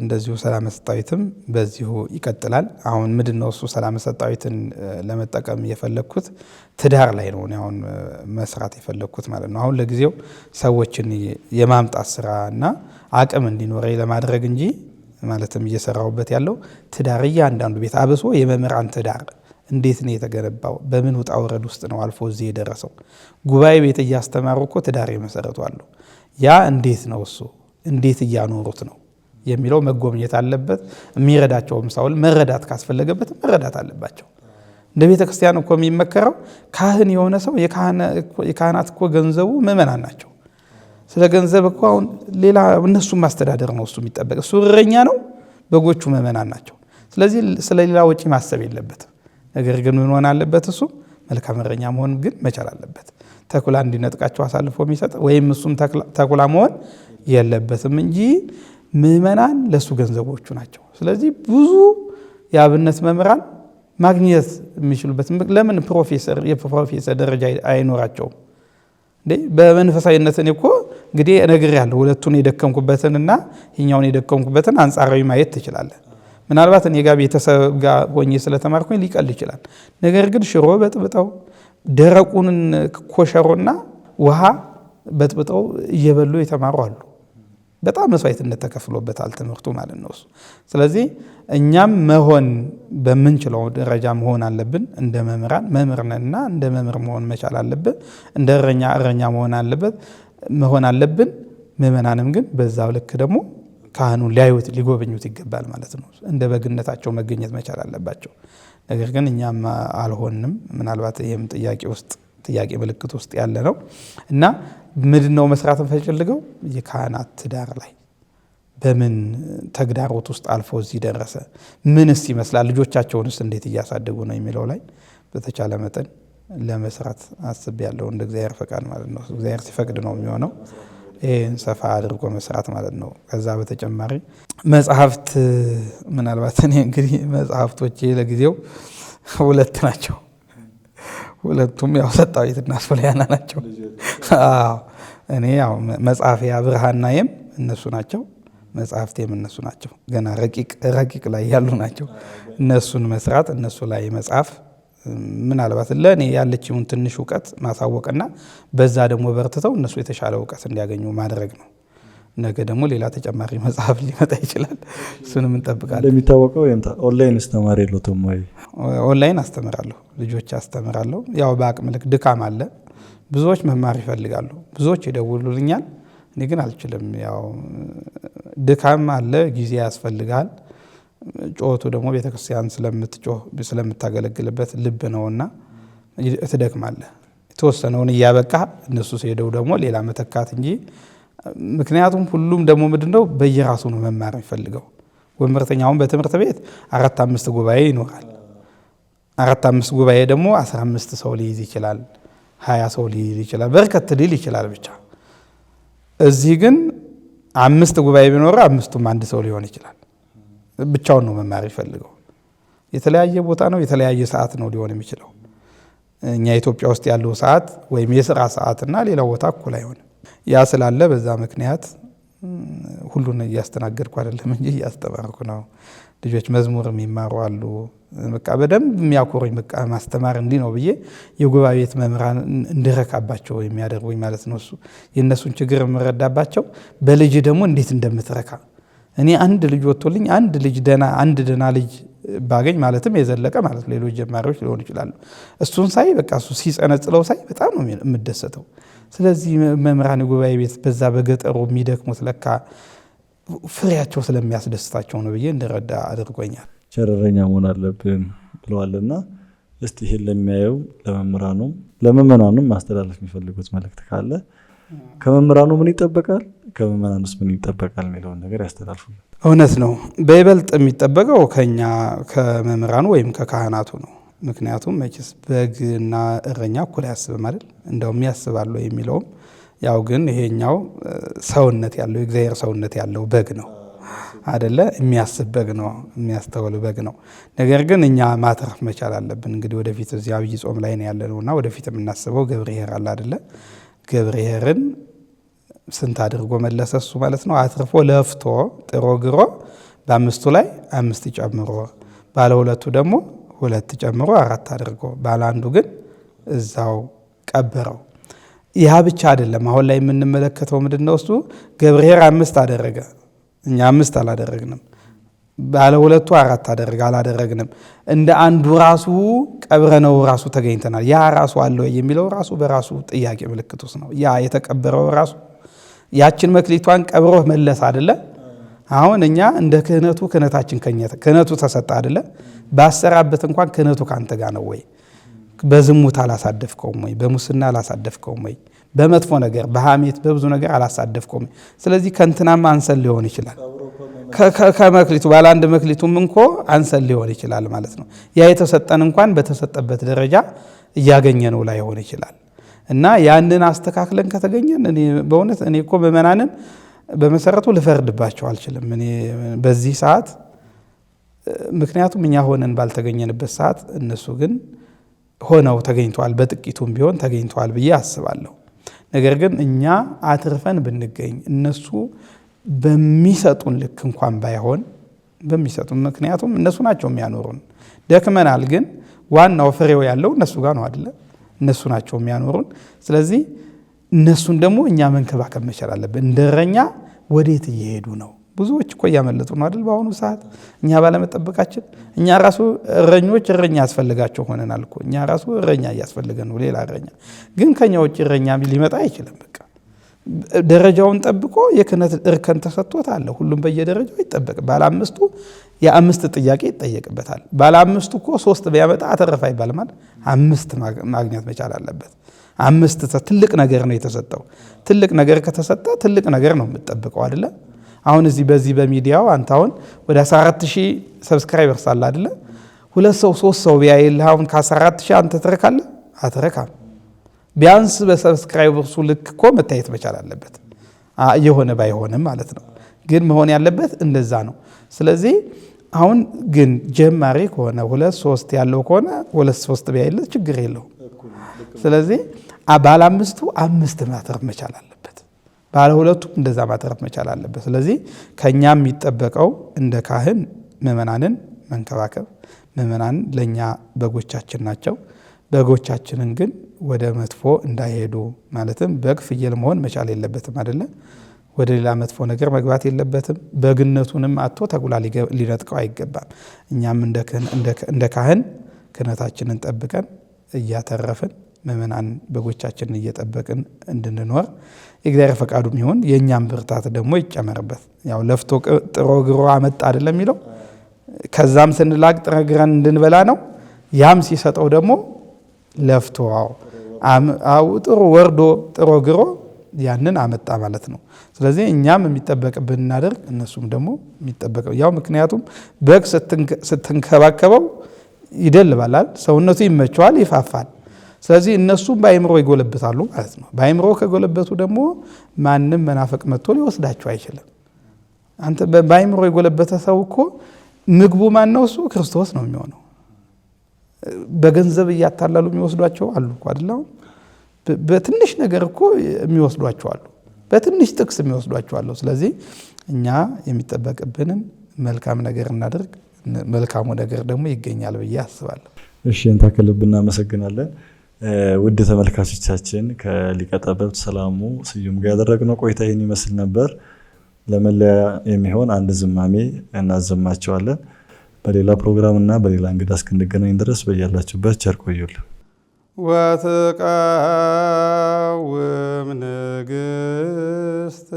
እንደዚሁ ሰላም ሰጣዊትም በዚሁ ይቀጥላል። አሁን ምንድነው እሱ ሰላም ሰጣዊትን ለመጠቀም የፈለኩት ትዳር ላይ ነው አሁን መስራት የፈለኩት ማለት ነው። አሁን ለጊዜው ሰዎችን የማምጣት ስራና አቅም እንዲኖረኝ ለማድረግ እንጂ ማለትም እየሰራሁበት ያለው ትዳር እያንዳንዱ ቤት አብሶ የመምህራን ትዳር እንዴት ነው የተገነባው? በምን ውጣ ወረድ ውስጥ ነው አልፎ እዚህ የደረሰው? ጉባኤ ቤት እያስተማሩ እኮ ትዳር የመሰረቱ አሉ። ያ እንዴት ነው እሱ እንዴት እያኖሩት ነው የሚለው መጎብኘት አለበት። የሚረዳቸውም ሰው መረዳት ካስፈለገበት መረዳት አለባቸው። እንደ ቤተ ክርስቲያን እኮ የሚመከረው ካህን የሆነ ሰው የካህናት እኮ ገንዘቡ ምእመናን ናቸው። ስለ ገንዘብ እኮ አሁን ሌላ እነሱን ማስተዳደር ነው እሱ የሚጠበቅ። እሱ እረኛ ነው፣ በጎቹ ምእመናን ናቸው። ስለዚህ ስለ ሌላ ወጪ ማሰብ የለበትም። ነገር ግን ምን ሆነ አለበት? እሱ መልካም እረኛ መሆን ግን መቻል አለበት። ተኩላ እንዲነጥቃቸው አሳልፎ የሚሰጥ ወይም እሱም ተኩላ መሆን የለበትም እንጂ ምእመናን ለሱ ገንዘቦቹ ናቸው። ስለዚህ ብዙ የአብነት መምህራን ማግኘት የሚችሉበት ለምን የፕሮፌሰር ደረጃ አይኖራቸውም እንዴ? በመንፈሳዊነት እኔ እኮ እንግዲህ እነግርሃለሁ፣ ሁለቱን የደከምኩበትንና ይሄኛውን የደከምኩበትን አንጻራዊ ማየት ትችላለህ። ምናልባት እኔ ጋር ቤተሰብ ጋር ሆኜ ስለተማርኩኝ ሊቀል ይችላል። ነገር ግን ሽሮ በጥብጠው ደረቁን ኮሸሮና ውሃ በጥብጠው እየበሉ የተማሩ አሉ። በጣም መስዋዕትነት ተከፍሎበታል ትምህርቱ ማለት ነው እሱ። ስለዚህ እኛም መሆን በምንችለው ደረጃ መሆን አለብን። እንደ መምህራን መምህር ነንና እንደ መምህር መሆን መቻል አለብን። እንደ እረኛ መሆን አለብን። ምእመናንም ግን በዛው ልክ ደግሞ ካህኑን ሊያዩት ሊጎበኙት ይገባል ማለት ነው። እንደ በግነታቸው መገኘት መቻል አለባቸው። ነገር ግን እኛም አልሆንም። ምናልባት ይህም ጥያቄ ምልክት ውስጥ ያለ ነው እና ምንድነው መስራት እንፈልገው የካህናት ትዳር ላይ በምን ተግዳሮት ውስጥ አልፎ እዚህ ደረሰ፣ ምንስ ይመስላል፣ ልጆቻቸውንስ እንዴት እያሳደጉ ነው የሚለው ላይ በተቻለ መጠን ለመስራት አስቤያለሁ። እንደ እግዚአብሔር ፈቃድ ማለት ነው። እግዚአብሔር ሲፈቅድ ነው የሚሆነው። ይህን ሰፋ አድርጎ መስራት ማለት ነው። ከዛ በተጨማሪ መጽሐፍት ምናልባት እኔ እንግዲህ መጽሐፍቶቼ ለጊዜው 2 ናቸው። ሁለቱም ያው ሰጣዊትና ሶልያና ናቸው። እኔ ያው መጽሐፊያ ብርሃናዬም እነሱ ናቸው፣ መጽሐፍቴም እነሱ ናቸው። ገና ረቂቅ ላይ ያሉ ናቸው። እነሱን መስራት እነሱ ላይ መጽሐፍ ምናልባት ለእኔ ያለችውን ትንሽ እውቀት ማሳወቅና በዛ ደግሞ በርትተው እነሱ የተሻለ እውቀት እንዲያገኙ ማድረግ ነው። ነገ ደግሞ ሌላ ተጨማሪ መጽሐፍ ሊመጣ ይችላል። እሱንም እንጠብቃለን። እንደሚታወቀው ኦንላይን አስተማሪ የለውም ወይ? ኦንላይን አስተምራለሁ፣ ልጆች አስተምራለሁ። ያው በአቅም ልክ ድካም አለ። ብዙዎች መማር ይፈልጋሉ፣ ብዙዎች ይደውሉልኛል። እኔ ግን አልችልም። ያው ድካም አለ፣ ጊዜ ያስፈልጋል። ጮቱ ደግሞ ቤተክርስቲያን ስለምታገለግልበት ልብ ነውና ትደክማለህ። የተወሰነውን እያበቃ እነሱ ሲሄደው ደግሞ ሌላ መተካት እንጂ ምክንያቱም ሁሉም ደግሞ ምንድነው በየራሱ ነው መማር የሚፈልገው። ወንበርተኛውን በትምህርት ቤት 4-5 ጉባኤ ይኖራል። 4-5 ጉባኤ ደግሞ 15 ሰው ሊይዝ ይችላል፣ 20 ሰው ሊይዝ ይችላል፣ በርከት ሊል ይችላል ብቻ። እዚህ ግን 5 ጉባኤ ቢኖር 5ቱም አንድ ሰው ሊሆን ይችላል። ብቻውን ነው መማር ይፈልገው። የተለያየ ቦታ ነው፣ የተለያየ ሰዓት ነው ሊሆን የሚችለው። እኛ ኢትዮጵያ ውስጥ ያለው ሰዓት ወይም የሥራ ሰዓትና ሌላው ቦታ እኩል አይሆንም። ያ ስላለ በዛ ምክንያት ሁሉን እያስተናገድኩ አይደለም እንጂ እያስተማርኩ ነው። ልጆች መዝሙር የሚማሩ አሉ። በቃ በደንብ የሚያኮሩኝ በቃ ማስተማር እንዲህ ነው ብዬ የጉባኤ ቤት መምህራን እንድረካባቸው የሚያደርጉኝ ማለት ነው። እሱ የእነሱን ችግር የምረዳባቸው በልጅ ደግሞ እንዴት እንደምትረካ እኔ አንድ ልጅ ወጥቶልኝ አንድ ደና ልጅ ባገኝ ማለትም የዘለቀ ማለት ሌሎች ጀማሪዎች ሊሆኑ ይችላሉ። እሱን ሳይ በቃ እሱ ሲጸነጽለው ሳይ በጣም ነው የምደሰተው። ስለዚህ መምህራን ጉባኤ ቤት በዛ በገጠሩ የሚደክሙት ለካ ፍሬያቸው ስለሚያስደስታቸው ነው ብዬ እንድረዳ አድርጎኛል። ቸረረኛ መሆን አለብን ብለዋልና እስቲ ይሄን ለሚያየው ለመምህራኑም ለምእመናኑም ማስተላለፍ የሚፈልጉት መልእክት ካለ ከመምህራኑ ምን ይጠበቃል፣ ከምእመናኑስ ምን ይጠበቃል የሚለውን ነገር ያስተላልፉ። እውነት ነው። በይበልጥ የሚጠበቀው ከኛ ከመምህራኑ ወይም ከካህናቱ ነው። ምክንያቱም መቼስ በግና እረኛ እኩል አያስብም አይደል? እንደውም ያስባሉ የሚለውም ያው ግን ይሄኛው ሰውነት ያለው የእግዚአብሔር ሰውነት ያለው በግ ነው አይደለ? የሚያስብ በግ ነው፣ የሚያስተውል በግ ነው። ነገር ግን እኛ ማትረፍ መቻል አለብን። እንግዲህ ወደፊት እዚህ አብይ ጾም ላይ ነው ያለነውና ወደፊት የምናስበው ገብርኄር አለ አይደለ? ገብርኄርን ስንት አድርጎ መለሰ እሱ ማለት ነው። አትርፎ ለፍቶ ጥሮ ግሮ በ5ቱ ላይ 5 ጨምሮ ባለ 2ቱ ደግሞ 2 ጨምሮ 4 አድርጎ ባለ 1ዱ ግን እዛው ቀበረው። ያ ብቻ አይደለም። አሁን ላይ የምንመለከተው ምንድነው? እሱ ገብርኄር 5 አደረገ፣ እኛ 5 አላደረግንም። ባለ 2ቱ 4 አደረገ፣ አላደረግንም። እንደ አንዱ ራሱ ቀብረነው ራሱ ተገኝተናል። ያ ራሱ አለ የሚለው ራሱ በራሱ ጥያቄ ምልክት ውስጥ ነው። ያ የተቀበረው ራሱ ያችን መክሊቷን ቀብሮ መለስ አይደለ? አሁን እኛ እንደ ክህነቱ ክህነታችን ክህነቱ ተሰጠ አይደለ? ባሰራበት እንኳን ክህነቱ ካንተ ጋር ነው ወይ? በዝሙት አላሳደፍከውም ወይ? በሙስና አላሳደፍከውም ወይ? በመጥፎ ነገር በሐሜት በብዙ ነገር አላሳደፍከውም። ስለዚህ ከእንትናማ አንሰን ሊሆን ይችላል። ከመክሊቱ ባለ 1 መክሊቱም እንኮ አንሰን ሊሆን ይችላል ማለት ነው። ያ የተሰጠን እንኳን በተሰጠበት ደረጃ እያገኘነው ላይሆን ይችላል። እና ያንን አስተካክለን ከተገኘን በእውነት እኔ እኮ ምእመናንን በመሰረቱ ልፈርድባቸው አልችልም እኔ በዚህ ሰዓት። ምክንያቱም እኛ ሆነን ባልተገኘንበት ሰዓት እነሱ ግን ሆነው ተገኝተዋል፣ በጥቂቱም ቢሆን ተገኝተዋል ብዬ አስባለሁ። ነገር ግን እኛ አትርፈን ብንገኝ እነሱ በሚሰጡን ልክ እንኳን ባይሆን በሚሰጡን፣ ምክንያቱም እነሱ ናቸው የሚያኖሩን። ደክመናል፣ ግን ዋናው ፍሬው ያለው እነሱ ጋር ነው አይደለ? እነሱ ናቸው የሚያኖሩን። ስለዚህ እነሱን ደግሞ እኛ መንከባከብ መቻል አለብን። እንደረኛ ወዴት እየሄዱ ነው? ብዙዎች እኮ እያመለጡ ነው አይደል? በአሁኑ ሰዓት እኛ ባለመጠበቃችን እኛ ራሱ እረኞች እረኛ ያስፈልጋቸው ሆነናል እኮ። እኛ ራሱ እረኛ እያስፈልገን ነው፣ ሌላ እረኛ ግን ከኛ ውጭ እረኛ ሊመጣ አይችልም። በቃ ደረጃውን ጠብቆ የክህነት እርከን ተሰጥቶት አለ። ሁሉም በየደረጃው ይጠበቅ። ባለ አምስቱ የ5 ጥያቄ ይጠየቅበታል። ባለ አምስቱ እኮ 3 ቢያመጣ አተረፈ አይባልም አይደል? 5 ማግኘት መቻል አለበት። 5 ትልቅ ነገር ነው የተሰጠው። ትልቅ ነገር ከተሰጠ ትልቅ ነገር ነው የምትጠብቀው አይደለ? አሁን እዚህ በዚህ በሚዲያው አንተ አሁን ወደ 14000 ሰብስክራይበርስ አለ አይደለ? 2 ሰው 3 ሰው ቢያይልህ አሁን ከ14000 አንተ ትረካለህ? አትረካም። ቢያንስ በሰብስክራይበርሱ ልክ እኮ መታየት መቻል አለበት። የሆነ ባይሆንም ማለት ነው። ግን መሆን ያለበት እንደዛ ነው። ስለዚህ አሁን ግን ጀማሪ ከሆነ 2-3 ያለው ከሆነ 2-3 ቢያይልህ ችግር የለውም። ስለዚህ ባለ አምስቱ 5 ማተረፍ መቻል አለበት። ባለ ሁለቱም እንደዛ ማተረፍ መቻል አለበት። ስለዚህ ከኛ የሚጠበቀው እንደ ካህን ምእመናንን መንከባከብ። ምእመናን ለኛ በጎቻችን ናቸው። በጎቻችንን ግን ወደ መጥፎ እንዳይሄዱ ማለትም በግ ፍየል መሆን መቻል የለበትም አይደለ? ወደ ሌላ መጥፎ ነገር መግባት የለበትም። በግነቱንም አጥቶ ተጉላ ሊነጥቀው አይገባም። እኛም እንደ ካህን ክህነታችንን ጠብቀን እያተረፍን ምእመናን በጎቻችንን እየጠበቅን እንድንኖር የእግዚአብሔር ፈቃዱም ይሁን። የእኛም ብርታት ደግሞ ይጨመርበት። ያው ለፍቶ ጥሮ ግሮ አመጣ አይደለም የሚለው። ከዛም ስንላቅ ጥረግረን እንድንበላ ነው። ያም ሲሰጠው ደግሞ ለፍቶ ጥሮ ወርዶ ጥሮ ግሮ ያንን አመጣ ማለት ነው። ስለዚህ እኛም የሚጠበቅብን እናደርግ፣ እነሱም ደግሞ የሚጠበቀው ያው። ምክንያቱም በግ ስትንከባከበው ይደልባላል፣ ሰውነቱ ይመቸዋል፣ ይፋፋል። ስለዚህ እነሱም በአይምሮ ይጎለብታሉ ማለት ነው። በአይምሮ ከጎለበቱ ደግሞ ማንም መናፈቅ መጥቶ ሊወስዳቸው አይችልም። አንተ በአይምሮ የጎለበተ ሰው እኮ ምግቡ ማን ነው? እሱ ክርስቶስ ነው የሚሆነው። በገንዘብ እያታላሉ የሚወስዷቸው አሉ እኮ አይደል? በትንሽ ነገር እኮ የሚወስዷቸው አሉ፣ በትንሽ ጥቅስ የሚወስዷቸው አሉ። ስለዚህ እኛ የሚጠበቅብንን መልካም ነገር እናደርግ፣ መልካሙ ነገር ደግሞ ይገኛል ብዬ አስባለሁ። እሺ፣ እንታ ከልብ እናመሰግናለን። ውድ ተመልካቾቻችን ከሊቀ ጠበብት ሰላሙ ስዩም ጋር ያደረግነው ቆይታ ይህን ይመስል ነበር። ለመለያ የሚሆን አንድ ዝማሜ እናዘማቸዋለን። በሌላ ፕሮግራም እና በሌላ እንግዳ እስክንገናኝ ድረስ በያላችሁበት ቸር ቆዩልን። ወትቃወም ንግሥት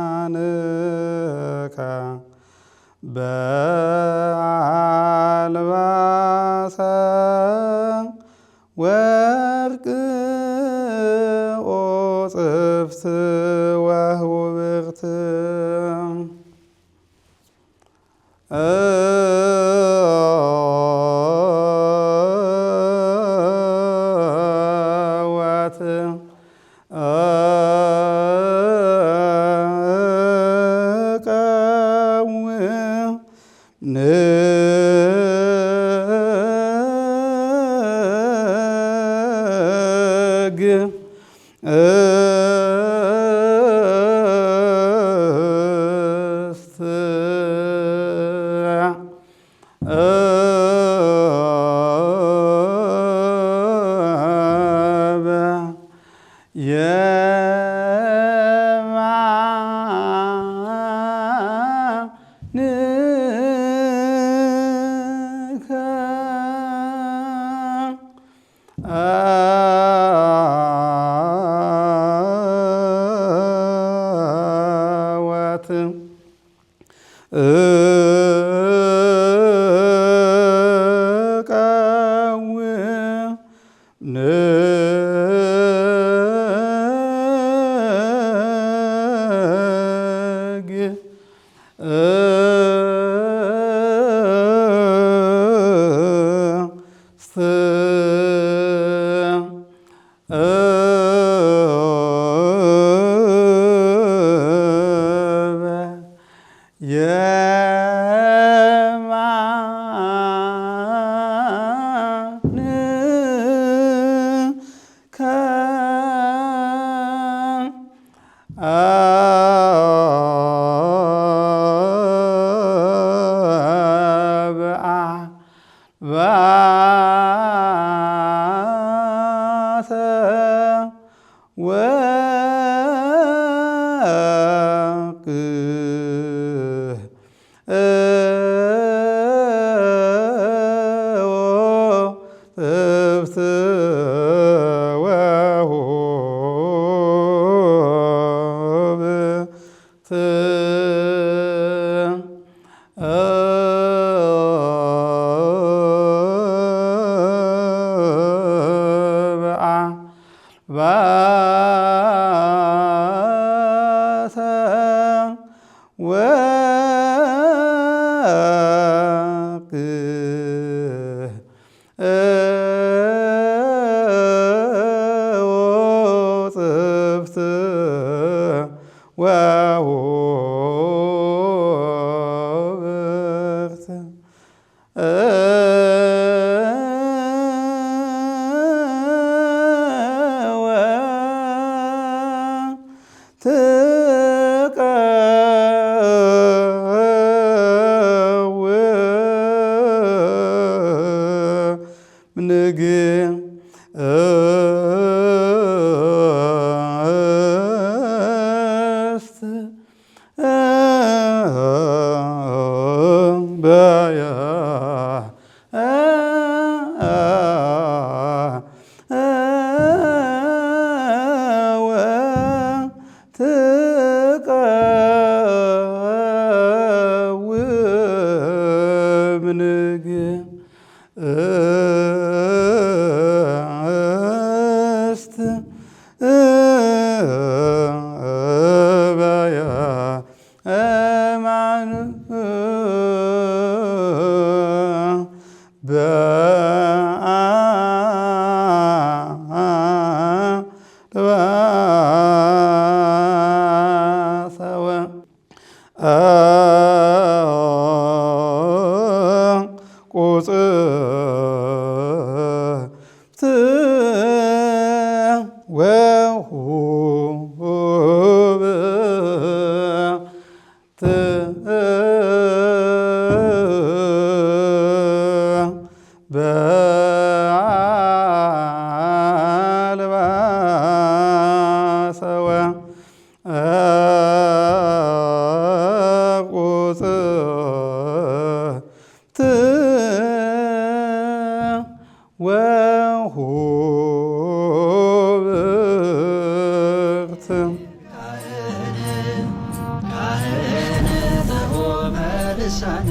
በየማንከ በአልባሰ ወርቅ ወጽፍት ወህውብርት ካህን ዘሆመ ልሳን